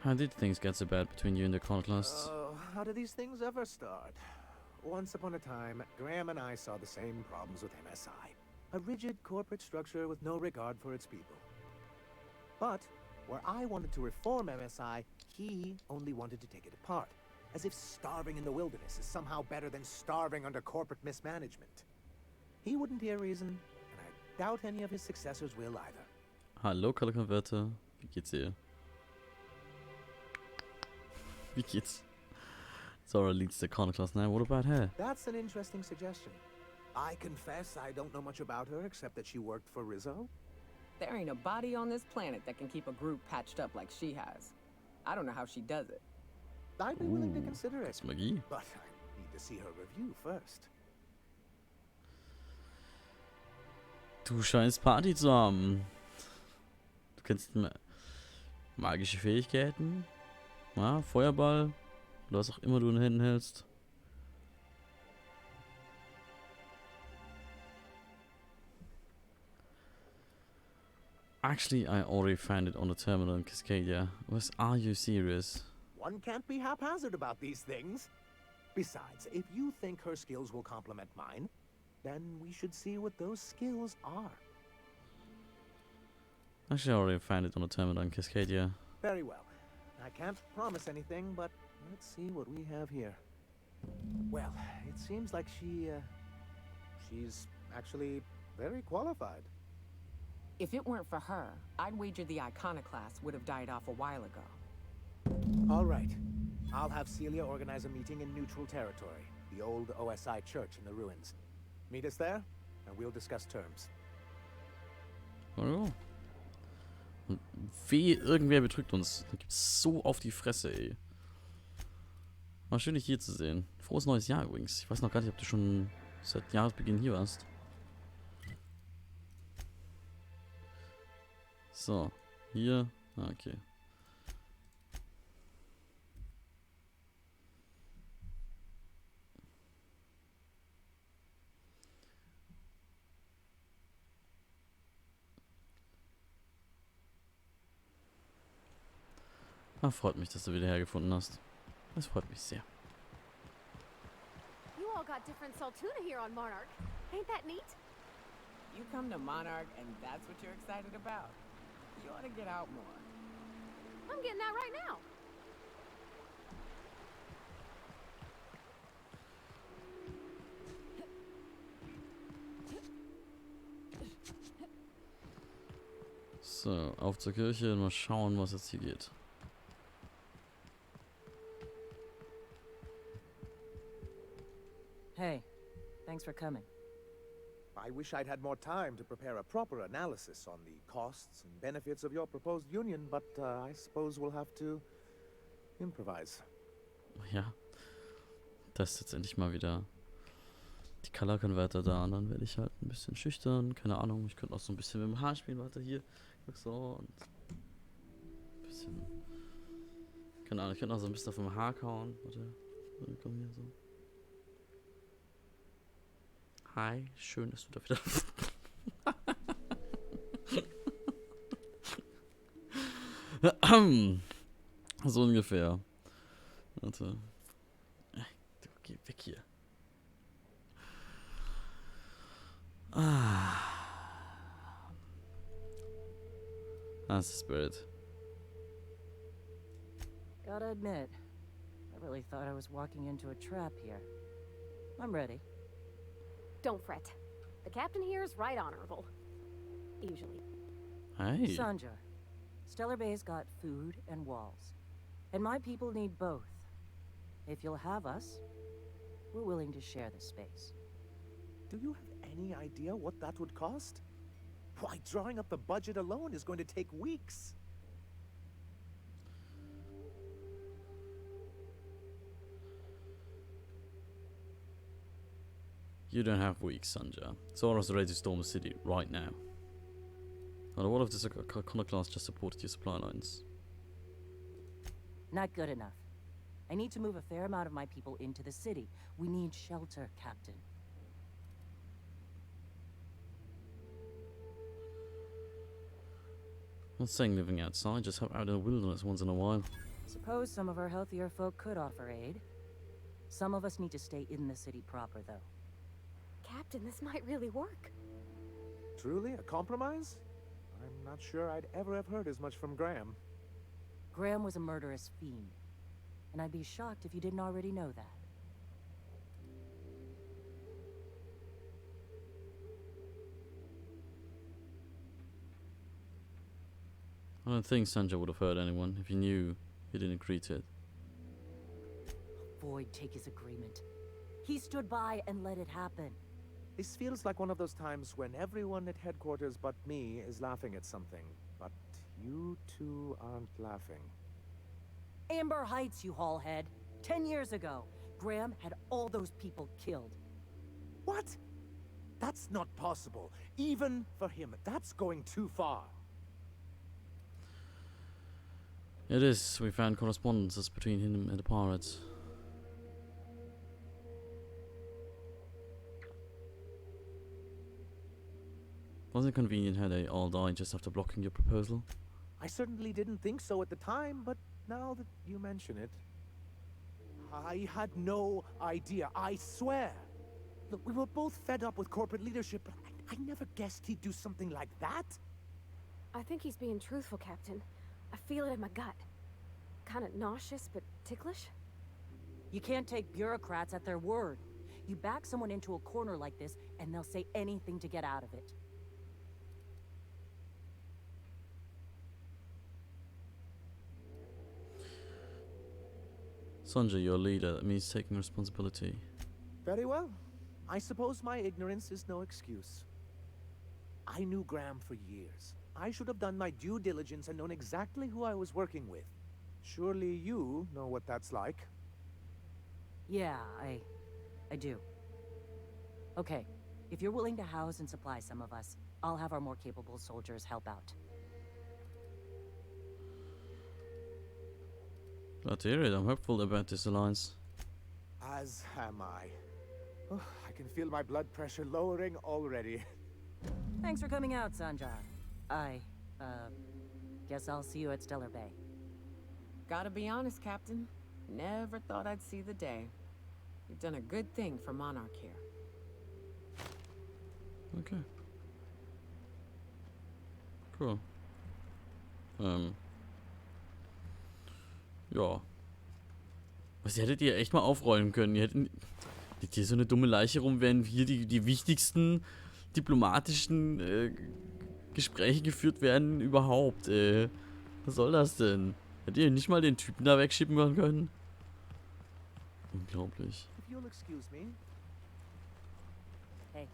How did things get so bad between you and the iconoclasts? How do these things ever start? Once upon a time, Graham and I saw the same problems with MSI. A rigid corporate structure with no regard for its people. But, where I wanted to reform MSI, he only wanted to take it apart. As if starving in the wilderness is somehow better than starving under corporate mismanagement. He wouldn't hear reason, and I doubt any of his successors will either. Hallo, Color Converter. Wie geht's dir? Wie geht's? Zora leads the iconoclast now. What about her? That's an interesting suggestion. I confess I don't know much about her except that she worked for Rizzo. There ain't a body on this planet that can keep a group patched up like she has. I don't know how she does it. I'd be willing to consider it. Magie. But I need to see her review first. Du scheinst Party zu haben. Du kennst magische Fähigkeiten. Ja, Feuerball. Oder was auch immer du in den Händen hältst. Actually, I already found it on the terminal in Cascadia. Are you serious? One can't be haphazard about these things. Besides, if you think her skills will complement mine, then we should see what those skills are. Actually, I already found it on the terminal in Cascadia. Very well. I can't promise anything, but let's see what we have here. Well, it seems like she's actually very qualified. If it weren't for her, I'd wager the iconoclast would have died off a while ago. All right. I'll have Celia organize a meeting in neutral territory, the old OSI church in the ruins. Meet us there, and we'll discuss terms. Oh. Und weh, irgendwer betrügt uns. Da gibt's so auf die Fresse, ey. War schön, dich hier zu sehen. Frohes neues Jahr übrigens. Ich weiß noch gar nicht, ob du schon seit Jahresbeginn hier warst. So, hier. Ah, okay. Ah, freut mich, dass du wieder hergefunden hast. Das freut mich sehr. You all got different Saltuna here on Monarch. Ain't that neat? You come to Monarch and that's what you're excited about? You ought to get out more. I'm getting out right now. So, auf zur Kirche und mal schauen, was jetzt hier geht. Hey, thanks for coming. I wish I'd had more time to prepare a proper analysis on the costs and benefits of your proposed union, but I suppose we'll have to improvise. Ja, das ist jetzt endlich mal wieder die Color Converter da. Und dann werde ich halt ein bisschen schüchtern. Keine Ahnung, ich könnte auch so ein bisschen mit dem Haar spielen. Warte, hier. So und ein bisschen. Keine Ahnung, ich könnte auch so ein bisschen auf dem Haar kauen. Warte, komm hier so. Hi, schön, dass du da wieder bist. So ungefähr. Warte. Du, geh weg hier. That's the spirit. Gotta admit, I really thought I was walking into a trap here. I'm ready. Don't fret. The captain here is right honorable. Usually. Hey. Sanja, Stellar Bay's got food and walls. And my people need both. If you'll have us, we're willing to share the space. Do you have any idea what that would cost? Why, drawing up the budget alone is going to take weeks. You don't have weeks, Sanja. Zora's ready to storm the city right now. And what if this iconoclast just supported your supply lines? Not good enough. I need to move a fair amount of my people into the city. We need shelter, Captain. I'm not saying living outside, just out in the wilderness once in a while. Suppose some of our healthier folk could offer aid. Some of us need to stay in the city proper, though. Captain, this might really work. Truly, a compromise? I'm not sure I'd ever have heard as much from Graham. Graham was a murderous fiend, and I'd be shocked if you didn't already know that. I don't think Sanja would have hurt anyone if he knew he didn't agree to it. Void take his agreement. He stood by and let it happen. This feels like one of those times when everyone at headquarters but me is laughing at something, but you two aren't laughing. Amber Heights, you haulhead. 10 years ago, Graham had all those people killed. What? That's not possible. Even for him, that's going too far. It is. We found correspondences between him and the pirates. Wasn't it convenient how they all died just after blocking your proposal? I certainly didn't think so at the time, but now that you mention it... I had no idea, I swear. Look, we were both fed up with corporate leadership, but I never guessed he'd do something like that. I think he's being truthful, Captain. I feel it in my gut. Kinda nauseous, but ticklish. You can't take bureaucrats at their word. You back someone into a corner like this, and they'll say anything to get out of it. Sanjay, you're a leader. That means taking responsibility. Very well. I suppose my ignorance is no excuse. I knew Graham for years. I should have done my due diligence and known exactly who I was working with. Surely you know what that's like. Yeah, I do. Okay, if you're willing to house and supply some of us, I'll have our more capable soldiers help out. Glad to hear it. I'm hopeful about this alliance. As am I. Oh, I can feel my blood pressure lowering already. Thanks for coming out, Sanjar. Guess I'll see you at Stellar Bay. Gotta be honest, Captain. Never thought I'd see the day. You've done a good thing for Monarch here. Okay. Cool. Ja. Was hättet ihr echt mal aufräumen können? Ihr hättet... Liegt hier so eine dumme Leiche rum, während hier die wichtigsten diplomatischen Gespräche geführt werden überhaupt, Was soll das denn? Hättet ihr nicht mal den Typen da wegschippen können? Unglaublich. If you'll excuse me. Hey.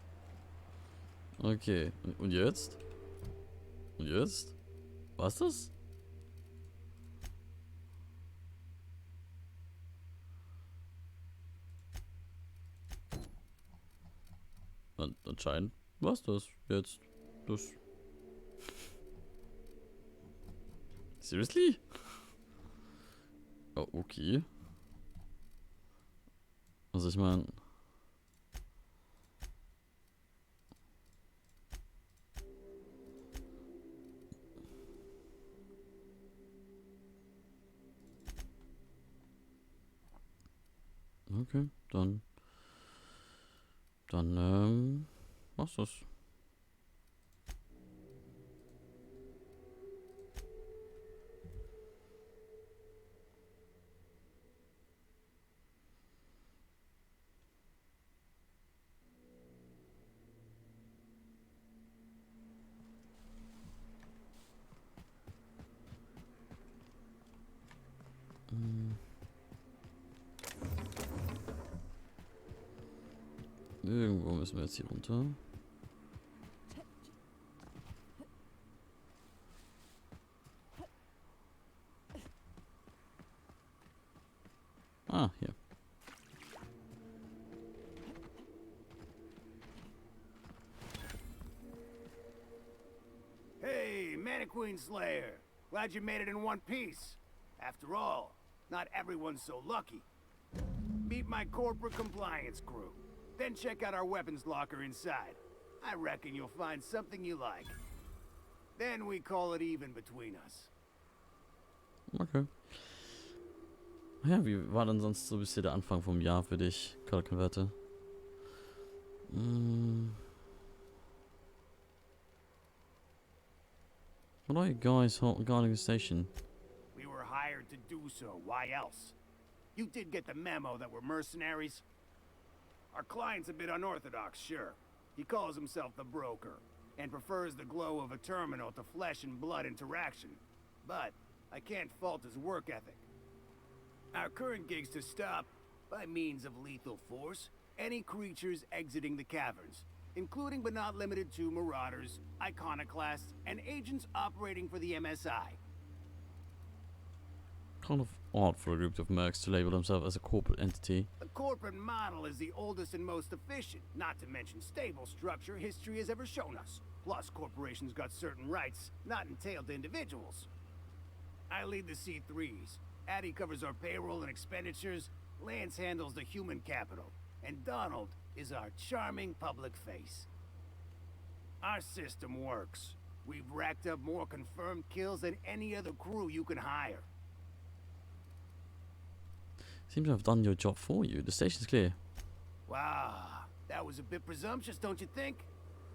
Okay. Und jetzt? Und jetzt? Was das? Anscheinend war's das jetzt. Das. Seriously? Oh, okay. Also ich meine... Okay, dann was das? Irgendwo müssen wir jetzt hier runter. Ah, hier. Hey, Mannequin Slayer. Glad you made it in one piece. After all, not everyone's so lucky. Meet my corporate compliance crew. Then check out our weapons locker inside. I reckon you'll find something you like. Then we call it even between us. Okay. Ja, wie war denn sonst so bisher der Anfang vom Jahr für dich, Kalkenwerte? What are you guys guarding the station? We were hired to do so. Why else? You did get the memo that we're mercenaries? Our client's a bit unorthodox, sure. He calls himself the broker, and prefers the glow of a terminal to flesh and blood interaction. But I can't fault his work ethic. Our current gig's to stop, by means of lethal force, any creatures exiting the caverns, including but not limited to marauders, iconoclasts, and agents operating for the MSI. Kind of odd for a group of mercs to label themselves as a corporate entity. The corporate model is the oldest and most efficient, not to mention stable structure history has ever shown us. Plus, corporations got certain rights not entailed to individuals. I lead the C3s. Addie covers our payroll and expenditures. Lance handles the human capital. And Donald is our charming public face. Our system works. We've racked up more confirmed kills than any other crew you can hire. Seems to have done your job for you. The station's clear. Wow, that was a bit presumptuous, don't you think?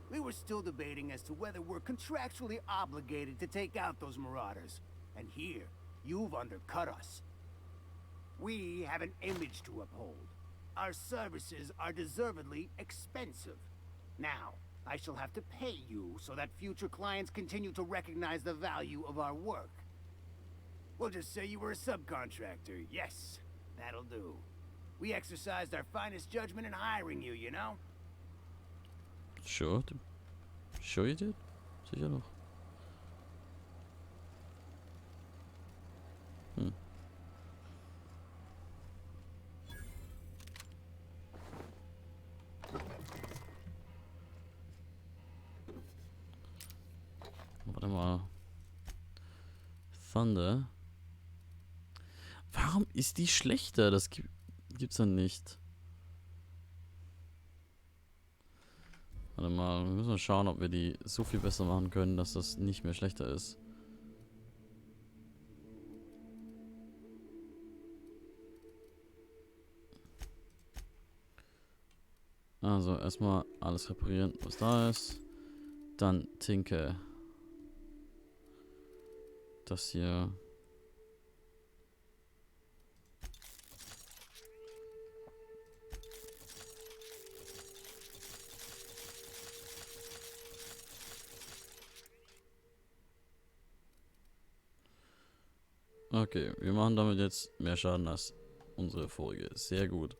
We were still debating as to whether we're contractually obligated to take out those marauders. And here, you've undercut us. We have an image to uphold. Our services are deservedly expensive. Now, I shall have to pay you so that future clients continue to recognize the value of our work. We'll just say you were a subcontractor. Yes, that'll do. We exercised our finest judgment in hiring you, you know? Sure. Sure you did. Sicher noch. Warte mal. Thunder. Warum ist die schlechter? Das gibt's dann nicht. Warte mal, wir müssen mal schauen, ob wir die so viel besser machen können, dass das nicht mehr schlechter ist. Also erstmal alles reparieren, was da ist. Dann Tinke. Das hier. Okay, wir machen damit jetzt mehr Schaden als unsere vorige. Sehr gut.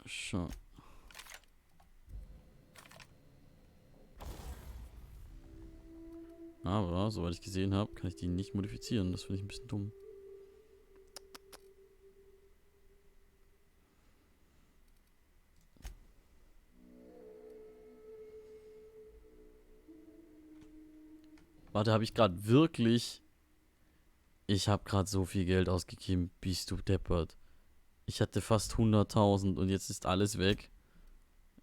Schon. Aber, soweit ich gesehen habe, kann ich die nicht modifizieren. Das finde ich ein bisschen dumm. Warte, habe ich gerade wirklich... Ich habe gerade so viel Geld ausgegeben. Bist du deppert. Ich hatte fast 100.000 und jetzt ist alles weg.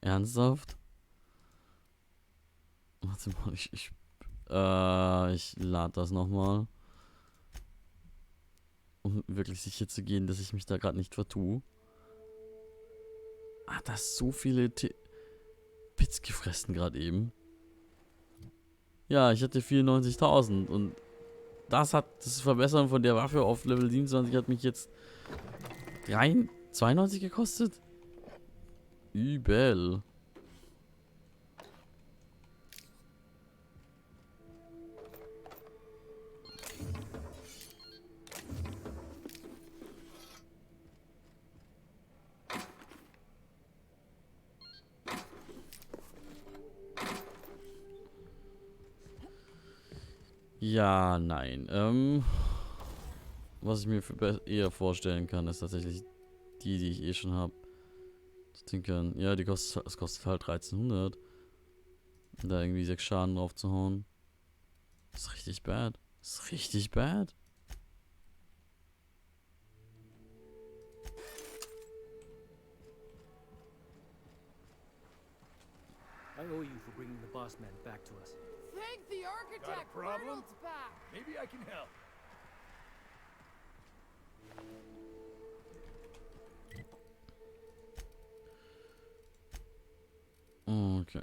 Ernsthaft? Warte mal, ich lade das nochmal. Um wirklich sicher zu gehen, dass ich mich da gerade nicht vertue. Ah, da ist so viele Bits gefressen gerade eben. Ja, ich hatte 94.000 und das Verbessern von der Waffe auf Level 27 hat mich jetzt 92 gekostet. Übel. Ja, nein. Was ich mir eher vorstellen kann, ist tatsächlich die ich eh schon habe. Ja, es kostet halt 1300. Da irgendwie 6 Schaden drauf zu hauen. Ist richtig bad. Ist richtig bad. I owe you for bringing the boss man back to us. Thank the architect. Got a problem? Arnold's back. Maybe I can help. Okay.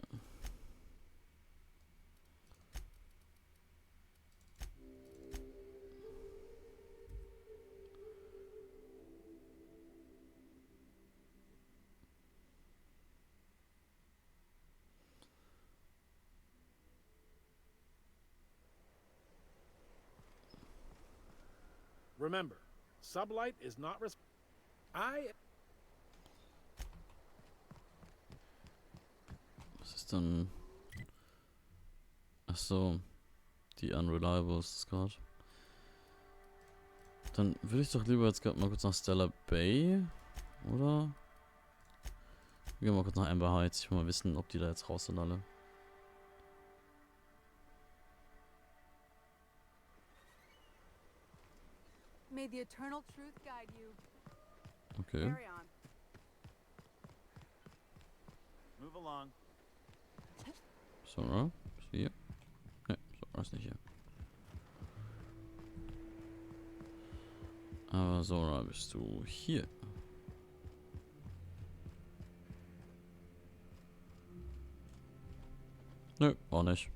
Remember, sublight is not Was ist denn... Ach so. Die Unreliable ist das gerade. Dann würde ich doch lieber jetzt gerade mal kurz nach Stellar Bay. Oder? Wir gehen mal kurz nach Amber Heights. Ich will mal wissen, ob die da jetzt raus sind alle. May the eternal truth guide you. Okay. Carry on. Move along. Sora? Ist die hier? Ne, Sora ist nicht hier. Aber Sora, bist du hier? Nö, auch nicht.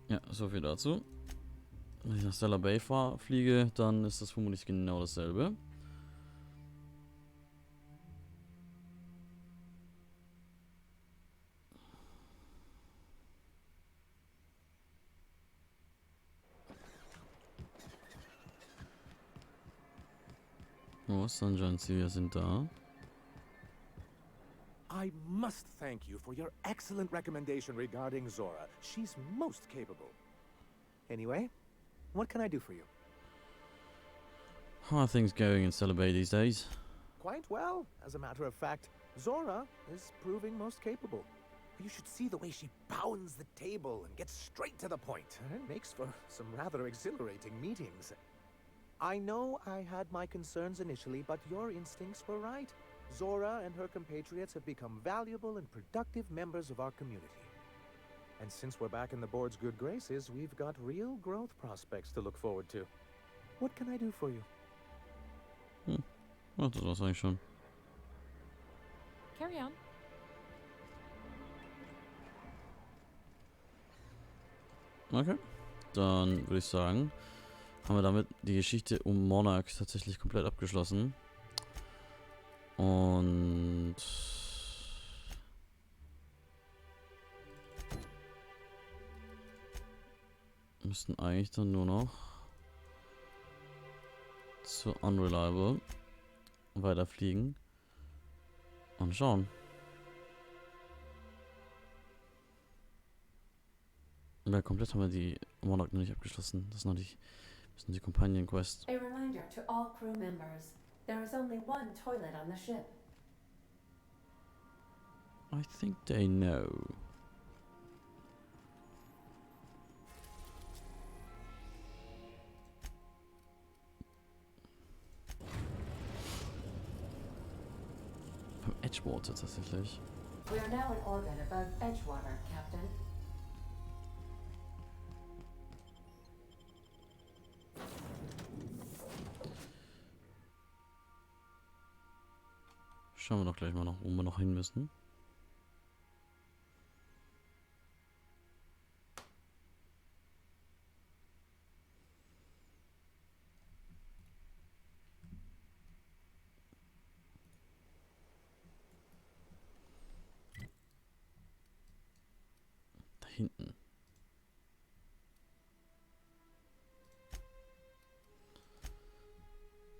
Ja, so viel dazu. Wenn ich nach Stellar Bay fliege, dann ist das vermutlich genau dasselbe. Oh, Sunshine Ziele sind da. I must thank you for your excellent recommendation regarding Zora. She's most capable. Anyway, what can I do for you? How are things going in Stellar Bay these days? Quite well. As a matter of fact, Zora is proving most capable. You should see the way she pounds the table and gets straight to the point. It makes for some rather exhilarating meetings. I know I had my concerns initially, but your instincts were right. Zora and her compatriots have become valuable and productive members of our community. And since we're back in the board's good graces, we've got real growth prospects to look forward to. What can I do for you? Oh, das war's eigentlich schon. Carry on. Okay. Dann würde ich sagen, haben wir damit die Geschichte um Monarch tatsächlich komplett abgeschlossen. Und müssten eigentlich dann nur noch zu Unreliable weiterfliegen und schauen. Ja, komplett haben wir die Monarch noch nicht abgeschlossen. Das ist noch die Companion Quest. A reminder to all crew members. There is only one toilet on the ship. I think they know. Beim Edgewater tatsächlich. We are now in orbit above Edgewater, Captain. Schauen wir doch gleich mal noch, wo wir noch hin müssen. Da hinten.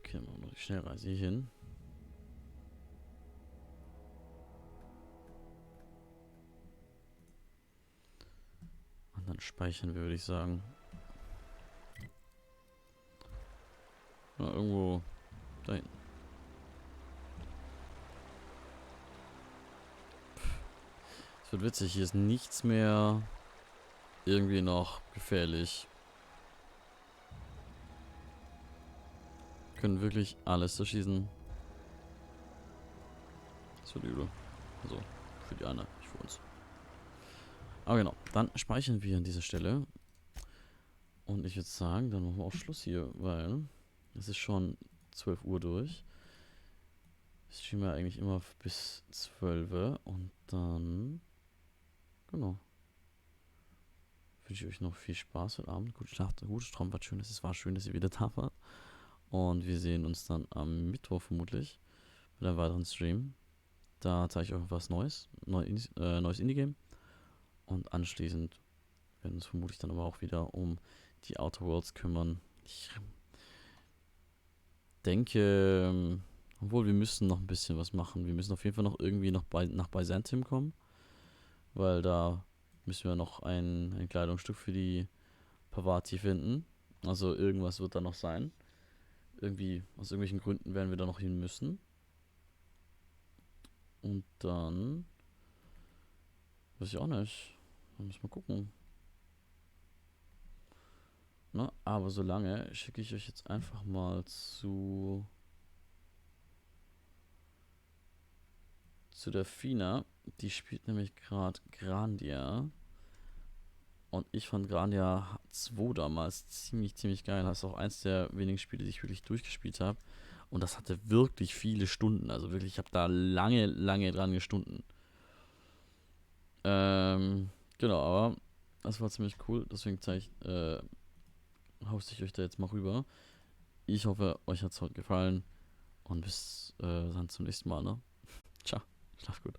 Okay, machen wir noch die Schnellreise hier hin. Und dann speichern wir, würde ich sagen. Ja, irgendwo da hinten. Es wird witzig, hier ist nichts mehr irgendwie noch gefährlich. Können wirklich alles zerschießen. Das wird übel. Also, für die anderen, nicht für uns. Aber genau, dann speichern wir an dieser Stelle. Und ich würde sagen, dann machen wir auch Schluss hier, weil es ist schon 12 Uhr durch. Es schien mir eigentlich immer bis 12 Uhr. Und dann, genau, wünsche ich euch noch viel Spaß heute Abend. Gute Nacht, gutes Traum, was schön ist. Es war schön, dass ihr wieder da wart. Und wir sehen uns dann am Mittwoch vermutlich mit einem weiteren Stream. Da zeige ich euch was Neues, neues Indie-Game. Und anschließend werden wir uns vermutlich dann aber auch wieder um die Outer Worlds kümmern. Ich denke, obwohl wir müssen noch ein bisschen was machen. Wir müssen auf jeden Fall noch irgendwie noch nach Byzantium kommen. Weil da müssen wir noch ein Kleidungsstück für die Pavati finden. Also irgendwas wird da noch sein. Irgendwie, aus irgendwelchen Gründen werden wir da noch hin müssen. Und dann Weiß ich auch nicht. Da müssen wir gucken. Na, aber solange schicke ich euch jetzt einfach mal zu der Fina. Die spielt nämlich gerade Grandia. Und ich fand Grandia 2 damals ziemlich geil. Das ist auch eins der wenigen Spiele, die ich wirklich durchgespielt habe. Und das hatte wirklich viele Stunden. Also wirklich, ich habe da lange dran gestunden. Genau, aber das war ziemlich cool. Deswegen hoste ich euch da jetzt mal rüber. Ich hoffe, euch hat es heute gefallen. Und bis dann zum nächsten Mal, ne? Ciao, schlaf gut.